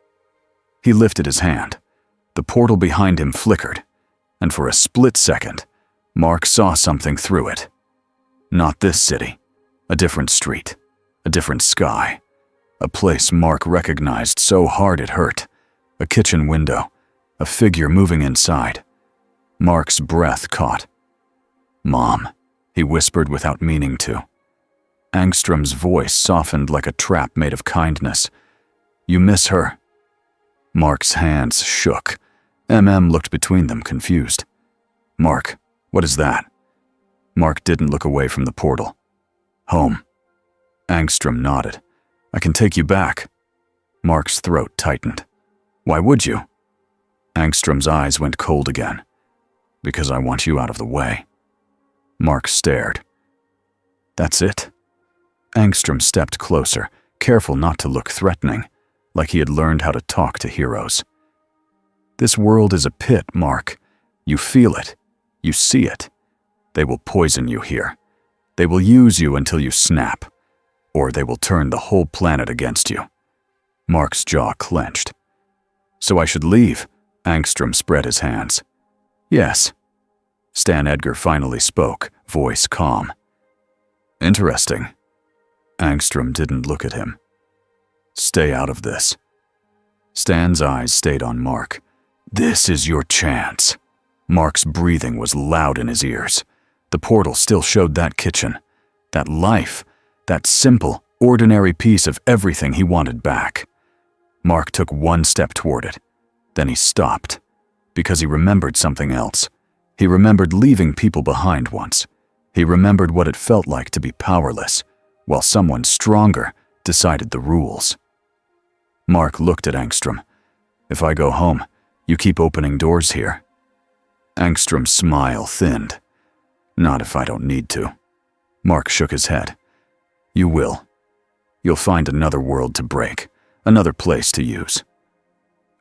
Speaker 1: He lifted his hand. The portal behind him flickered, and for a split second, Mark saw something through it. Not this city. A different street. A different sky. A place Mark recognized so hard it hurt. A kitchen window. A figure moving inside. Mark's breath caught. "Mom," he whispered without meaning to. Angstrom's voice softened like a trap made of kindness. "You miss her?" Mark's hands shook. Looked between them, confused. "Mark, what is that?" Mark didn't look away from the portal. "Home." Angstrom nodded. "I can take you back." Mark's throat tightened. "Why would you?" Angstrom's eyes went cold again. "Because I want you out of the way." Mark stared. "That's it?" Angstrom stepped closer, careful not to look threatening, like he had learned how to talk to heroes. "This world is a pit, Mark. You feel it. You see it. They will poison you here. They will use you until you snap, or they will turn the whole planet against you." Mark's jaw clenched. "So I should leave?" Angstrom spread his hands. "Yes." Stan Edgar finally spoke, voice calm. "Interesting." Angstrom didn't look at him. "Stay out of this." Stan's eyes stayed on Mark. "This is your chance." Mark's breathing was loud in his ears. The portal still showed that kitchen, that life, that simple, ordinary piece of everything he wanted back. Mark took one step toward it. Then he stopped, because he remembered something else. He remembered leaving people behind once. He remembered what it felt like to be powerless, while someone stronger decided the rules. Mark looked at Angstrom. "If I go home, you keep opening doors here." Angstrom's smile thinned. "Not if I don't need to." Mark shook his head. "You will. You'll find another world to break, another place to use."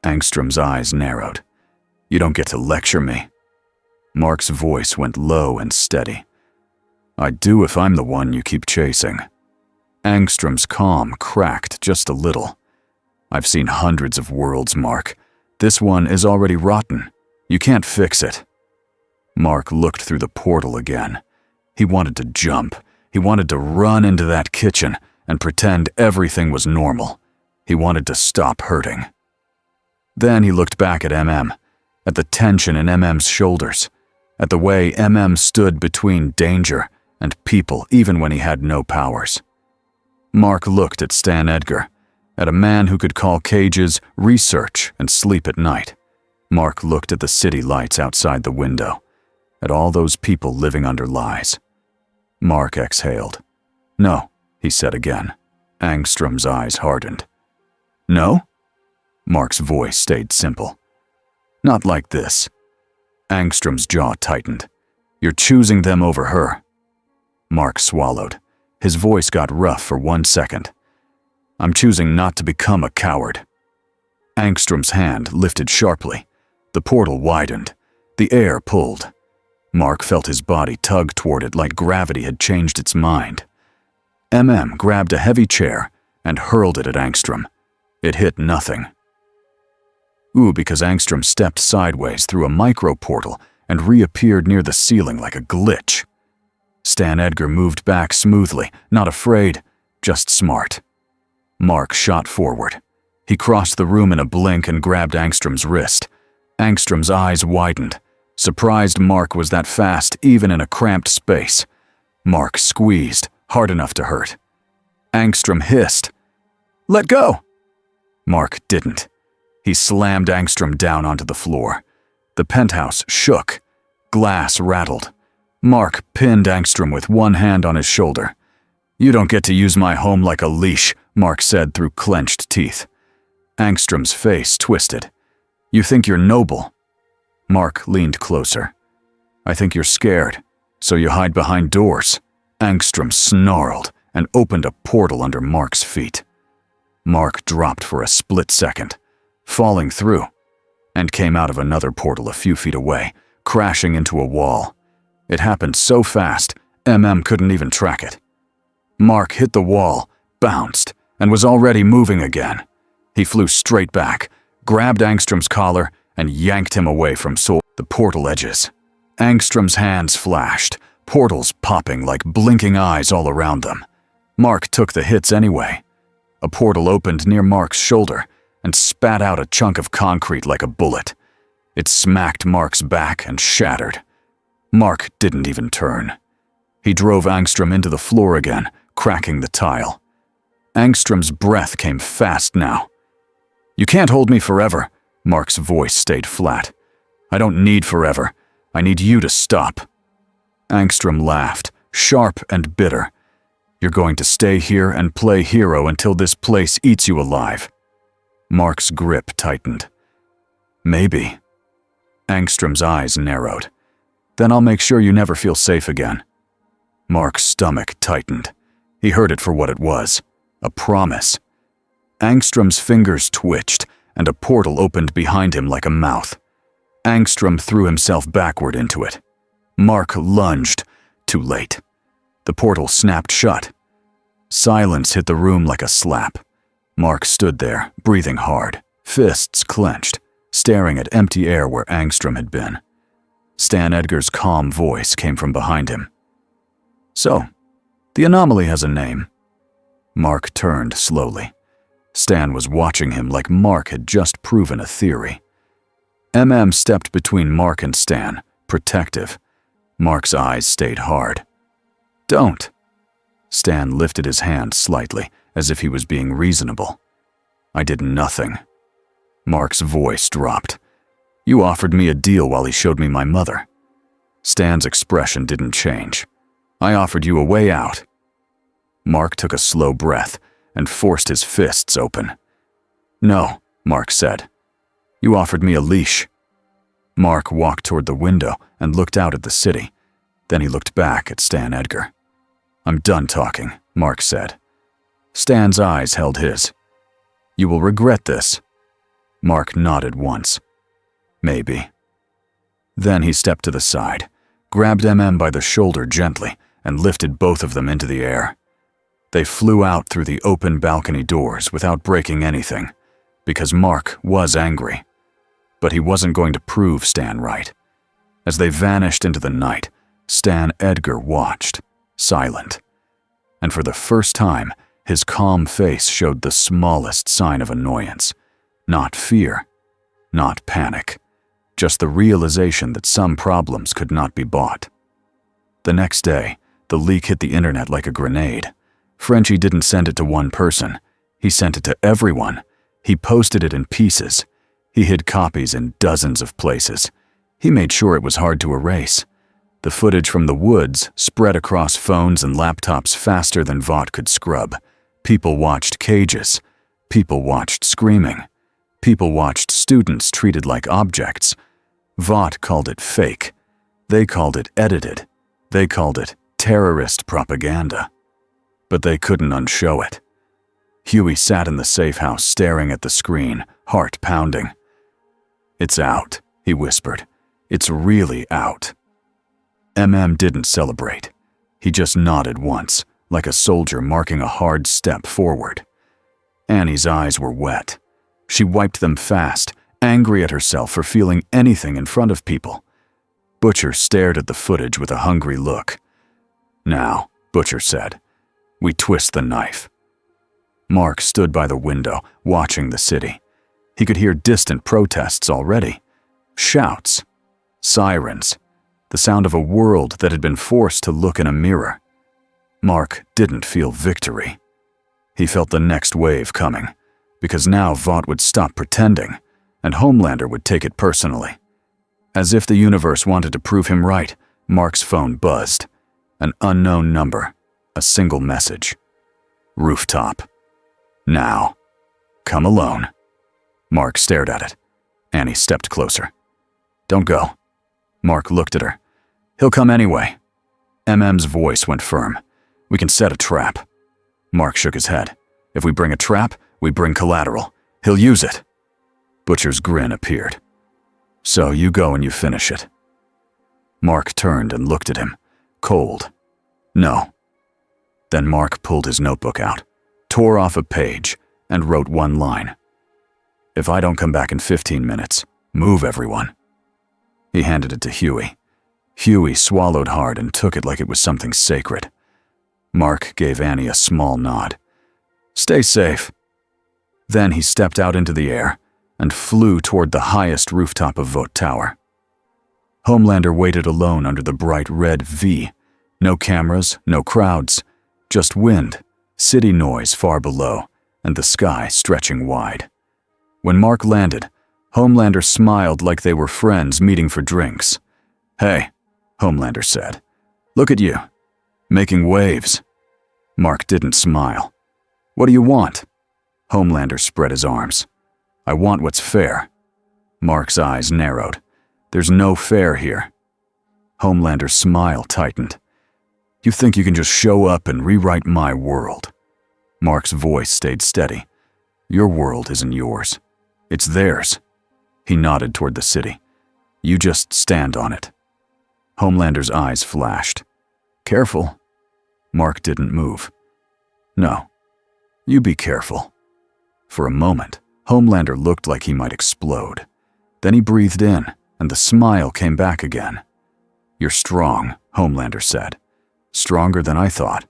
Speaker 1: Angstrom's eyes narrowed. "You don't get to lecture me." Mark's voice went low and steady. "I do if I'm the one you keep chasing." Angstrom's calm cracked just a little. "I've seen hundreds of worlds, Mark. This one is already rotten. You can't fix it." Mark looked through the portal again. He wanted to jump. He wanted to run into that kitchen and pretend everything was normal. He wanted to stop hurting. Then he looked back at at the tension in MM's shoulders, at the way stood between danger and people even when he had no powers. Mark looked at Stan Edgar, at a man who could call cages, research, and sleep at night. Mark looked at the city lights outside the window, at all those people living under lies. Mark exhaled. "No," he said again. Angstrom's eyes hardened. "No?" Mark's voice stayed simple. "Not like this." Angstrom's jaw tightened. "You're choosing them over her." Mark swallowed. His voice got rough for 1 second. "I'm choosing not to become a coward." Angstrom's hand lifted sharply. The portal widened. The air pulled. Mark felt his body tug toward it like gravity had changed its mind. Grabbed a heavy chair and hurled it at Angstrom. It hit nothing. Because Angstrom stepped sideways through a micro-portal and reappeared near the ceiling like a glitch. Stan Edgar moved back smoothly, not afraid, just smart. Mark shot forward. He crossed the room in a blink and grabbed Angstrom's wrist. Angstrom's eyes widened. Surprised Mark was that fast even in a cramped space. Mark squeezed, hard enough to hurt. Angstrom hissed. "Let go!" Mark didn't. He slammed Angstrom down onto the floor. The penthouse shook. Glass rattled. Mark pinned Angstrom with one hand on his shoulder. "You don't get to use my home like a leash," Mark said through clenched teeth. Angstrom's face twisted. "You think you're noble?" Mark leaned closer. "I think you're scared, so you hide behind doors." Angstrom snarled and opened a portal under Mark's feet. Mark dropped for a split second, falling through, and came out of another portal a few feet away, crashing into a wall. It happened so fast, couldn't even track it. Mark hit the wall, bounced, and was already moving again. He flew straight back, grabbed Angstrom's collar, and yanked him away from the portal edges. Angstrom's hands flashed, portals popping like blinking eyes all around them. Mark took the hits anyway. A portal opened near Mark's shoulder and spat out a chunk of concrete like a bullet. It smacked Mark's back and shattered. Mark didn't even turn. He drove Angstrom into the floor again, cracking the tile. Angstrom's breath came fast now. "You can't hold me forever." Mark's voice stayed flat. "I don't need forever. I need you to stop." Angstrom laughed, sharp and bitter. "You're going to stay here and play hero until this place eats you alive." Mark's grip tightened. "Maybe." Angstrom's eyes narrowed. "Then I'll make sure you never feel safe again." Mark's stomach tightened. He heard it for what it was, a promise. Angstrom's fingers twitched, and a portal opened behind him like a mouth. Angstrom threw himself backward into it. Mark lunged, too late. The portal snapped shut. Silence hit the room like a slap. Mark stood there, breathing hard, fists clenched, staring at empty air where Angstrom had been. Stan Edgar's calm voice came from behind him. "So, the anomaly has a name." Mark turned slowly. Stan was watching him like Mark had just proven a theory. Stepped between Mark and Stan, protective. Mark's eyes stayed hard. "Don't." Stan lifted his hand slightly, as if he was being reasonable. "I did nothing." Mark's voice dropped. "You offered me a deal while he showed me my mother." Stan's expression didn't change. "I offered you a way out." Mark took a slow breath and forced his fists open. "No," Mark said. "You offered me a leash." Mark walked toward the window and looked out at the city. Then he looked back at Stan Edgar. "I'm done talking," Mark said. Stan's eyes held his. "You will regret this." Mark nodded once. "Maybe." Then he stepped to the side, grabbed by the shoulder gently, and lifted both of them into the air. They flew out through the open balcony doors without breaking anything, because Mark was angry. But he wasn't going to prove Stan right. As they vanished into the night, Stan Edgar watched, silent. And for the first time, his calm face showed the smallest sign of annoyance. Not fear, not panic, just the realization that some problems could not be bought. The next day, the leak hit the internet like a grenade. Frenchie didn't send it to one person. He sent it to everyone. He posted it in pieces. He hid copies in dozens of places. He made sure it was hard to erase. The footage from the woods spread across phones and laptops faster than Vought could scrub. People watched cages. People watched screaming. People watched students treated like objects. Vought called it fake. They called it edited. They called it terrorist propaganda. But they couldn't unshow it. Huey sat in the safe house staring at the screen, heart pounding. "It's out," he whispered. "It's really out." Didn't celebrate. He just nodded once, like a soldier marking a hard step forward. Annie's eyes were wet. She wiped them fast, angry at herself for feeling anything in front of people. Butcher stared at the footage with a hungry look. "Now," Butcher said, "we twist the knife." Mark stood by the window, watching the city. He could hear distant protests already. Shouts. Sirens. The sound of a world that had been forced to look in a mirror. Mark didn't feel victory. He felt the next wave coming, because now Vought would stop pretending, and Homelander would take it personally. As if the universe wanted to prove him right, Mark's phone buzzed. An unknown number. A single message. "Rooftop. Now. Come alone." Mark stared at it. Annie stepped closer. Don't go. Mark looked at her. He'll come anyway. MM's voice went firm. We can set a trap. Mark shook his head. If we bring a trap, we bring collateral. He'll use it. Butcher's grin appeared. So you go and you finish it. Mark turned and looked at him, cold. No. Then Mark pulled his notebook out, tore off a page, and wrote one line. If I don't come back in 15 minutes, move everyone. He handed it to Huey. Huey swallowed hard and took it like it was something sacred. Mark gave Annie a small nod. Stay safe. Then he stepped out into the air and flew toward the highest rooftop of Vote Tower. Homelander waited alone under the bright red V. No cameras, no crowds, just wind, city noise far below, and the sky stretching wide. When Mark landed, Homelander smiled like they were friends meeting for drinks. Hey, Homelander said. Look at you, making waves. Mark didn't smile. What do you want? Homelander spread his arms. I want what's fair. Mark's eyes narrowed. There's no fair here. Homelander's smile tightened. You think you can just show up and rewrite my world? Mark's voice stayed steady. Your world isn't yours. It's theirs. He nodded toward the city. You just stand on it. Homelander's eyes flashed. Careful. Mark didn't move. No. You be careful. For a moment, Homelander looked like he might explode. Then he breathed in, and the smile came back again. You're strong, Homelander said. Stronger than I thought.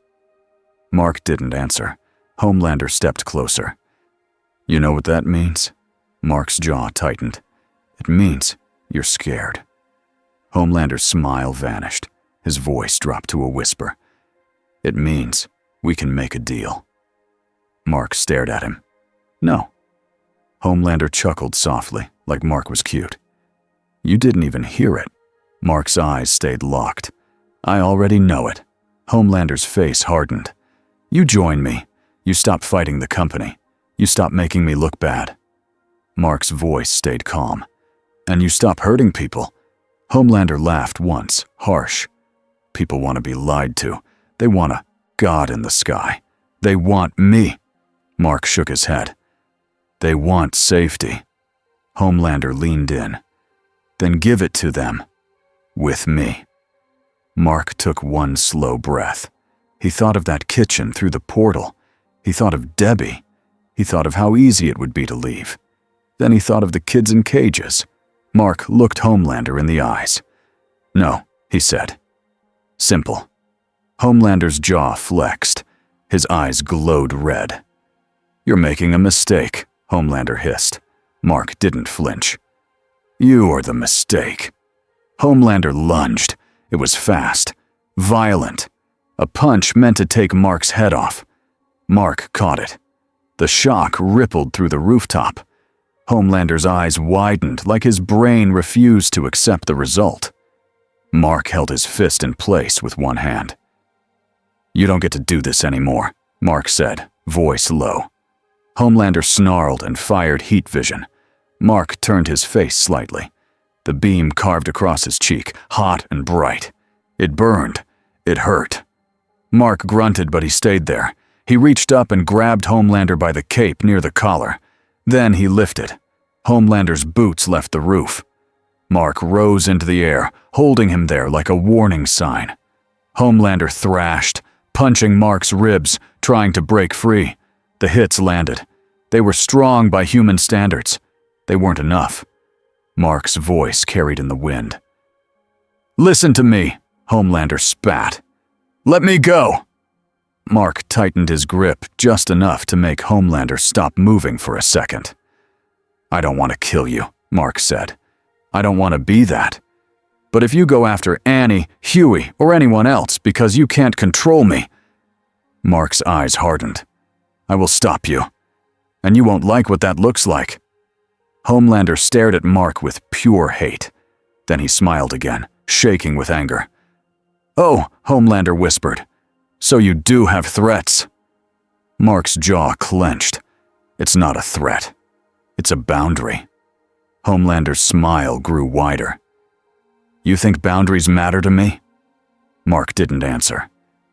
Speaker 1: Mark didn't answer. Homelander stepped closer. You know what that means? Mark's jaw tightened. It means you're scared. Homelander's smile vanished. His voice dropped to a whisper. It means we can make a deal. Mark stared at him. No. Homelander chuckled softly, like Mark was cute. You didn't even hear it. Mark's eyes stayed locked. I already know it. Homelander's face hardened. You join me. You stop fighting the company. You stop making me look bad. Mark's voice stayed calm. And you stop hurting people. Homelander laughed once, harsh. People want to be lied to. They want a God in the sky. They want me. Mark shook his head. They want safety. Homelander leaned in. Then give it to them. With me. Mark took one slow breath. He thought of that kitchen through the portal. He thought of Debbie. He thought of how easy it would be to leave. Then he thought of the kids in cages. Mark looked Homelander in the eyes. No, he said. Simple. Homelander's jaw flexed. His eyes glowed red. You're making a mistake, Homelander hissed. Mark didn't flinch. You are the mistake. Homelander lunged. It was fast, violent. A punch meant to take Mark's head off. Mark caught it. The shock rippled through the rooftop. Homelander's eyes widened like his brain refused to accept the result. Mark held his fist in place with one hand. You don't get to do this anymore, Mark said, voice low. Homelander snarled and fired heat vision. Mark turned his face slightly. The beam carved across his cheek, hot and bright. It burned. It hurt. Mark grunted, but he stayed there. He reached up and grabbed Homelander by the cape near the collar. Then he lifted. Homelander's boots left the roof. Mark rose into the air, holding him there like a warning sign. Homelander thrashed, punching Mark's ribs, trying to break free. The hits landed. They were strong by human standards. They weren't enough. Mark's voice carried in the wind. Listen to me, Homelander spat. Let me go. Mark tightened his grip just enough to make Homelander stop moving for a second. I don't want to kill you, Mark said. I don't want to be that. But if you go after Annie, Huey, or anyone else because you can't control me... Mark's eyes hardened. I will stop you. And you won't like what that looks like. Homelander stared at Mark with pure hate. Then he smiled again, shaking with anger. Oh, Homelander whispered. So you do have threats. Mark's jaw clenched. It's not a threat. It's a boundary. Homelander's smile grew wider. You think boundaries matter to me? Mark didn't answer.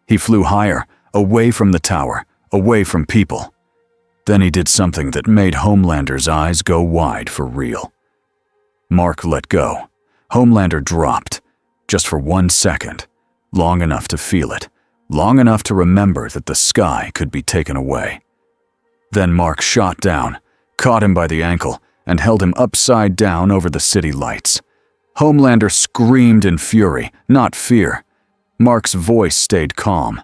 Speaker 1: He flew higher, away from the tower, away from people. Then he did something that made Homelander's eyes go wide for real. Mark let go. Homelander dropped, just for 1 second, long enough to feel it, long enough to remember that the sky could be taken away. Then Mark shot down, caught him by the ankle, and held him upside down over the city lights. Homelander screamed in fury, not fear. Mark's voice stayed calm.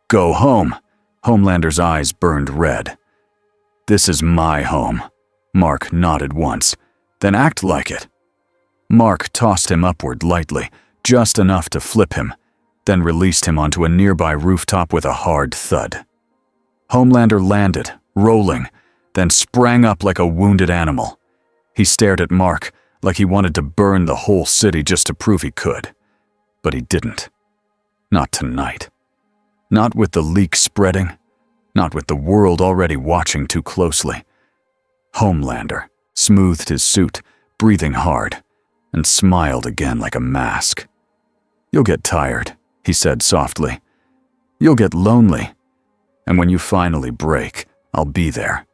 Speaker 1: Go home. Homelander's eyes burned red. This is my home. Mark nodded once, then act like it. Mark tossed him upward lightly, just enough to flip him, then released him onto a nearby rooftop with a hard thud. Homelander landed, rolling, then sprang up like a wounded animal. He stared at Mark like he wanted to burn the whole city just to prove he could. But he didn't. Not tonight. Not with the leak spreading. Not with the world already watching too closely. Homelander smoothed his suit, breathing hard, and smiled again like a mask. You'll get tired, he said softly. You'll get lonely. And when you finally break, I'll be there.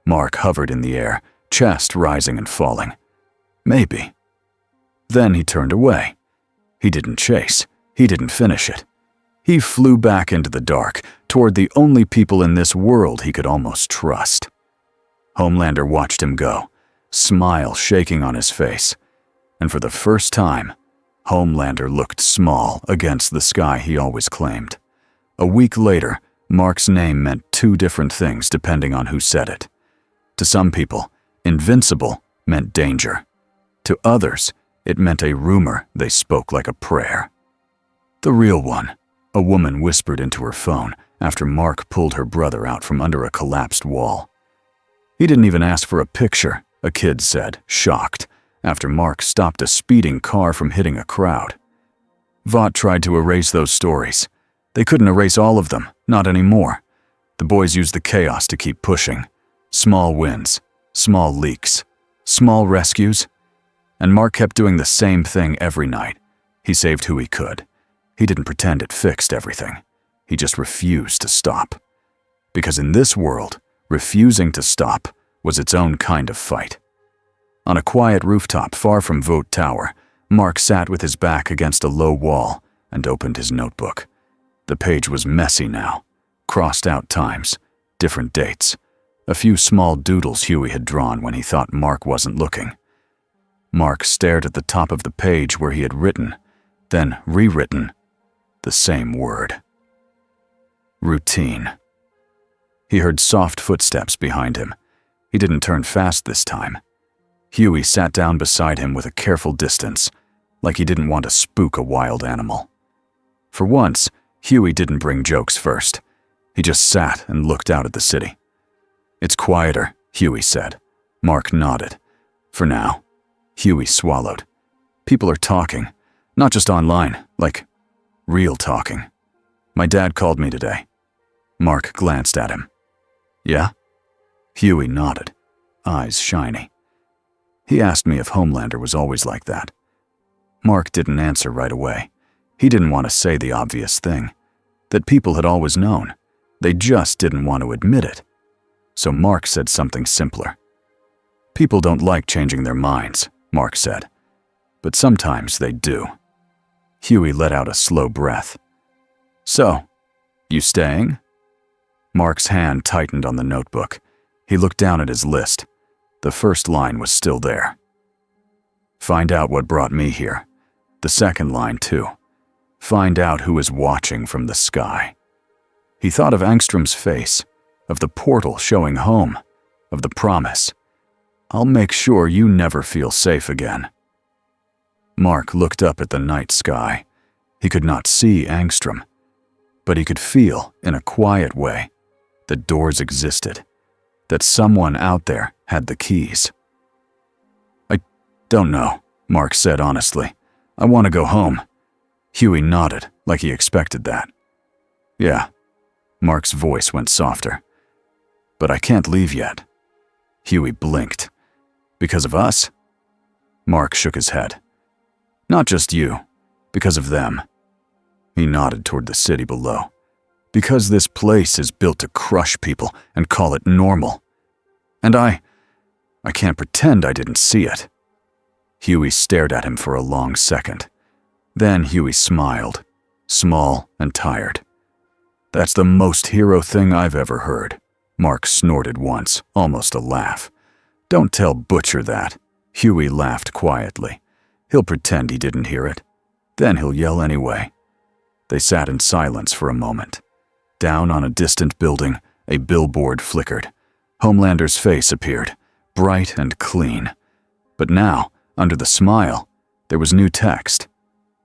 Speaker 1: Mark hovered in the air, chest rising and falling. Maybe. Then he turned away. He didn't chase. He didn't finish it. He flew back into the dark, toward the only people in this world he could almost trust. Homelander watched him go, smile shaking on his face. And for the first time, Homelander looked small against the sky he always claimed. A week later, Mark's name meant 2 different things depending on who said it. To some people, Invincible meant danger. To others, it meant a rumor they spoke like a prayer. The real one, a woman whispered into her phone after Mark pulled her brother out from under a collapsed wall. He didn't even ask for a picture, a kid said, shocked, after Mark stopped a speeding car from hitting a crowd. Vought tried to erase those stories. They couldn't erase all of them, not anymore. The boys used the chaos to keep pushing. Small wins, small leaks, small rescues. And Mark kept doing the same thing every night. He saved who he could. He didn't pretend it fixed everything. He just refused to stop. Because in this world, refusing to stop was its own kind of fight. On a quiet rooftop far from Vote Tower, Mark sat with his back against a low wall and opened his notebook. The page was messy now, crossed out times, different dates, a few small doodles Huey had drawn when he thought Mark wasn't looking. Mark stared at the top of the page where he had written, then rewritten, the same word. Routine. He heard soft footsteps behind him. He didn't turn fast this time. Huey sat down beside him with a careful distance, like he didn't want to spook a wild animal. For once, Huey didn't bring jokes first. He just sat and looked out at the city. It's quieter, Huey said. Mark nodded. For now. Huey swallowed. People are talking, not just online, like real talking. My dad called me today. Mark glanced at him. Yeah? Huey nodded, eyes shiny. He asked me if Homelander was always like that. Mark didn't answer right away. He didn't want to say the obvious thing, that people had always known. They just didn't want to admit it. So Mark said something simpler. People don't like changing their minds, Mark said. But sometimes they do. Huey let out a slow breath. So, you staying? Mark's hand tightened on the notebook. He looked down at his list. The first line was still there. Find out what brought me here. The second line, too. Find out who is watching from the sky. He thought of Angstrom's face, of the portal showing home, of the promise. I'll make sure you never feel safe again. Mark looked up at the night sky. He could not see Angstrom, but he could feel, in a quiet way, that doors existed, that someone out there had the keys. I don't know, Mark said honestly. I want to go home. Huey nodded, like he expected that. Yeah. Mark's voice went softer. But I can't leave yet. Huey blinked. Because of us? Mark shook his head. Not just you. Because of them. He nodded toward the city below. Because this place is built to crush people and call it normal. And I can't pretend I didn't see it. Huey stared at him for a long second. Then Huey smiled, small and tired. That's the most hero thing I've ever heard. Mark snorted once, almost a laugh. Don't tell Butcher that. Huey laughed quietly. He'll pretend he didn't hear it. Then he'll yell anyway. They sat in silence for a moment. Down on a distant building, a billboard flickered. Homelander's face appeared, bright and clean. But now, under the smile, there was new text.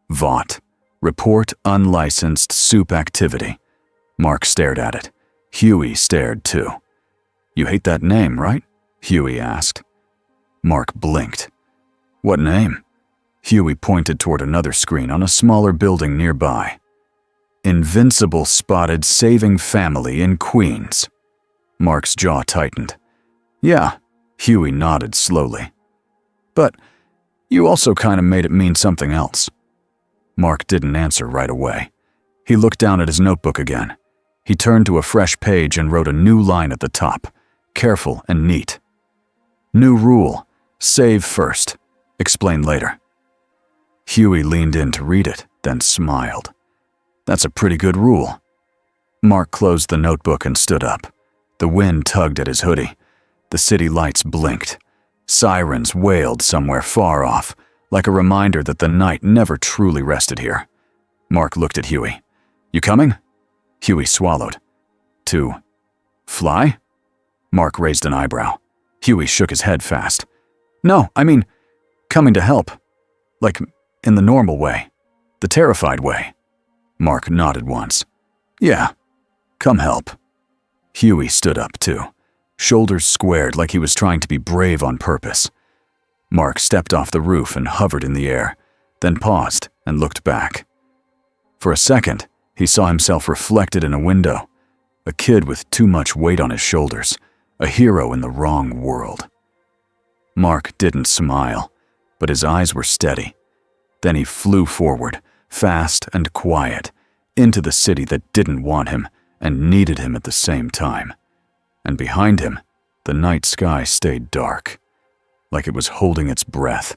Speaker 1: Vought. Report unlicensed soup activity. Mark stared at it. Huey stared too. You hate that name, right? Huey asked. Mark blinked. What name? Huey pointed toward another screen on a smaller building nearby. Invincible spotted saving family in Queens. Mark's jaw tightened. Yeah, Huey nodded slowly. But you also kind of made it mean something else. Mark didn't answer right away. He looked down at his notebook again. He turned to a fresh page and wrote a new line at the top, careful and neat. New rule, save first, explain later. Huey leaned in to read it, then smiled. That's a pretty good rule. Mark closed the notebook and stood up. The wind tugged at his hoodie. The city lights blinked. Sirens wailed somewhere far off, like a reminder that the night never truly rested here. Mark looked at Huey. You coming? Huey swallowed. To fly? Mark raised an eyebrow. Huey shook his head fast. No, I mean, coming to help. Like, in the normal way. The terrified way. Mark nodded once. Yeah, come help. Huey stood up too, shoulders squared like he was trying to be brave on purpose. Mark stepped off the roof and hovered in the air, then paused and looked back. For a second, he saw himself reflected in a window, a kid with too much weight on his shoulders, a hero in the wrong world. Mark didn't smile, but his eyes were steady. Then he flew forward, fast and quiet, into the city that didn't want him and needed him at the same time. And behind him, the night sky stayed dark, like it was holding its breath,